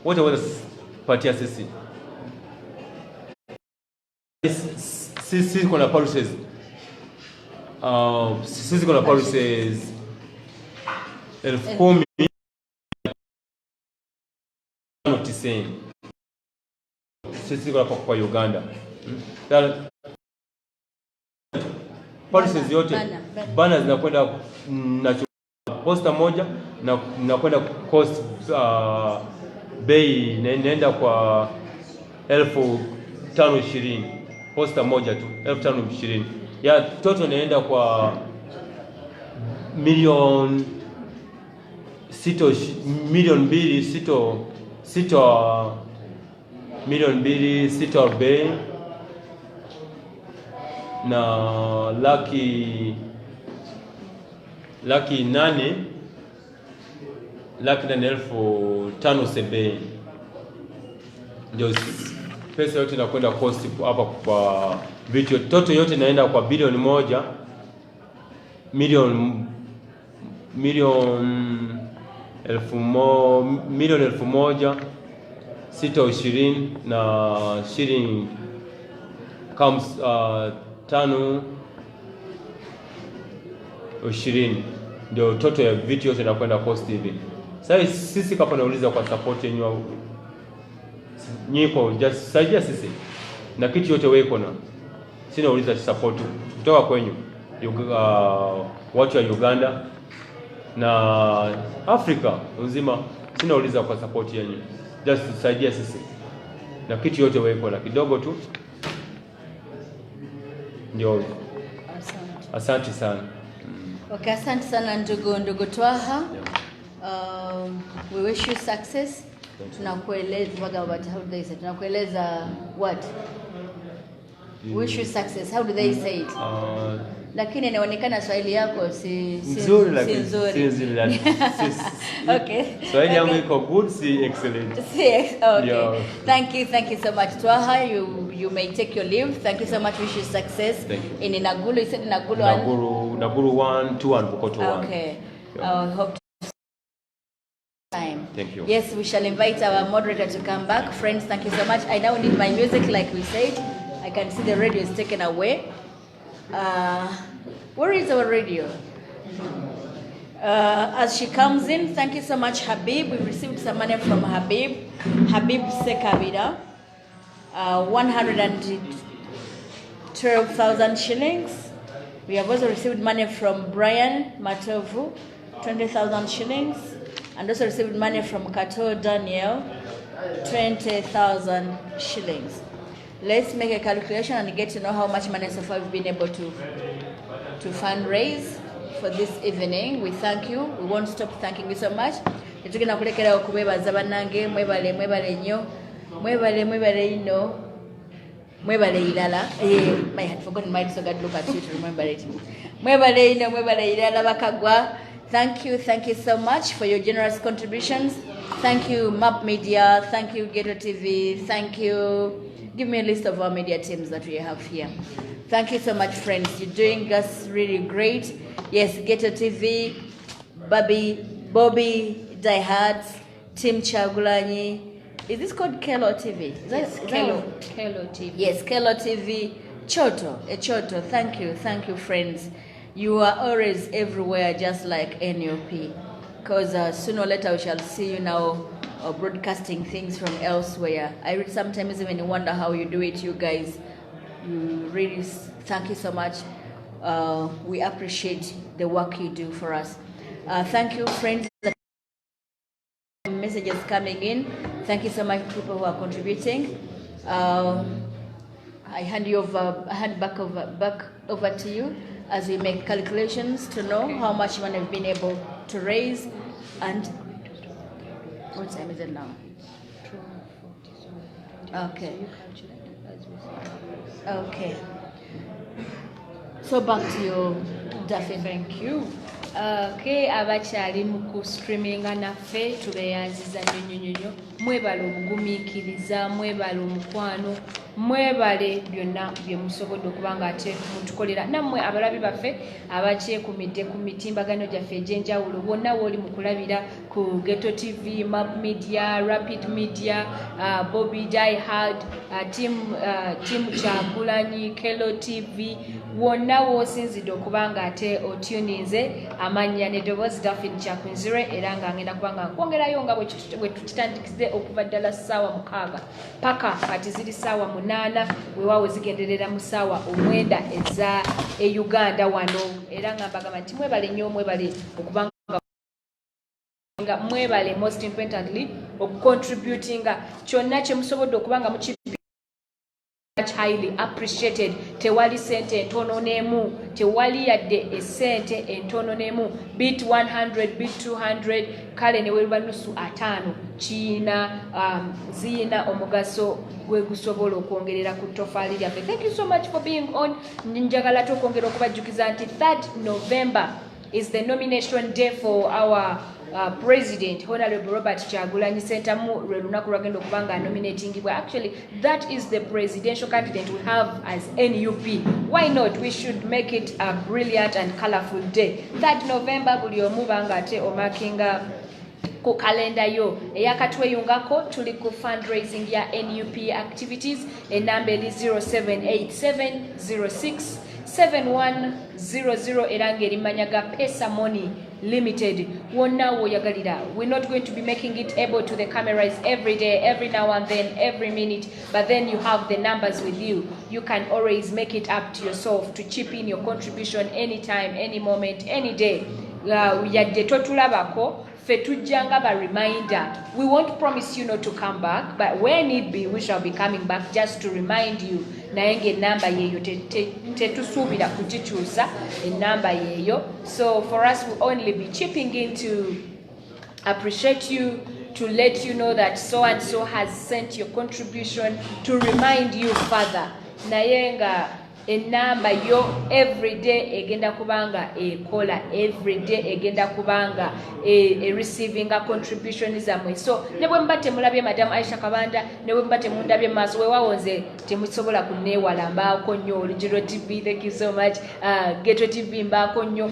wote patia sisi. Sisi kuna policies. Sisi kuna policies 10,090 sisi kwa Uganda. Policies yote bana zinakwenda na posta moja na kwenda cost bei inaenda kwa 1520 posta moja tu 1520 ya total inaenda kwa milioni 2 sito bei na laki nane elfu tano sebeni. Ndio pesa yote inakwenda cost hapa kwa vitu toto yote inaenda kwa bilioni moja milioni elfu moja 620 na shilingi comes 520 ndio toto ya vitu yote inakwenda cost hivi. Sasa sisi kama nauliza kwa support yenu nyiko just saidia sisi na kitu yote wewe na sina uliza support kutoka kwenyu watu wa Uganda na Afrika nzima, sina uliza kwa support yenu, just saidia sisi na kitu yote wewe na kidogo tu ndio. Asante sana. Okay, asante sana ndugu Twaha. We wish you success. Tunakueleza what? Wish you success. How do they say it? Lakini inaonekana Swahili yako si nzuri. Okay. Swahili yangu iko good, si excellent. Okay. Yeah. Thank you so much Twaha. You may take your leave. Thank you so much. Wish you success. In Naguru. You said Naguru 1, 2 and Bukoto 1. Okay. Yeah. Hope time. Thank you. Yes, we shall invite our moderator to come back. Friends, thank you so much. I now need my music, like we said. I can see the radio is taken away. Where is our radio? As she comes in, thank you so much, Habib. We received some money from Habib Sekabida, 112,000 shillings. We have also received money from Brian Matovu, 20,000 shillings. And also received money from Kato Daniel, 20,000 shillings. Let's make a calculation and get to know how much money so far we've been able to fundraise for this evening. We thank you. We won't stop thanking you so much. Mwebale ilala. I had forgotten mine, so God look at you to remember it. Mwebale ilala bakagwa. Thank you so much for your generous contributions. Thank you, MAP Media. Thank you, Ghetto TV. Thank you. Give me a list of our media teams that we have here. Thank you so much, friends. You're doing us really great. Yes, Ghetto TV, Bobby, Diehards, Tim Chagulanyi. Is this called Kelo TV? Kelo TV. Yes, Kelo TV. Choto. Thank you, friends. You are always everywhere, just like NUP. Because sooner or later we shall see you now broadcasting things from elsewhere. I sometimes even wonder how you do it, you guys. You really, thank you so much. We appreciate the work you do for us. Thank you, friends. Messages coming in. Thank you so much, people who are contributing. I hand back over to you as we make calculations to know how much money we've been able to raise. And what time is it now? 12:40. Okay. So back to you, Daphne. Thank you. Okay, abakyali mu streaminga naffe tubeyanziza nnyo. Mwebale obugumiikiriza, mwebale omukwano, mwebale byonna bye musobodde okubanga ate mutukolera. Nammwe abalabi baffe abakyekuumidde ku mitimbagano gyaffe egy'enjawulo bonna wooli mu kulabira ku Ghetto TV, MAP Media, Rapid Media, Bobby Diehard, Tim Kyagulanyi, Kelo TV, wonna woosinzidde okubanga ate otuninze amannya n'eddoboozi Daphne Kyakunzire era nga ngenda kubanga nkwongerayo nga bwe tukitandikize okuva ddala ssaawa 6 paka kati ziri ssaawa 8 weewaawo zigenderera mu ssaawa 9 eza Uganda wano era nga mbagamba nti mwebale nnyo mwebale okubanga mwebale most importantly okucontributinga kyonna kye musobodde okubanga muki much highly appreciated. Tewali sente entono nemu, tewali yadde esente entono nemu, bit 100, bit 200, kale ne weruba nusu atano, china zina omugaso gwe gusobola okwongerera ku tofali lyaffe. Thank you so much for being on. Njagala twongera okubajjukiza nti 3rd November is the nomination day for our President Honorable Robert Kyagulanyi Ssentamu lwe lunaku lwagenda okubanga nominatingibwa. Actually, that is the presidential candidate we have as NUP. Why not? We should make it a brilliant and colorful day. 3rd November buli omu banga ate omakinga ku kalenda yo eyakatweyungako. Tuli ku fundraising ya NUP activities, enamba eri 0787067100 era ng'erimanya ga Pesa Moni Limited. Wonna woyagalira. We're not going to be making it able to the cameras every day, every now and then, every minute, but then you have the numbers with you. You can always make it up to yourself to chip in your contribution anytime, any moment, any day. Yadde totulabako fetujanga ba reminder. We won't promise you not to come back, but when need be, we shall be coming back just to remind you. Naenge namba yeyo tetusubira kugikyusa enamba yeyo. So for us, we'll only be chipping in to appreciate you, to let you know that so and so has sent your contribution, to remind you further. Nayenga enamba yo everyday egenda kubanga ekola, everyday egenda kubanga receiving a contribution zamwe. So nebwe mbate mulabye Madam Aisha Kabanda, nebwe mbate mundabye maso we wawonze temusobola kunewala mbako nnyo Olugero TV. Thank you so much. Ghetto TV mbako nnyo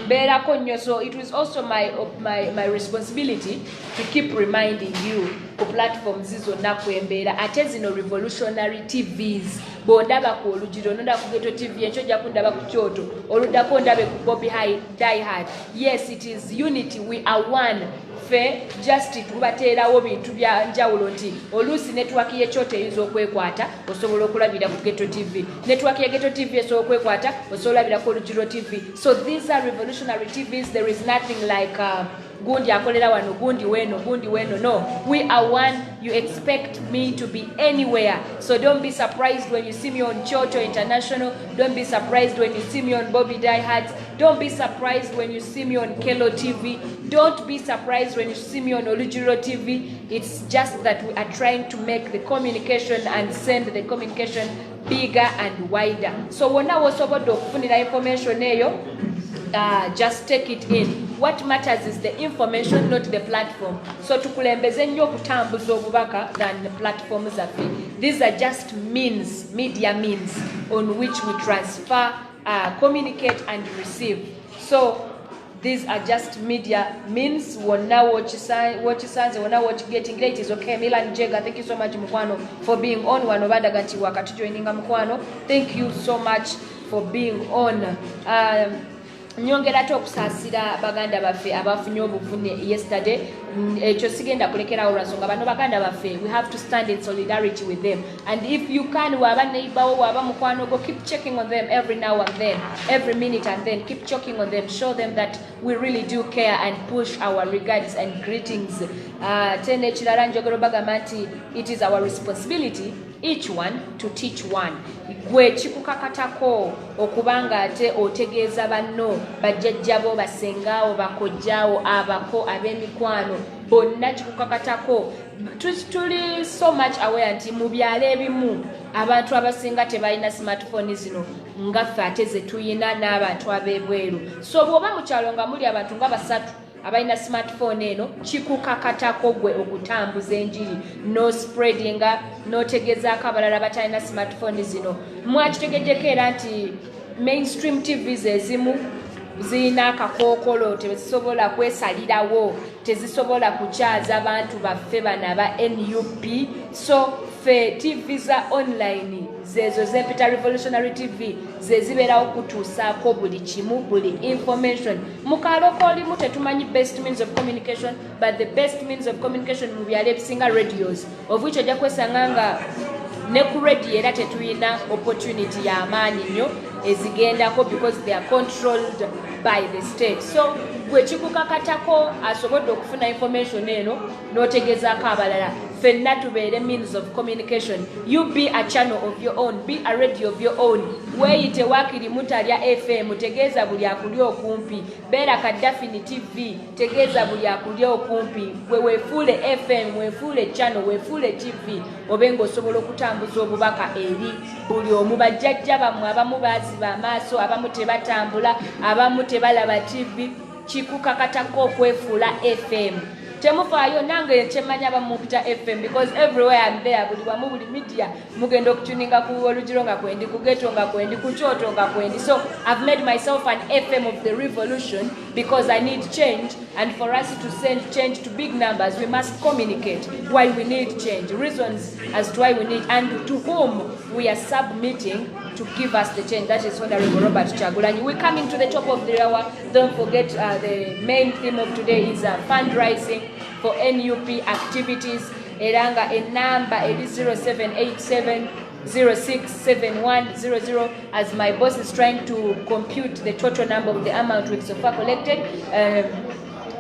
mberako nnyo. So it was also my responsibility to keep reminding you ku platforms zizo nakwembera ate zino revolutionary TVs. Bondaba ku Olugero nonda ku Ghetto TV encho ja kundaba ku Kyoto oludako ndabe ku Bobby High Die Hard. Yes, it is unity, we are one. Fe just tubateerawo bintu bya njawulo nti oluusi network y'Ekyoto eyinza okwekwata osobola okulabira ku Ghetto TV, network ya Ghetto TV esobola okwekwata osobola olabira ku Olugero TV. So these are revolutionary TVs. There is nothing like gundi akolera wano gundi weno. No, we are one. You expect me to be anywhere, so don't be surprised when you see me on Kyoto International. Don't be surprised when you see me on Bobby Die Hard. Don't be surprised when you see me on Kelo TV. Don't be surprised when you see me on Olugero TV. It's just that we are trying to make the communication and send the communication bigger and wider. So wonna wosobodde okufunira information eyo, just take it in. What matters is the information, not the platform. So tukulembeze nnyo okutambuza obubaka than the platforms zaffe. These are just means, media means on which we transfer, communicate and receive. So these are just media means. Wonna wokisanze, wonna wokigetting great is okay. Milan Jega, thank you so much Mukwano for being on. Wano badaga nti wakatujoininga Mukwano. Thank you so much for being on. Nyongera tokusasira baganda baffe abafunye obuvune yesterday. Ekyo sigenda kulekera olwasonga bano baganda baffe, we have to stand in solidarity with them. And if you can, waba neighbor waba mukwano go, keep checking on them every now and then, every minute and then, keep checking on them, show them that we really do care and push our regards and greetings. Tene ekirala njogera bagamba nti it is our responsibility each one to teach one. Gwe kikukakatako okubanga ate otegeeza banno bajjajjabo basengaawo bakojjaawo abako ab'emikwano bonna kikukakatako. Tuli so much aware nti mu byalo ebimu abantu abasinga tebalina smartphone zino nga ffe ate ze tuyina n'abantu ab'ebweru. So bw'oba mu kyalo nga muli abantu nga basatu abaina smartphone eno, kikukakatako gwe okutambuza enjiri, no spreadinga, no tegezaako abalala batalina smartphone zino. Mwakitegejjeko era nti mainstream TVs ezimu zirina akakookolo, tezisobola kwesalirawo, tezisobola kukyaza abantu baffe bano aba NUP. So fe TV za online zezo zempita revolutionary TV zezibeerawo kutuusaako buli kimu, buli information. Mukaloko olimu tetumanyi best means of communication, but the best means of communication mu byalo ebisinga radios, of which ojja kwesanga nga ne ku radio era tetuyina opportunity ya amaanyi nnyo ezigendako because they are controlled by the state. So gwe kikukakatako asobodde okufuna information eno n'otegezaako abalala, ffenna tubeere means of communication. You be a channel of your own, be a radio of your own. Weeyite Waakiri Mutalya FM, tegeeza buli akuli okumpi. Beera Kadafini TV, tegeeza buli akuli okumpi. Weefuule FM, weefuule channel, weefuule TV, obe ng'osobola okutambuza obubaka eri buli omu. Bajjajja bammwe abamu baaziba amaaso, abamu tebatambula, abamu tebalaba TV, kikukakatako okwefuula FM. Temufaayo nange kyemmanya bamupita FM because everywhere I'm there buli wamu buli media mugenda okutuninga ku Olugiro nga kwendi, ku Geto nga kwendi, ku Kyoto nga kwendi. So I've made myself an FM of the revolution because I need change, and for us to send change to big numbers we must communicate why we need change, reasons as to why we need, and to whom we are submitting to give us the change. That is Honorable Robert Kyagulanyi. We're coming to the top of the hour. Don't forget the main theme of today is fundraising for NUP activities. Eranga a number it is 0787 067100, as my boss is trying to compute the total number of the amount we so far collected.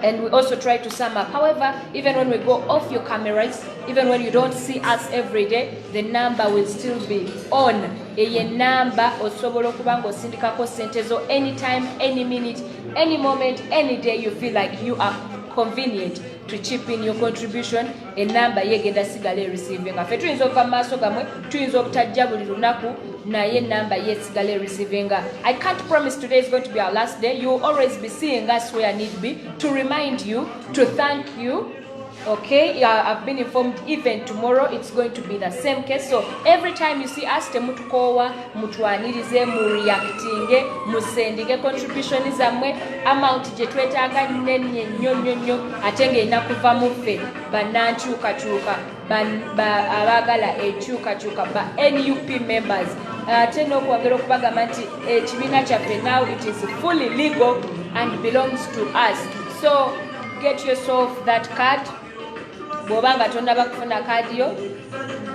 And we also try to sum up. However, even when we go off your cameras, even when you don't see us every day, the number will still be on. A number osobola okuba ng'osindikako sente zo anytime, any minute, any moment, any day you feel like you are convenient to chip in your contribution. A number yegenda sigale receiving. Afe tuyinza okuva mu maaso gamwe, tuyinza obutajja buli lunaku, naye number yesigale receiving. I can't promise today is going to be our last day. You will always be seeing us where need be, to remind you, to thank you. Okay, I've been informed even tomorrow it's going to be the same case. So every time you see us, temutukowa, mutwanirize, mureactinge, musendinge contribution zamwe, amount je twetaaga nnene nnyo atenge inakuva muffe bannankyukakyuka abagala ekyukakyuka ba NUP members. Teno okwongera okubagamba nti ekibiina kyaffe now it is fully legal and belongs to us. So get yourself that card. Bobanga tonaba kufuna card yo,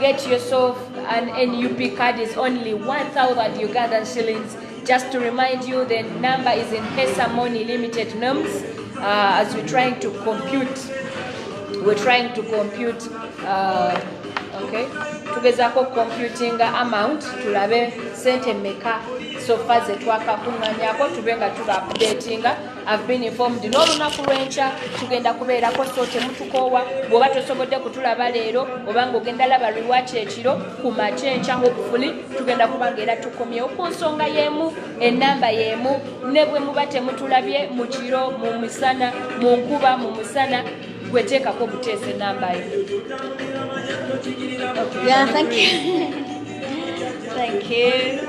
get yourself an NUP card. Is only 1,000 Ugandan shillings. Just to remind you, the number is in Pesa Moni Limited norms. As we're trying to compute, okay, tugezako computing amount tulabe sente meka so far zetwakakuŋŋanyako tube nga tula-updatinga. I've been informed n'olunaku lw'enkya tugenda kubeerako, so temutukoowa bw'oba tosobodde kutulaba leero oba ng'ogenda laba rewatch ekiro ku makya enkya, hopefully tugenda kubanga era tukomyewo ku nsonga y'emu, ennamba y'emu, ne bwe muba temutulabye mu kiro, mu misana, mu nkuba, mu musana, gwe teekako buteesa ennamba yo. Yeah, thank you. Thank you.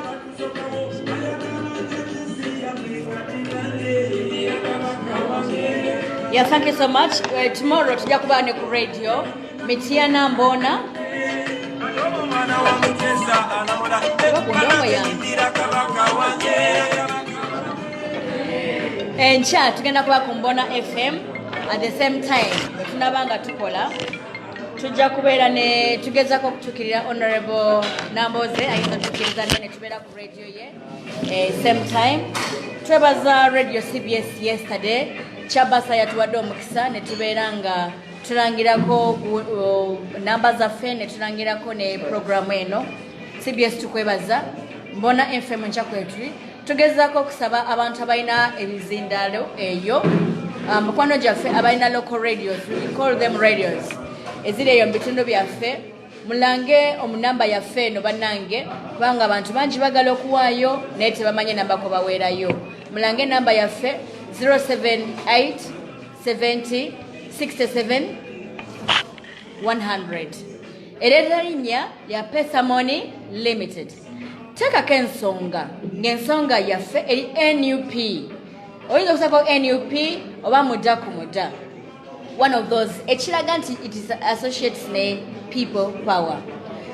Yeah, thank you so much. Tomorrow tujja kuba ne ku radio Mitiana Mbona enkya tugenda kuba ku Mbona FM at the same time tunabanga tukola tujja kubeera ne tugezako okutukirira Honorable Namboze ayinza tukiriza ne tubeera ku radio ye same time. Twebaza radio CBS yesterday Chabasa yatuwadde omukisa ne tubeera nga tulangirako namba zaffe ne tulangirako ne programu eno CBS. Tukwebaza Mbona FM nchakwetuli tugezako okusaba abantu abalina ebizindalo eyo mukwano gyaffe abalina local radios, we call them radios, eziri eyo mu bitundu byaffe, mulange omunamba yaffe eno bannange kubanga abantu bangi bagala okuwaayo naye tebamanye namba ko baweerayo. Mulange namba yaffe 078 70 67 100. Era linnya ya Pesa Moni Limited. Tekako ensonga ng'ensonga yaffe eri NUP. Oyinza okusako NUP oba MUDA ku MUDA. One of those ekiraga nti it is associates ne people power.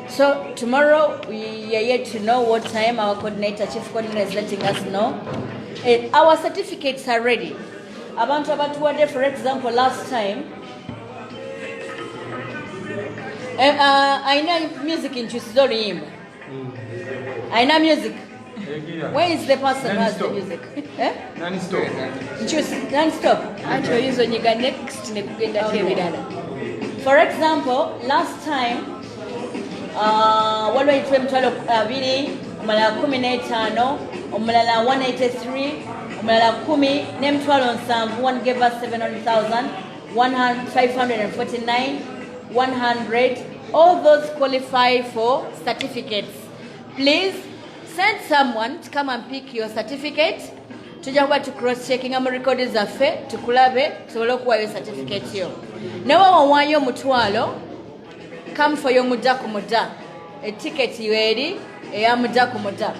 So tomorrow we are yet to know what time our coordinator, chief coordinator, is letting us know. Our certificates are ready. Abantu abatuwadde, for example, last time aina music inkyusiza oluyimba. Aina music. Where is the person who has the music? Non-stop. Non-stop. Anti oyinza onyiga next ne kugenda ebirala. For example, last time, waliwo yitwa emitwalo 2, omulala 15, omulala 183, omulala 10 n'emitwalo 7, one gave us 700,000, 549, 100. All those qualify for certificates. Please send someone to come and pick your certificate. Tujja kuba tu cross checking ama records zaffe tukulabe tusobole okuwa yo certificate yo. Nawe wawaayo omutwalo, come for your MUDA ku MUDA. A ticket yo eri eya MUDA ku MUDA.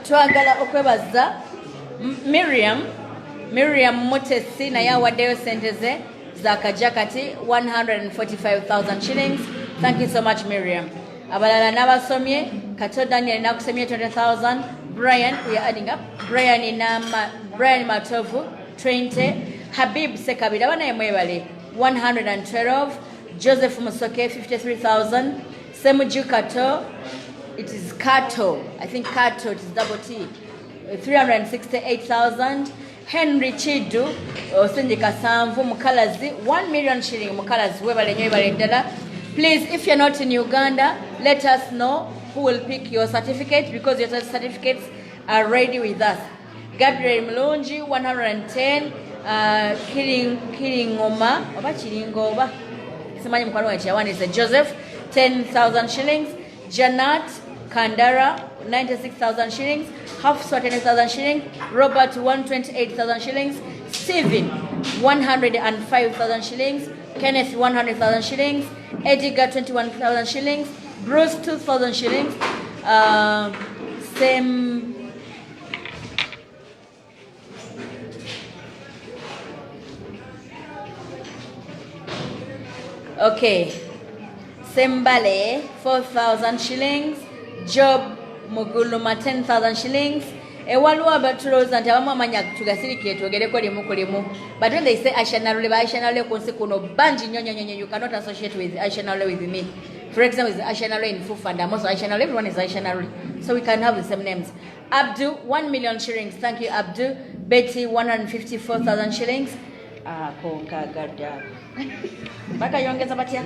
Twagala okwebaza Miriam Mutesi naye awaddeyo sente ze zakajakati 145,000 shillings. Thank you so much, Miriam. Abalala n'abasomye, Kato Daniel nakusomye 20,000. Brian, we are adding up. Brian Matovu 20. Habib Sekabira bana yemwebale 112. Joseph Musoke 53,000. Semuju Kato, it is Kato. I think Kato, it is double T. 368,000. Henry Chidu Osindika Sanvu Mukalazi 1 million shilling Mukalazi webale nyo ebale ndala. Please, if you're not in Uganda, let us know who will pick your certificate because your certificates are ready with us. Gabriel Mlunji 110. Kiringoma oba Chiringoba simanyi mukwano wa Chawan is a Joseph 10,000 shillings. Janat Kandara 96,000 shillings. Hafsa 10,000 shillings. Robert 128,000 shillings. Steven 105,000 shillings. Kenneth 100,000 shillings. Edgar 21,000 shillings. Bruce 2,000 shillings. Okay. Sembale 4,000 shillings. Job Muguluma 10,000 shillings. Waliwo abatuloza nti abamu amanya tugasirikire twogereko limu ku limu. But when they say Ashanarule, Ashanarule kunsi kuno banji nyonyo, you cannot associate with Ashanarule with me. For example, is Ashanarule in Fufanda. Most Ashanarule, everyone is Ashanarule. So we can have the same names. Abdu, 1 million shillings. Thank you, Abdu. Betty, 154,000 shillings. Konka gada. Baka yongeza batia?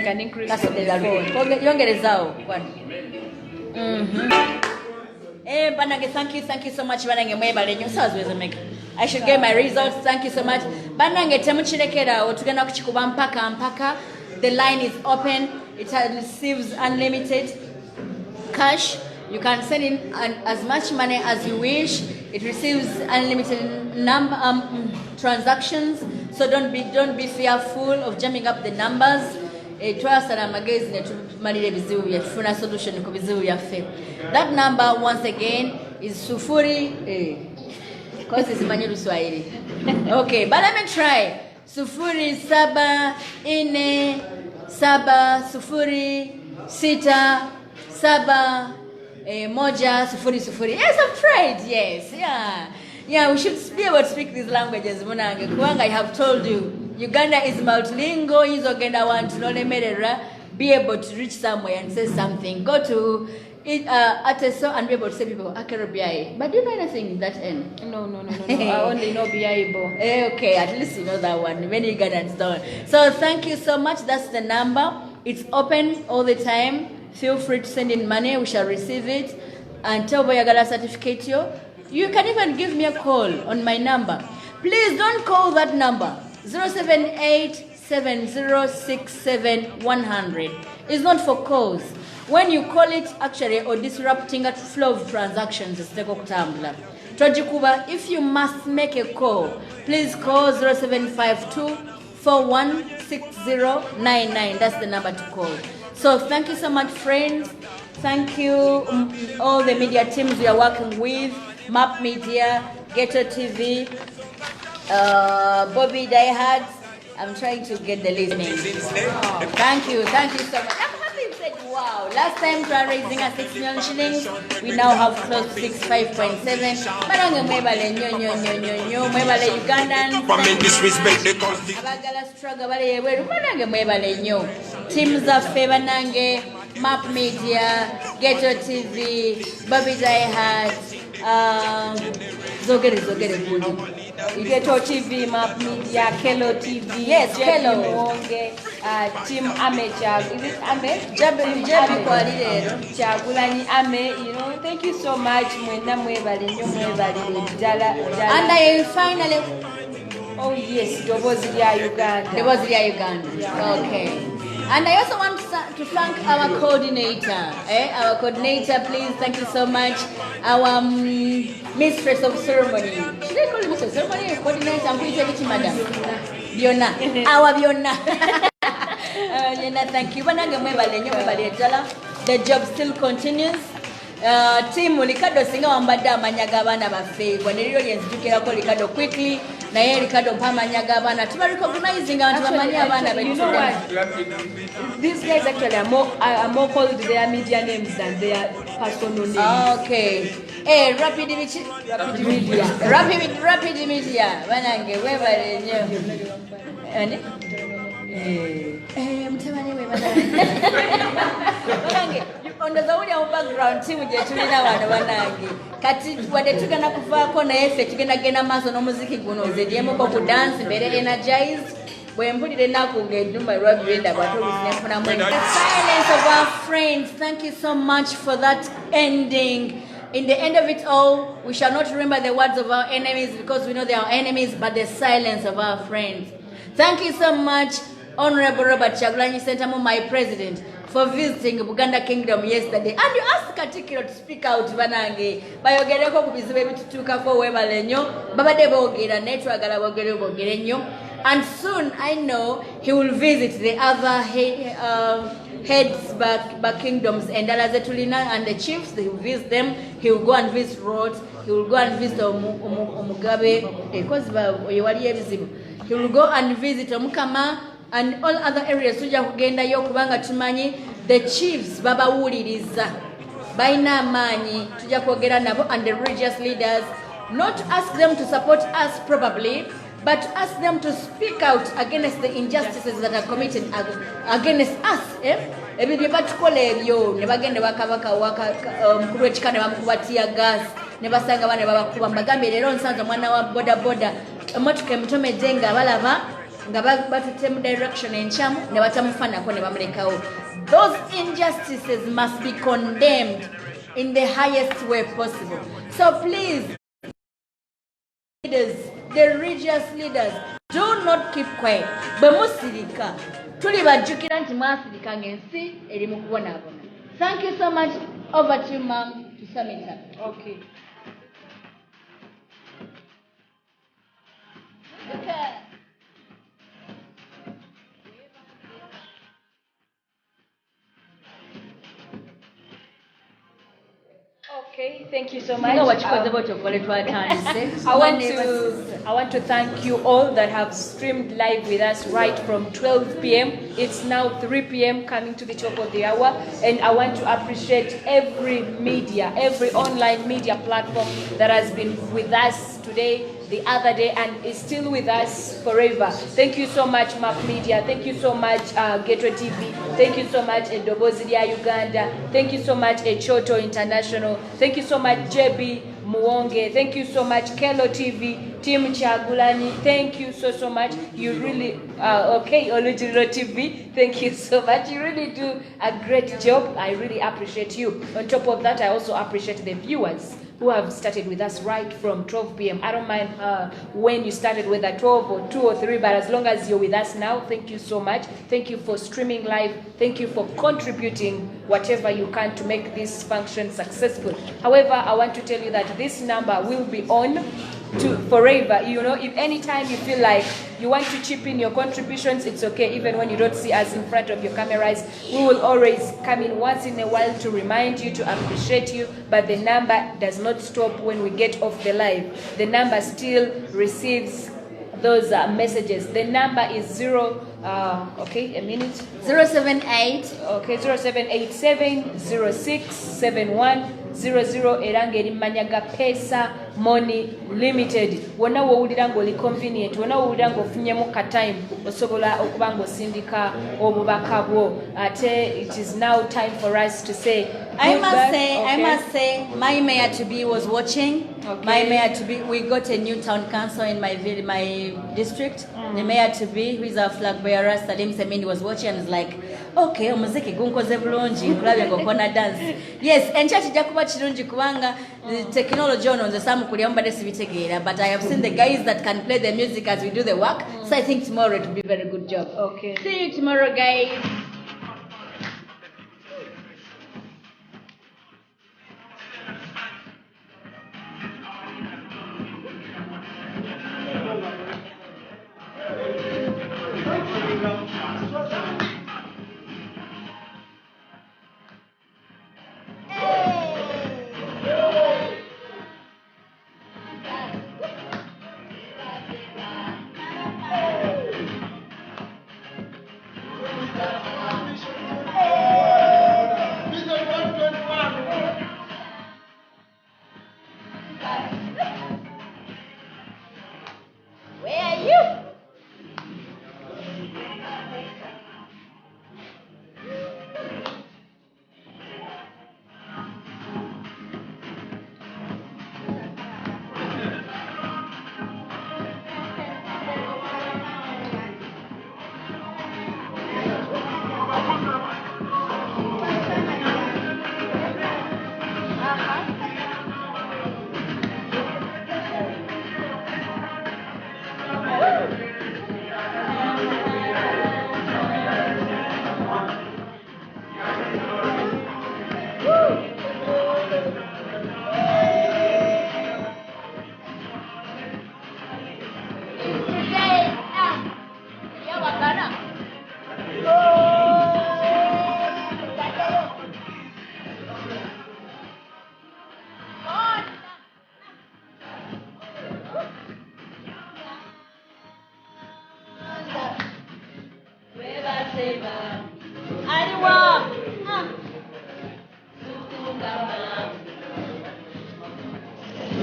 Can increase Yongerezao. Banange, thank you so much. Banange mwebale nyo sawa make. I should get my results. Thank you so much. Banange temuchirekera otugenda kuchikuba mpaka. The line is open. It receives unlimited cash. You can send in as much money as you wish. It receives unlimited number transactions. So don't be fearful of jamming up the numbers. Twasala amagezi netumalira ebizibu byaffe tufuna solution ku bizibu byaffe. That number once again is sufuri cause simanyi Luswahili. Okay, but let me try. 07476770. Yes, I've tried. Yes, yeah. We should be able to speak these languages. Munange kubanga I have told you. Uganda is multilingual. Is Uganda want to be able to reach somewhere and say something. Go to Ateso and be able to say people Akerobiai. But do you know anything in that end? No. I only know Biaibo. Okay, at least you know that one. Many Ugandans don't. So thank you so much. That's the number. It's open all the time. Feel free to send in money. We shall receive it. And tell Boyagala certificate you can even give me a call on my number. Please don't call that number. 078-7067-100. It's not for calls. When you call it actually or disrupting a flow of transactions, it's Tojikuba, if you must make a call, please call 0752-416099. That's the number to call. So thank you so much, friends. Thank you, all the media teams we are working with, Map Media, Ghetto TV, Bobby Diehards. I'm trying to get the listening. Wow. Thank you so much. I'm happy you said wow. Last time we were raising a 6 million shillings. We now have close to 5.7. Manange mwebale nyo mwebale Ugandan. Abagala struggle bale yeweru manange mwebale nyo. Teams zaffe banange Map Media, Ghetto TV, Bobby Diehards, zogere bulungi. Ghetto TV, Map Media, Kelo TV, Yes, Kelo. Muwonge, Team Ame Chag. Is it Ame? Jabi kwalirero. Chagulani Ame, you know, thank you so much. Mwenda mwebali, nyo mwebali, jala. And I finally, Oh yes, Dobozi ya Uganda. Yeah. Okay. And I also want to thank our coordinator. Our coordinator, please, thank you so much. Our mistress of ceremony. Should I call it mistress of ceremony or coordinator? I'm going to tell you, madam. Biona. Our Biona. Thank you. The job still continues. Team Ricardo singa wambadde amanyaga abaana baffe gwaneriyo yenzijukirako Ricardo quickly naye Ricardo mpa amanyaga abaana tuba recognizing abantu bamanyi abaana you know what? These guys actually are more called their media names than their personal names. Okay. Rapid media banange webale nnyo mutabani we banange ondoza uli mu background team gye tulina wano banange kati wadde tugenda kuvaako naye ffe tugenda genda maaso n'omuziki guno ozedyemuko ku dance mbeere energized bwe mpulira ennaku ng'ennumba lwabirenda bwate oluzinefunamu the silence of our friends. Thank you so much for that ending. In the end of it all, we shall not remember the words of our enemies because we know they are our enemies, but the silence of our friends. Thank you so much, Honorable Robert Chagulanyi Sentamu, my president, for visiting Buganda Kingdom yesterday. And you asked Katikiro to speak out, Banange. Bayogereko kubizibu ebitutukako webale nnyo. Babadde boogera naye twagala boogere nnyo. And soon, I know, he will visit the other heads back kingdoms and Alazetulina and the chiefs. He will visit them. He will go and visit roads. He will go and visit Omugabe. He will go and visit Omukama and all other areas. Tujja kugendayo kubanga tumanyi the chiefs babawuliriza. Baina amaanyi tujja kwogera nabo and the religious leaders. Not to ask them to support us probably, but to ask them to speak out against the injustices that are committed against us. Ebyo bye batukola ebyo ne bagenda bakabaka omukulu w'ekika ne bamukuba tiya gas ne basanga bane babakuba mbagambye leero nsanze omwana wa bodaboda emmotoka emutomedde nga balaba nga batutte mu direction enkyamu ne batamufaanako ne bamulekawo. Those injustices must be condemned in the highest way possible. So please, leaders, the religious leaders, do not keep quiet. Bemusirika tuli bajjukira nti mwasirika ng'ensi eri mu kubonaabona. Thank you so much. Over to you, ma'am, to sum it up. Okay. Okay, thank you so much. I want to thank you all that have streamed live with us right from 12 p.m. It's now 3 p.m. coming to the top of the hour, and I want to appreciate every media, every online media platform that has been with us today, the other day, and is still with us forever. Thank you so much, Map Media. Thank you so much, Ghetto TV. Thank you so much, Dobozi ya Uganda. Thank you so much, Choto International. Thank you so much, JB Muwonge. Thank you so much, Kelo TV, Team Chagulani. Thank you so much. You really, Olujiro TV. Thank you so much. You really do a great job. I really appreciate you. On top of that, I also appreciate the viewers who have started with us right from 12 p.m. I don't mind when you started, whether 12 or 2 or 3, but as long as you're with us now, thank you so much. Thank you for streaming live. Thank you for contributing whatever you can to make this function successful. However, I want to tell you that this number will be on to forever. You know, if anytime you feel like you want to chip in your contributions, it's okay. Even when you don't see us in front of your cameras, we will always come in once in a while to remind you, to appreciate you, but the number does not stop when we get off the live. The number still receives those messages. The number is 078 0787067100 era ng'eri manyaga Pesa Moni Limited. Wonna wowulira ng'oli convenient, wonna wowulira ng'ofunyemu ka time osobola okuba ng'osindika obubaka bwo. Ate it is now time for us to say I must say, my mayor to be was watching. Okay. My mayor to be, we got a new town council in my district. The mayor to be, who is our flag bearer, Salim Semini, was watching and was like, okay, omuziki gunkoze bulungi, kulabye ngokona dance. Yes, and church jakuba chirungi kubanga the technology ono nze samu kulya mbadde sibitegeera, but I have seen the guys that can play the music as we do the work. So I think tomorrow it will be a very good job. Okay. See you tomorrow, guys. Where are you?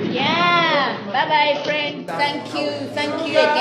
Yeah. Bye bye, friends. Thank you again.